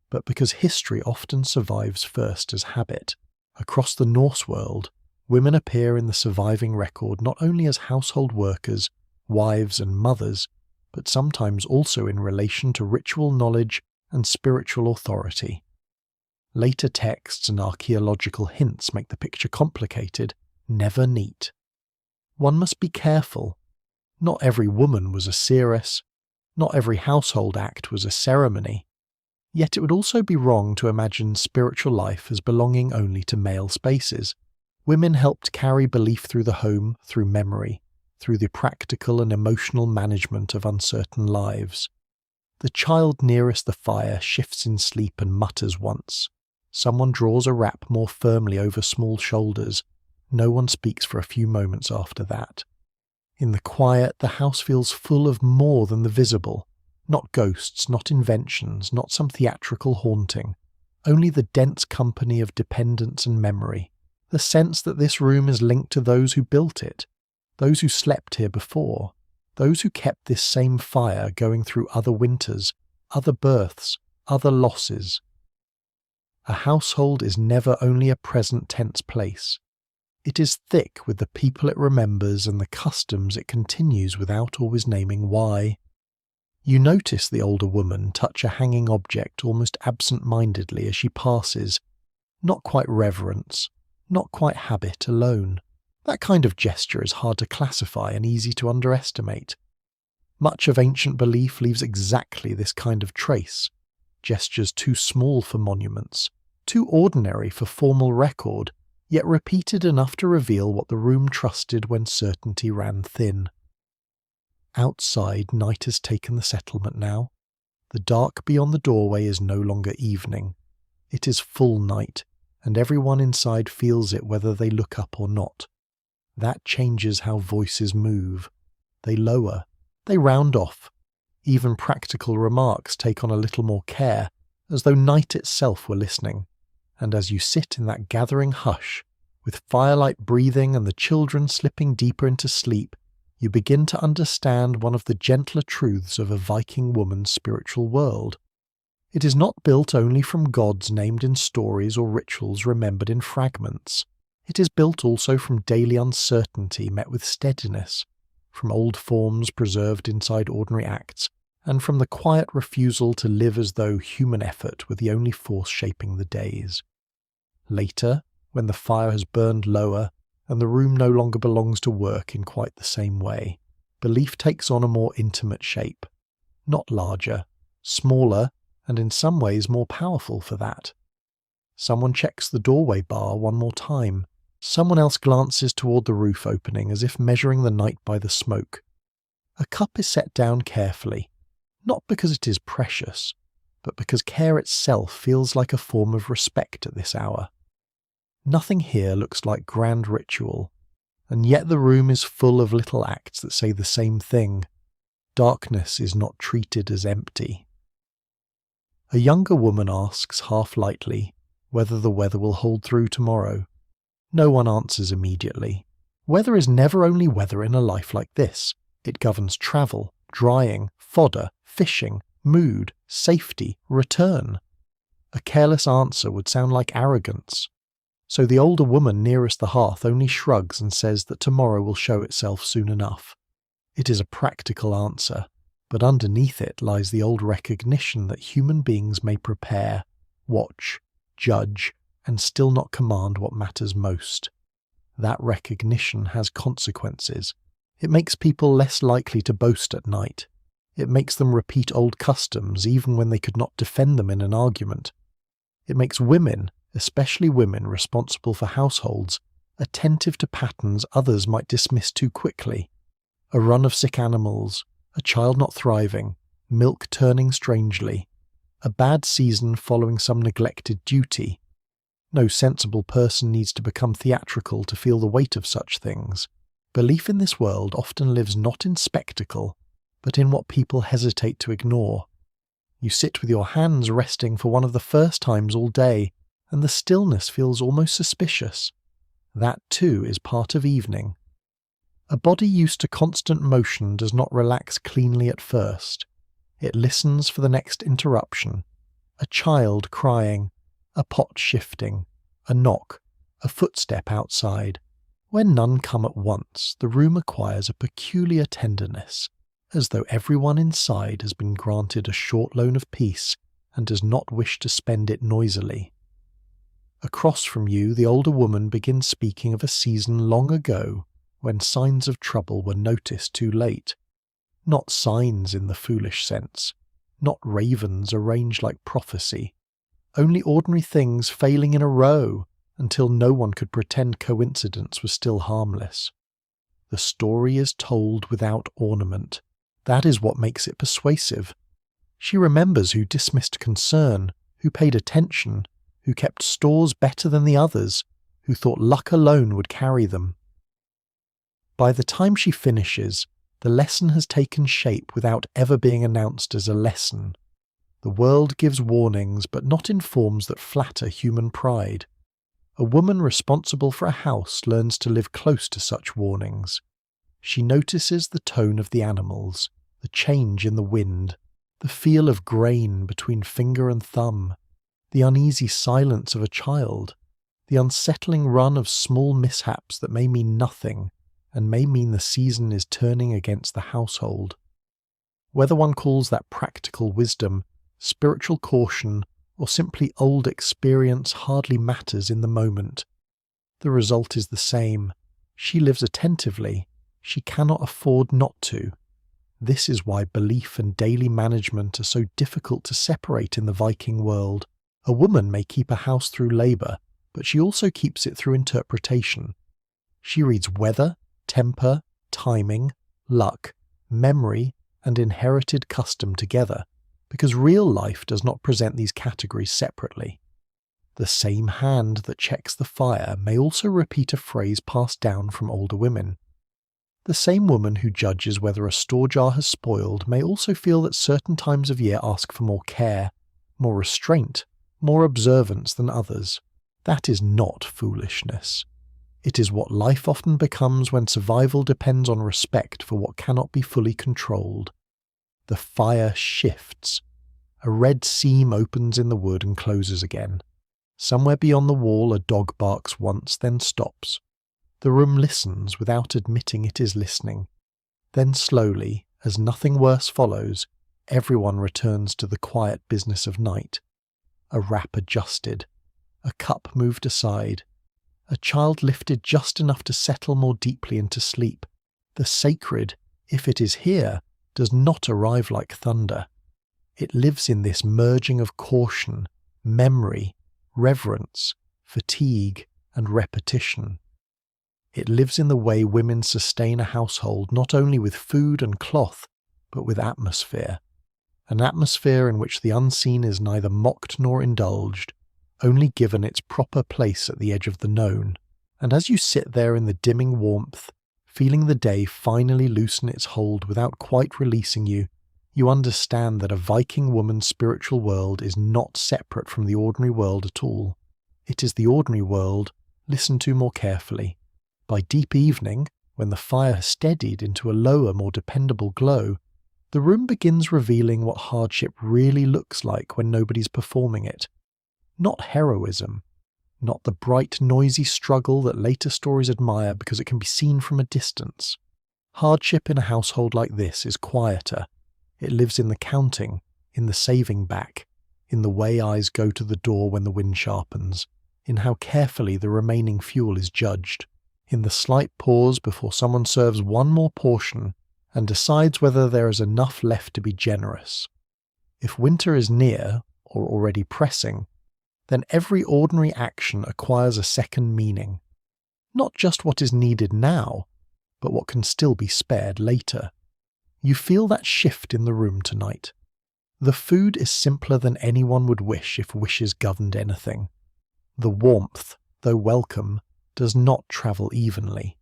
but because history often survives first as habit. Across the Norse world, women appear in the surviving record not only as household workers, wives and mothers, but sometimes also in relation to ritual knowledge and spiritual authority. Later texts and archaeological hints make the picture complicated, never neat. One must be careful. Not every woman was a seeress, not every household act was a ceremony. Yet it would also be wrong to imagine spiritual life as belonging only to male spaces. Women helped carry belief through the home, through memory, through the practical and emotional management of uncertain lives. The child nearest the fire shifts in sleep and mutters once. Someone draws a wrap more firmly over small shoulders. No one speaks for a few moments after that. In the quiet, the house feels full of more than the visible. Not ghosts, not inventions, not some theatrical haunting. Only the dense company of dependence and memory. The sense that this room is linked to those who built it, those who slept here before, those who kept this same fire going through other winters, other births, other losses. A household is never only a present tense place. It is thick with the people it remembers and the customs it continues without always naming why. You notice the older woman touch a hanging object almost absent-mindedly as she passes, not quite reverence, not quite habit alone. That kind of gesture is hard to classify and easy to underestimate. Much of ancient belief leaves exactly this kind of trace, gestures too small for monuments, too ordinary for formal record, yet repeated enough to reveal what the room trusted when certainty ran thin. Outside, night has taken the settlement now. The dark beyond the doorway is no longer evening. It is full night, and everyone inside feels it whether they look up or not. That changes how voices move. They lower, they round off. Even practical remarks take on a little more care, as though night itself were listening. And as you sit in that gathering hush, with firelight breathing and the children slipping deeper into sleep, you begin to understand one of the gentler truths of a Viking woman's spiritual world. It is not built only from gods named in stories or rituals remembered in fragments. It is built also from daily uncertainty met with steadiness, from old forms preserved inside ordinary acts, and from the quiet refusal to live as though human effort were the only force shaping the days. Later, when the fire has burned lower, and the room no longer belongs to work in quite the same way, belief takes on a more intimate shape, not larger, smaller, and in some ways more powerful for that. Someone checks the doorway bar one more time. Someone else glances toward the roof opening as if measuring the night by the smoke. A cup is set down carefully, not because it is precious, but because care itself feels like a form of respect at this hour. Nothing here looks like grand ritual, and yet the room is full of little acts that say the same thing. Darkness is not treated as empty. A younger woman asks, half lightly, whether the weather will hold through tomorrow. No one answers immediately. Weather is never only weather in a life like this. It governs travel, drying, fodder, fishing, mood, safety, return. A careless answer would sound like arrogance. So the older woman nearest the hearth only shrugs and says that tomorrow will show itself soon enough. It is a practical answer, but underneath it lies the old recognition that human beings may prepare, watch, judge, and still not command what matters most. That recognition has consequences. It makes people less likely to boast at night. It makes them repeat old customs even when they could not defend them in an argument. It makes women, especially women responsible for households, attentive to patterns others might dismiss too quickly. A run of sick animals, a child not thriving, milk turning strangely, a bad season following some neglected duty. No sensible person needs to become theatrical to feel the weight of such things. Belief in this world often lives not in spectacle, but in what people hesitate to ignore. You sit with your hands resting for one of the first times all day, and the stillness feels almost suspicious. That too is part of evening. A body used to constant motion does not relax cleanly at first. It listens for the next interruption. A child crying, a pot shifting, a knock, a footstep outside. When none come at once, the room acquires a peculiar tenderness, as though everyone inside has been granted a short loan of peace and does not wish to spend it noisily. Across from you, the older woman begins speaking of a season long ago when signs of trouble were noticed too late. Not signs in the foolish sense, not ravens arranged like prophecy, only ordinary things failing in a row until no one could pretend coincidence was still harmless. The story is told without ornament. That is what makes it persuasive. She remembers who dismissed concern, who paid attention, who kept stores better than the others, who thought luck alone would carry them. By the time she finishes, the lesson has taken shape without ever being announced as a lesson. The world gives warnings, but not in forms that flatter human pride. A woman responsible for a house learns to live close to such warnings. She notices the tone of the animals, the change in the wind, the feel of grain between finger and thumb, the uneasy silence of a child, the unsettling run of small mishaps that may mean nothing and may mean the season is turning against the household. Whether one calls that practical wisdom, spiritual caution, or simply old experience hardly matters in the moment. The result is the same. She lives attentively. She cannot afford not to. This is why belief and daily management are so difficult to separate in the Viking world. A woman may keep a house through labour, but she also keeps it through interpretation. She reads weather, temper, timing, luck, memory, and inherited custom together, because real life does not present these categories separately. The same hand that checks the fire may also repeat a phrase passed down from older women. The same woman who judges whether a store jar has spoiled may also feel that certain times of year ask for more care, more restraint, more observance than others. That is not foolishness. It is what life often becomes when survival depends on respect for what cannot be fully controlled. The fire shifts. A red seam opens in the wood and closes again. Somewhere beyond the wall a dog barks once, then stops. The room listens without admitting it is listening. Then slowly, as nothing worse follows, everyone returns to the quiet business of night. A wrap adjusted. A cup moved aside. A child lifted just enough to settle more deeply into sleep. The sacred, if it is here, does not arrive like thunder. It lives in this merging of caution, memory, reverence, fatigue, and repetition. It lives in the way women sustain a household not only with food and cloth, but with atmosphere. An atmosphere in which the unseen is neither mocked nor indulged, only given its proper place at the edge of the known. And as you sit there in the dimming warmth, feeling the day finally loosen its hold without quite releasing you, you understand that a Viking woman's spiritual world is not separate from the ordinary world at all. It is the ordinary world, listened to more carefully. By deep evening, when the fire has steadied into a lower, more dependable glow, the room begins revealing what hardship really looks like when nobody's performing it. Not heroism, not the bright, noisy struggle that later stories admire because it can be seen from a distance. Hardship in a household like this is quieter. It lives in the counting, in the saving back, in the way eyes go to the door when the wind sharpens, in how carefully the remaining fuel is judged, in the slight pause before someone serves one more portion and decides whether there is enough left to be generous. If winter is near, or already pressing, then every ordinary action acquires a second meaning. Not just what is needed now, but what can still be spared later. You feel that shift in the room tonight. The food is simpler than anyone would wish if wishes governed anything. The warmth, though welcome, does not travel evenly.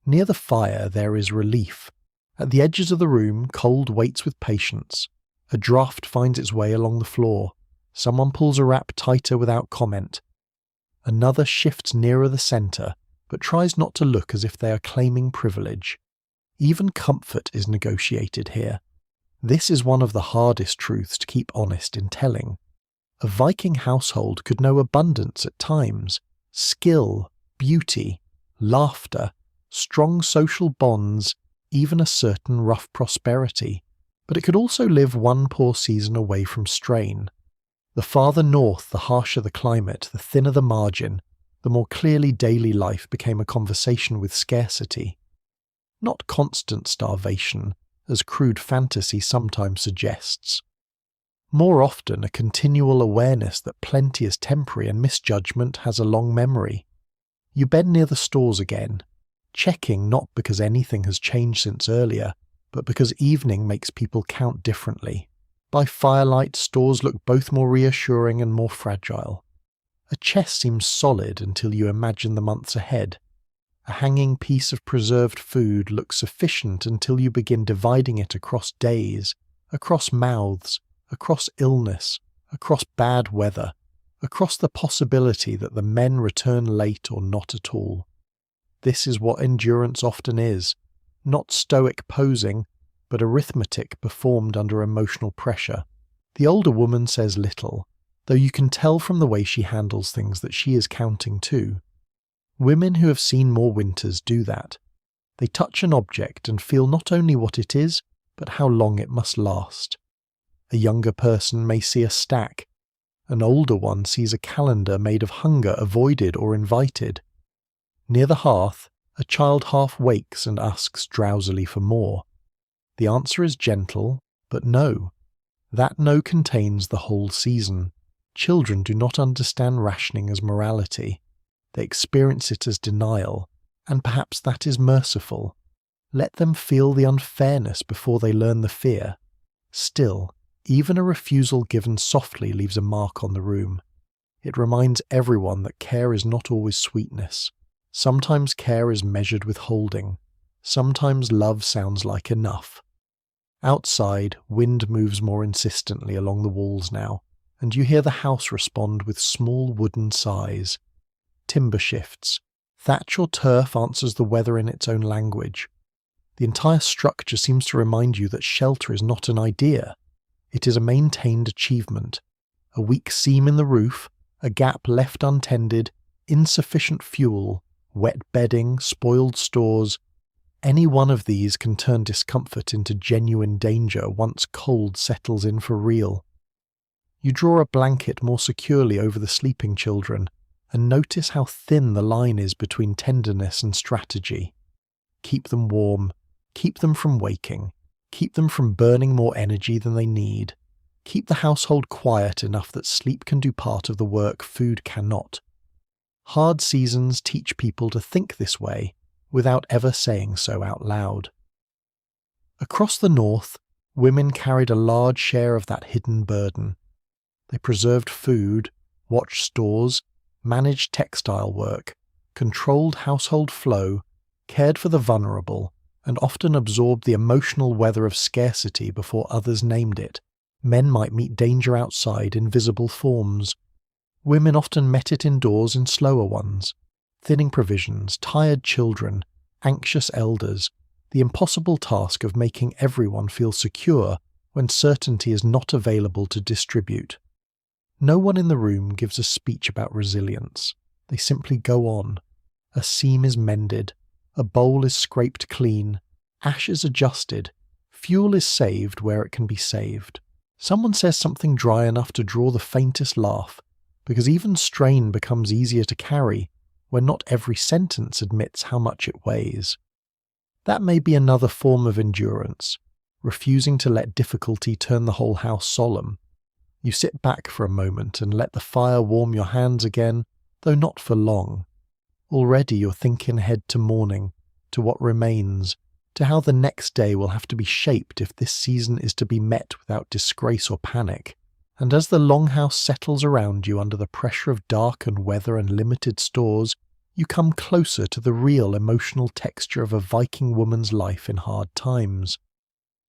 Near the fire there is relief. At the edges of the room, cold waits with patience. A draught finds its way along the floor. Someone pulls a wrap tighter without comment. Another shifts nearer the centre, but tries not to look as if they are claiming privilege. Even comfort is negotiated here. This is one of the hardest truths to keep honest in telling. A Viking household could know abundance at times, skill, beauty, laughter, strong social bonds, even a certain rough prosperity, but it could also live one poor season away from strain. The farther north, the harsher the climate, the thinner the margin, the more clearly daily life became a conversation with scarcity. Not constant starvation, as crude fantasy sometimes suggests. More often a continual awareness that plenty is temporary and misjudgment has a long memory. You bend near the stores again, checking not because anything has changed since earlier, but because evening makes people count differently. By firelight, stores look both more reassuring and more fragile. A chest seems solid until you imagine the months ahead. A hanging piece of preserved food looks sufficient until you begin dividing it across days, across mouths, across illness, across bad weather, across the possibility that the men return late or not at all. This is what endurance often is, not stoic posing, but arithmetic performed under emotional pressure. The older woman says little, though you can tell from the way she handles things that she is counting too. Women who have seen more winters do that. They touch an object and feel not only what it is, but how long it must last. A younger person may see a stack. An older one sees a calendar made of hunger avoided or invited. Near the hearth, a child half wakes and asks drowsily for more. The answer is gentle, but no. That no contains the whole season. Children do not understand rationing as morality. They experience it as denial, and perhaps that is merciful. Let them feel the unfairness before they learn the fear. Still, even a refusal given softly leaves a mark on the room. It reminds everyone that care is not always sweetness. Sometimes care is measured with holding. Sometimes love sounds like enough. Outside, wind moves more insistently along the walls now, and you hear the house respond with small wooden sighs. Timber shifts. Thatch or turf answers the weather in its own language. The entire structure seems to remind you that shelter is not an idea. It is a maintained achievement. A weak seam in the roof, a gap left untended, insufficient fuel, wet bedding, spoiled stores. Any one of these can turn discomfort into genuine danger once cold settles in for real. You draw a blanket more securely over the sleeping children, and notice how thin the line is between tenderness and strategy. Keep them warm, keep them from waking, keep them from burning more energy than they need. Keep the household quiet enough that sleep can do part of the work food cannot. Hard seasons teach people to think this way without ever saying so out loud. Across the north, women carried a large share of that hidden burden. They preserved food, watched stores, managed textile work, controlled household flow, cared for the vulnerable, and often absorbed the emotional weather of scarcity before others named it. Men might meet danger outside in visible forms. Women often met it indoors in slower ones. Thinning provisions, tired children, anxious elders, the impossible task of making everyone feel secure when certainty is not available to distribute. No one in the room gives a speech about resilience. They simply go on. A seam is mended, a bowl is scraped clean, ash is adjusted, fuel is saved where it can be saved. Someone says something dry enough to draw the faintest laugh, because even strain becomes easier to carry when not every sentence admits how much it weighs. That may be another form of endurance, refusing to let difficulty turn the whole house solemn. You sit back for a moment and let the fire warm your hands again, though not for long. Already you're thinking ahead to morning, to what remains, to how the next day will have to be shaped if this season is to be met without disgrace or panic. And as the longhouse settles around you under the pressure of darkened weather and limited stores, you come closer to the real emotional texture of a Viking woman's life in hard times.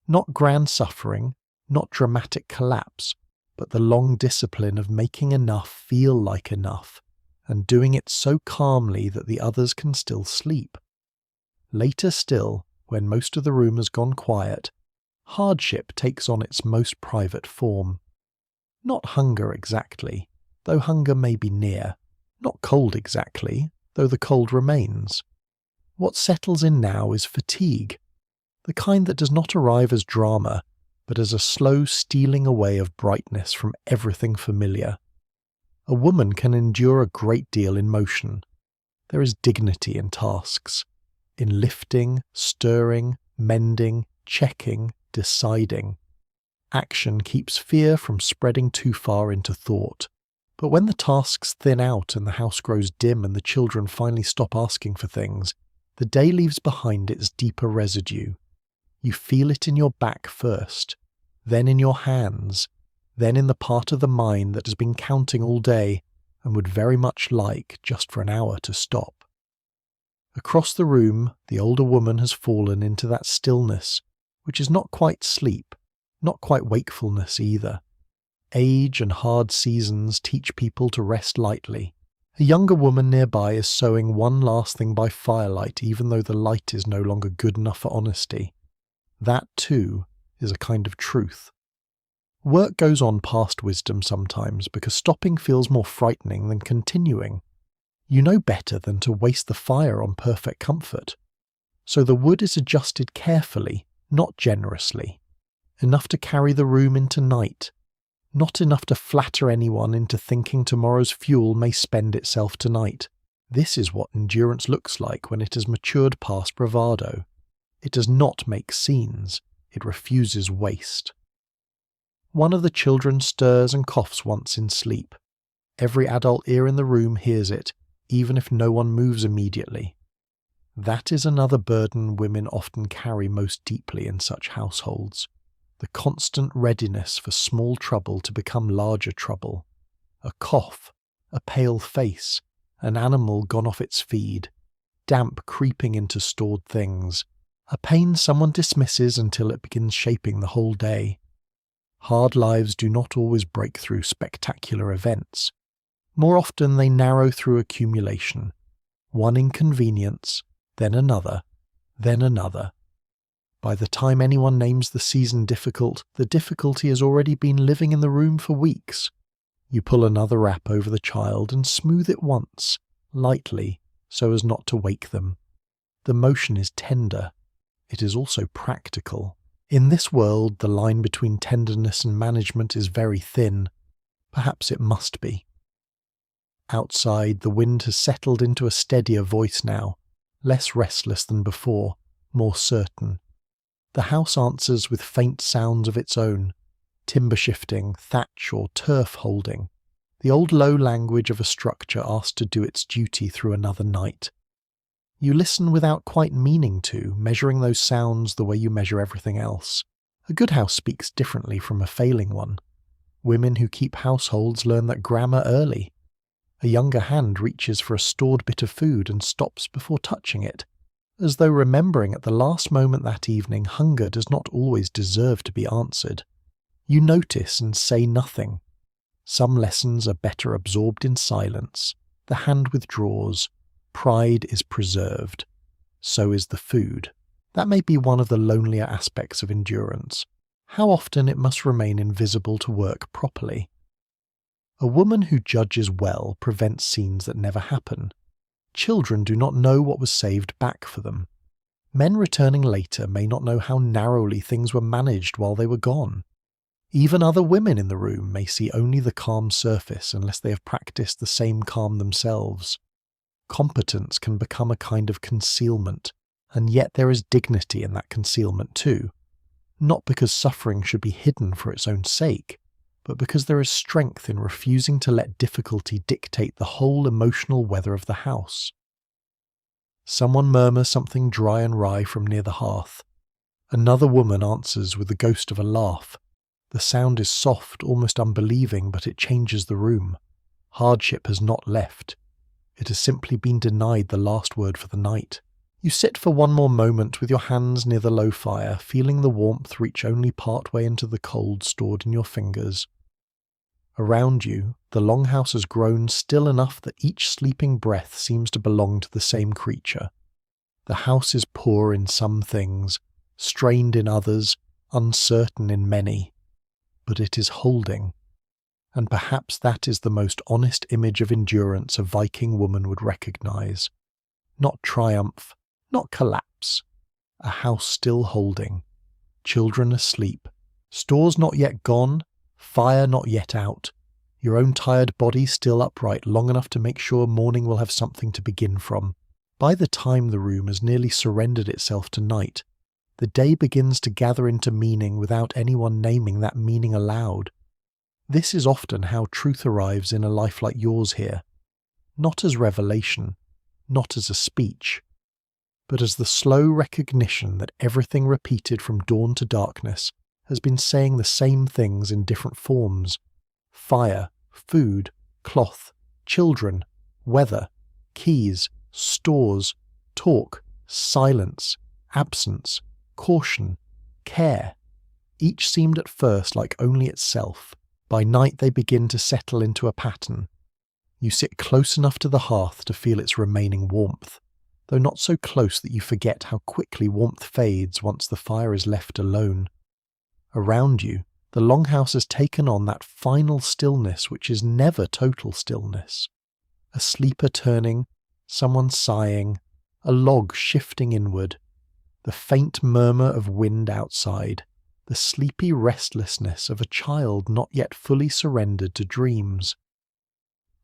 Not grand suffering, not dramatic collapse, but the long discipline of making enough feel like enough, and doing it so calmly that the others can still sleep. Later still, when most of the room has gone quiet, hardship takes on its most private form. Not hunger exactly, though hunger may be near. Not cold exactly, though the cold remains. What settles in now is fatigue, the kind that does not arrive as drama, but as a slow stealing away of brightness from everything familiar. A woman can endure a great deal in motion. There is dignity in tasks, in lifting, stirring, mending, checking, deciding. Action keeps fear from spreading too far into thought. But when the tasks thin out and the house grows dim and the children finally stop asking for things, the day leaves behind its deeper residue. You feel it in your back first, then in your hands, then in the part of the mind that has been counting all day and would very much like just for an hour to stop. Across the room, the older woman has fallen into that stillness, which is not quite sleep, not quite wakefulness either. Age and hard seasons teach people to rest lightly. A younger woman nearby is sewing one last thing by firelight even though the light is no longer good enough for honesty. That, too, is a kind of truth. Work goes on past wisdom sometimes because stopping feels more frightening than continuing. You know better than to waste the fire on perfect comfort. So the wood is adjusted carefully, not generously. Enough to carry the room into night. Not enough to flatter anyone into thinking tomorrow's fuel may spend itself tonight. This is what endurance looks like when it has matured past bravado. It does not make scenes. It refuses waste. One of the children stirs and coughs once in sleep. Every adult ear in the room hears it, even if no one moves immediately. That is another burden women often carry most deeply in such households. The constant readiness for small trouble to become larger trouble. A cough, a pale face, an animal gone off its feed, damp creeping into stored things, a pain someone dismisses until it begins shaping the whole day. Hard lives do not always break through spectacular events. More often they narrow through accumulation. One inconvenience, then another, then another. By the time anyone names the season difficult, the difficulty has already been living in the room for weeks. You pull another wrap over the child and smooth it once, lightly, so as not to wake them. The motion is tender. It is also practical. In this world, the line between tenderness and management is very thin. Perhaps it must be. Outside, the wind has settled into a steadier voice now, less restless than before, more certain. The house answers with faint sounds of its own, timber shifting, thatch or turf holding, the old low language of a structure asked to do its duty through another night. You listen without quite meaning to, measuring those sounds the way you measure everything else. A good house speaks differently from a failing one. Women who keep households learn that grammar early. A younger hand reaches for a stored bit of food and stops before touching it, as though remembering at the last moment that evening hunger does not always deserve to be answered. You notice and say nothing. Some lessons are better absorbed in silence. The hand withdraws. Pride is preserved. So is the food. That may be one of the lonelier aspects of endurance. How often it must remain invisible to work properly. A woman who judges well prevents scenes that never happen. Children do not know what was saved back for them. Men returning later may not know how narrowly things were managed while they were gone. Even other women in the room may see only the calm surface unless they have practiced the same calm themselves. Competence can become a kind of concealment, and yet there is dignity in that concealment too. Not because suffering should be hidden for its own sake, but because there is strength in refusing to let difficulty dictate the whole emotional weather of the house. Someone murmurs something dry and wry from near the hearth. Another woman answers with the ghost of a laugh. The sound is soft, almost unbelieving, but it changes the room. Hardship has not left. It has simply been denied the last word for the night. You sit for one more moment with your hands near the low fire, feeling the warmth reach only part way into the cold stored in your fingers. Around you, the longhouse has grown still enough that each sleeping breath seems to belong to the same creature. The house is poor in some things, strained in others, uncertain in many. But it is holding. And perhaps that is the most honest image of endurance a Viking woman would recognize. Not triumph, not collapse. A house still holding. Children asleep. Stores not yet gone. Fire not yet out. Your own tired body still upright long enough to make sure morning will have something to begin from. By the time the room has nearly surrendered itself to night, the day begins to gather into meaning without anyone naming that meaning aloud. This is often how truth arrives in a life like yours here. Not as revelation, not as a speech, but as the slow recognition that everything repeated from dawn to darkness has been saying the same things in different forms. Fire, food, cloth, children, weather, keys, stores, talk, silence, absence, caution, care. Each seemed at first like only itself. By night they begin to settle into a pattern. You sit close enough to the hearth to feel its remaining warmth, though not so close that you forget how quickly warmth fades once the fire is left alone. Around you, The longhouse has taken on that final stillness which is never total stillness. A sleeper turning, someone sighing, a log shifting inward, the faint murmur of wind outside, the sleepy restlessness of a child not yet fully surrendered to dreams.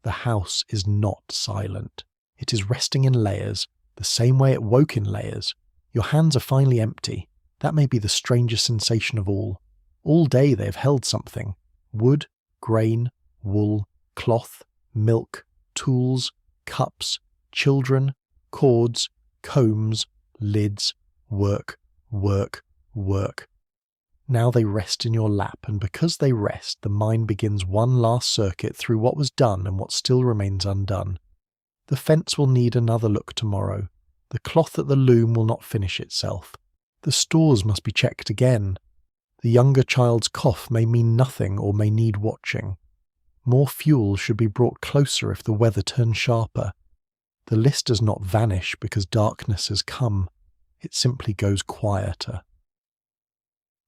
The house is not silent. It is resting in layers, the same way it woke in layers. Your hands are finally empty. That may be the strangest sensation of all. All day they have held something. Wood, grain, wool, cloth, milk, tools, cups, children, cords, combs, lids, work, work, work. Now they rest in your lap, and because they rest, the mind begins one last circuit through what was done and what still remains undone. The fence will need another look tomorrow. The cloth at the loom will not finish itself. The stores must be checked again. The younger child's cough may mean nothing or may need watching. More fuel should be brought closer if the weather turns sharper. The list does not vanish because darkness has come. It simply goes quieter.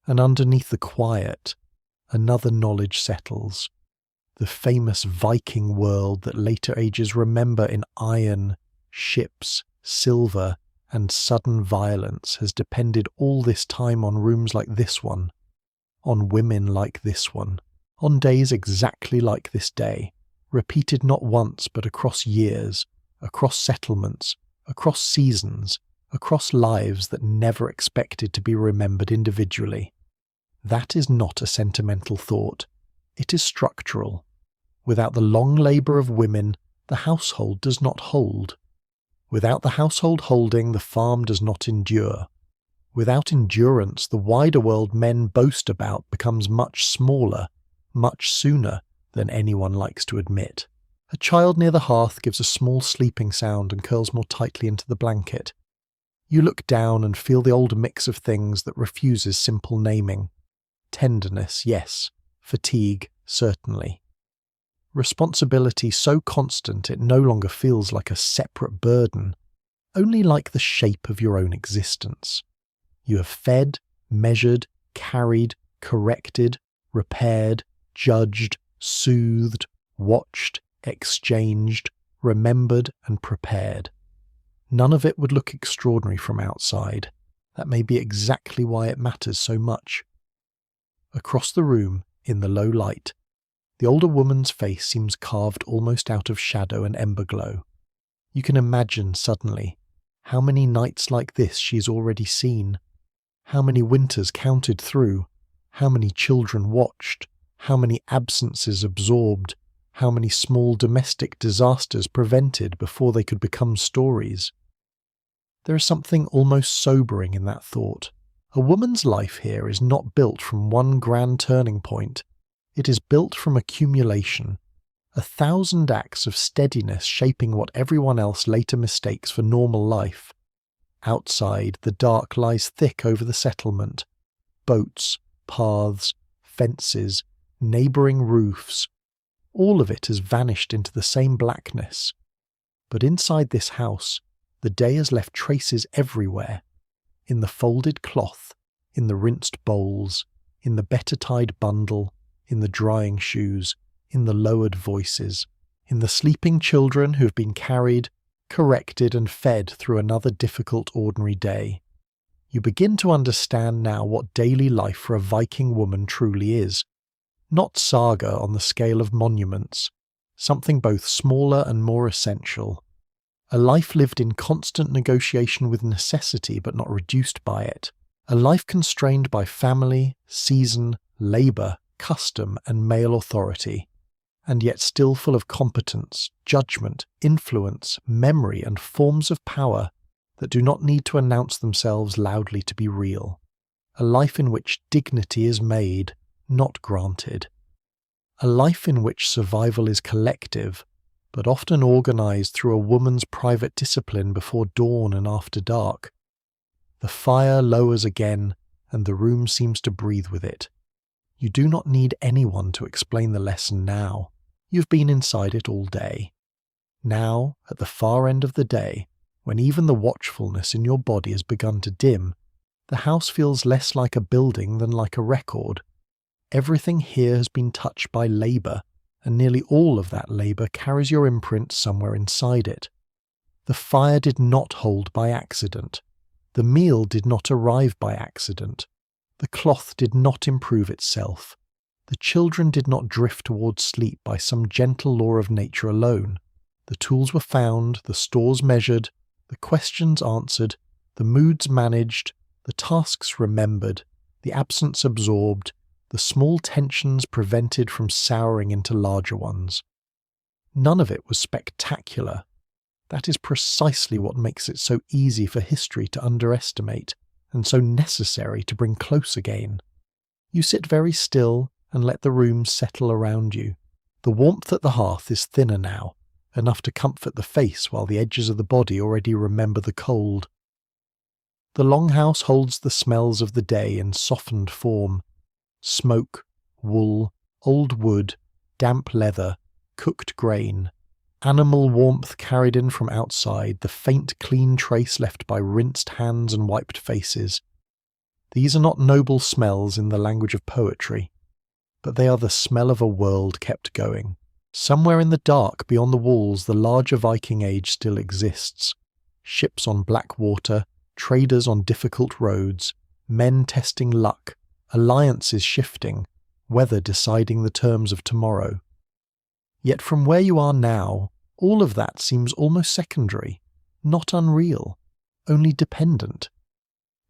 And underneath the quiet, another knowledge settles. The famous Viking world that later ages remember in iron, ships, silver, and sudden violence has depended all this time on rooms like this one, on women like this one, on days exactly like this day, repeated not once but across years, across settlements, across seasons, across lives that never expected to be remembered individually. That is not a sentimental thought. It is structural. Without the long labour of women, the household does not hold. Without the household holding, the farm does not endure. Without endurance, the wider world men boast about becomes much smaller, much sooner than anyone likes to admit. A child near the hearth gives a small sleeping sound and curls more tightly into the blanket. You look down and feel the old mix of things that refuses simple naming. Tenderness, yes. Fatigue, certainly. Responsibility so constant it no longer feels like a separate burden, only like the shape of your own existence. You have fed, measured, carried, corrected, repaired, judged, soothed, watched, exchanged, remembered and prepared. None of it would look extraordinary from outside. That may be exactly why it matters so much. Across the room, in the low light, the older woman's face seems carved almost out of shadow and ember glow. You can imagine suddenly how many nights like this she has already seen, how many winters counted through, how many children watched, how many absences absorbed, how many small domestic disasters prevented before they could become stories. There is something almost sobering in that thought. A woman's life here is not built from one grand turning point. It is built from accumulation, 1,000 acts of steadiness shaping what everyone else later mistakes for normal life. Outside, the dark lies thick over the settlement. Boats, paths, fences, neighbouring roofs. All of it has vanished into the same blackness. But inside this house, the day has left traces everywhere. In the folded cloth, in the rinsed bowls, in the better-tied bundle, in the drying shoes, in the lowered voices, in the sleeping children who have been carried, corrected and fed through another difficult ordinary day. You begin to understand now what daily life for a Viking woman truly is. Not saga on the scale of monuments, something both smaller and more essential. A life lived in constant negotiation with necessity but not reduced by it. A life constrained by family, season, labour, custom and male authority, and yet still full of competence, judgment, influence, memory and forms of power that do not need to announce themselves loudly to be real. A life in which dignity is made, not granted. A life in which survival is collective, but often organised through a woman's private discipline before dawn and after dark. The fire lowers again, and the room seems to breathe with it. You do not need anyone to explain the lesson now. You've been inside it all day. Now, at the far end of the day, when even the watchfulness in your body has begun to dim, the house feels less like a building than like a record. Everything here has been touched by labour, and nearly all of that labour carries your imprint somewhere inside it. The fire did not hold by accident. The meal did not arrive by accident. The cloth did not improve itself. The children did not drift towards sleep by some gentle law of nature alone. The tools were found, the stores measured, the questions answered, the moods managed, the tasks remembered, the absence absorbed, the small tensions prevented from souring into larger ones. None of it was spectacular. That is precisely what makes it so easy for history to underestimate, and so necessary to bring close again. You sit very still and let the room settle around you. The warmth at the hearth is thinner now, enough to comfort the face while the edges of the body already remember the cold. The longhouse holds the smells of the day in softened form. Smoke, wool, old wood, damp leather, cooked grain. Animal warmth carried in from outside, the faint clean trace left by rinsed hands and wiped faces. These are not noble smells in the language of poetry, but they are the smell of a world kept going. Somewhere in the dark beyond the walls the larger Viking Age still exists. Ships on black water, traders on difficult roads, men testing luck, alliances shifting, weather deciding the terms of tomorrow. Yet from where you are now, all of that seems almost secondary, not unreal, only dependent.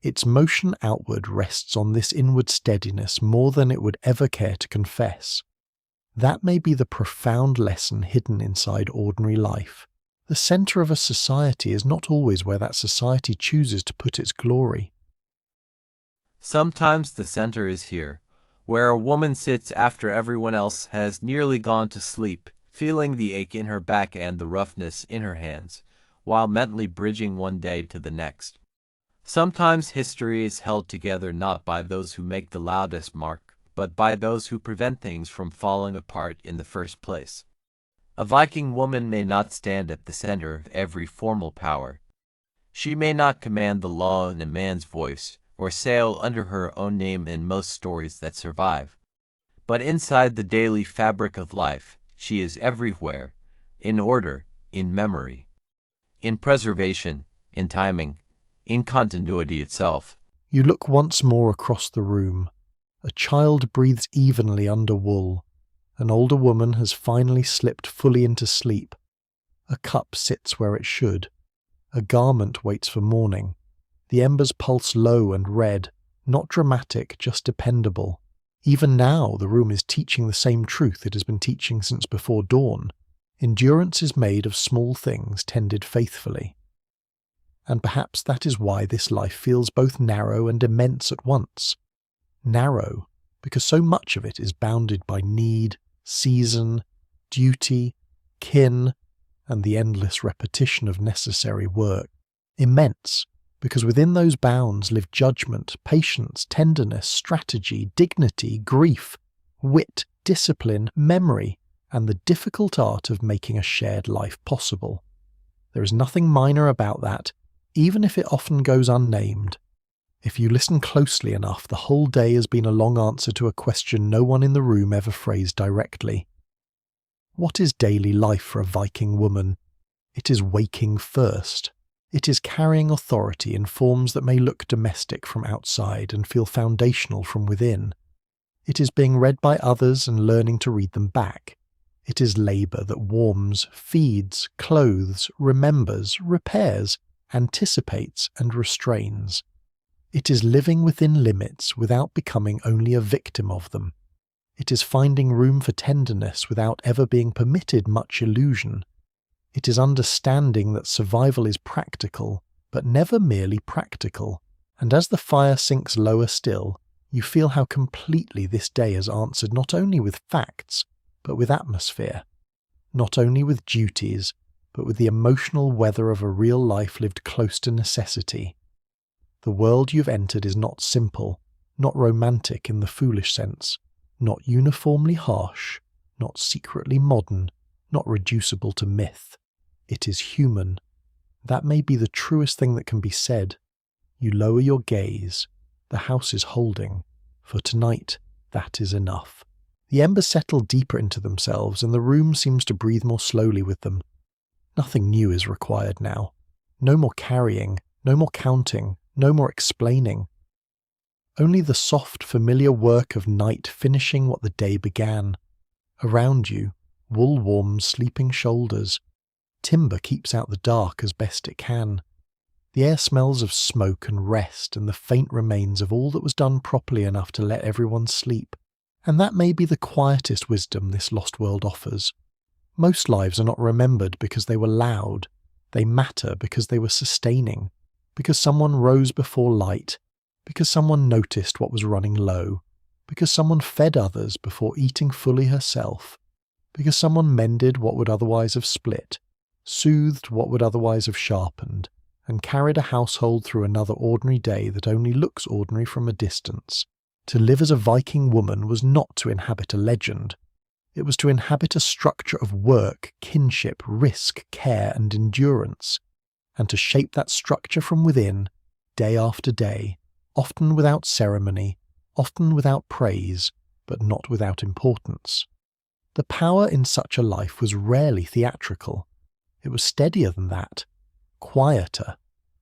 Its motion outward rests on this inward steadiness more than it would ever care to confess. That may be the profound lesson hidden inside ordinary life. The centre of a society is not always where that society chooses to put its glory. Sometimes the center is here, where a woman sits after everyone else has nearly gone to sleep, feeling the ache in her back and the roughness in her hands, while mentally bridging one day to the next. Sometimes history is held together not by those who make the loudest mark, but by those who prevent things from falling apart in the first place. A Viking woman may not stand at the center of every formal power. She may not command the law in a man's voice, or sail under her own name in most stories that survive. But inside the daily fabric of life, she is everywhere, in order, in memory, in preservation, in timing, in continuity itself. You look once more across the room. A child breathes evenly under wool. An older woman has finally slipped fully into sleep. A cup sits where it should. A garment waits for morning. The embers pulse low and red, not dramatic, just dependable. Even now the room is teaching the same truth it has been teaching since before dawn. Endurance is made of small things tended faithfully. And perhaps that is why this life feels both narrow and immense at once. Narrow, because so much of it is bounded by need, season, duty, kin, and the endless repetition of necessary work. Immense, because within those bounds live judgment, patience, tenderness, strategy, dignity, grief, wit, discipline, memory, and the difficult art of making a shared life possible. There is nothing minor about that, even if it often goes unnamed. If you listen closely enough, the whole day has been a long answer to a question no one in the room ever phrased directly. What is daily life for a Viking woman? It is waking first. It is carrying authority in forms that may look domestic from outside and feel foundational from within. It is being read by others and learning to read them back. It is labour that warms, feeds, clothes, remembers, repairs, anticipates and restrains. It is living within limits without becoming only a victim of them. It is finding room for tenderness without ever being permitted much illusion. It is understanding that survival is practical, but never merely practical. And as the fire sinks lower still, you feel how completely this day is answered not only with facts, but with atmosphere. Not only with duties, but with the emotional weather of a real life lived close to necessity. The world you've entered is not simple, not romantic in the foolish sense, not uniformly harsh, not secretly modern, not reducible to myth. It is human. That may be the truest thing that can be said. You lower your gaze. The house is holding. For tonight, That is enough. The embers settle deeper into themselves, and the room seems to breathe more slowly with them. Nothing new is required now. No more carrying, no more counting, no more explaining. Only the soft, familiar work of night finishing what the day began. Around you, wool warms sleeping shoulders. Timber keeps out the dark as best it can. The air smells of smoke and rest and the faint remains of all that was done properly enough to let everyone sleep. And that may be the quietest wisdom this lost world offers. Most lives are not remembered because they were loud. They matter because they were sustaining, because someone rose before light, because someone noticed what was running low, because someone fed others before eating fully herself, because someone mended what would otherwise have split, soothed what would otherwise have sharpened, and carried a household through another ordinary day that only looks ordinary from a distance. To live as a Viking woman was not to inhabit a legend. It was to inhabit a structure of work, kinship, risk, care, and endurance, and to shape that structure from within, day after day, often without ceremony, often without praise, but not without importance. The power in such a life was rarely theatrical. It was steadier than that, quieter,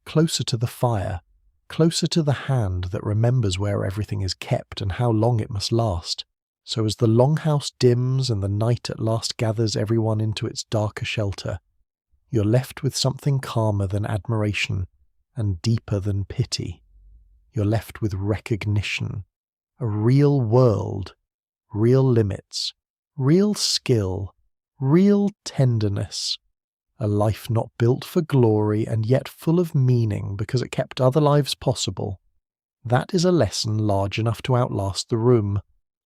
closer to the fire, closer to the hand that remembers where everything is kept and how long it must last. So as the longhouse dims and the night at last gathers everyone into its darker shelter, you're left with something calmer than admiration and deeper than pity. You're left with recognition, a real world, real limits, real skill, real tenderness, a life not built for glory and yet full of meaning because it kept other lives possible. That is a lesson large enough to outlast the room.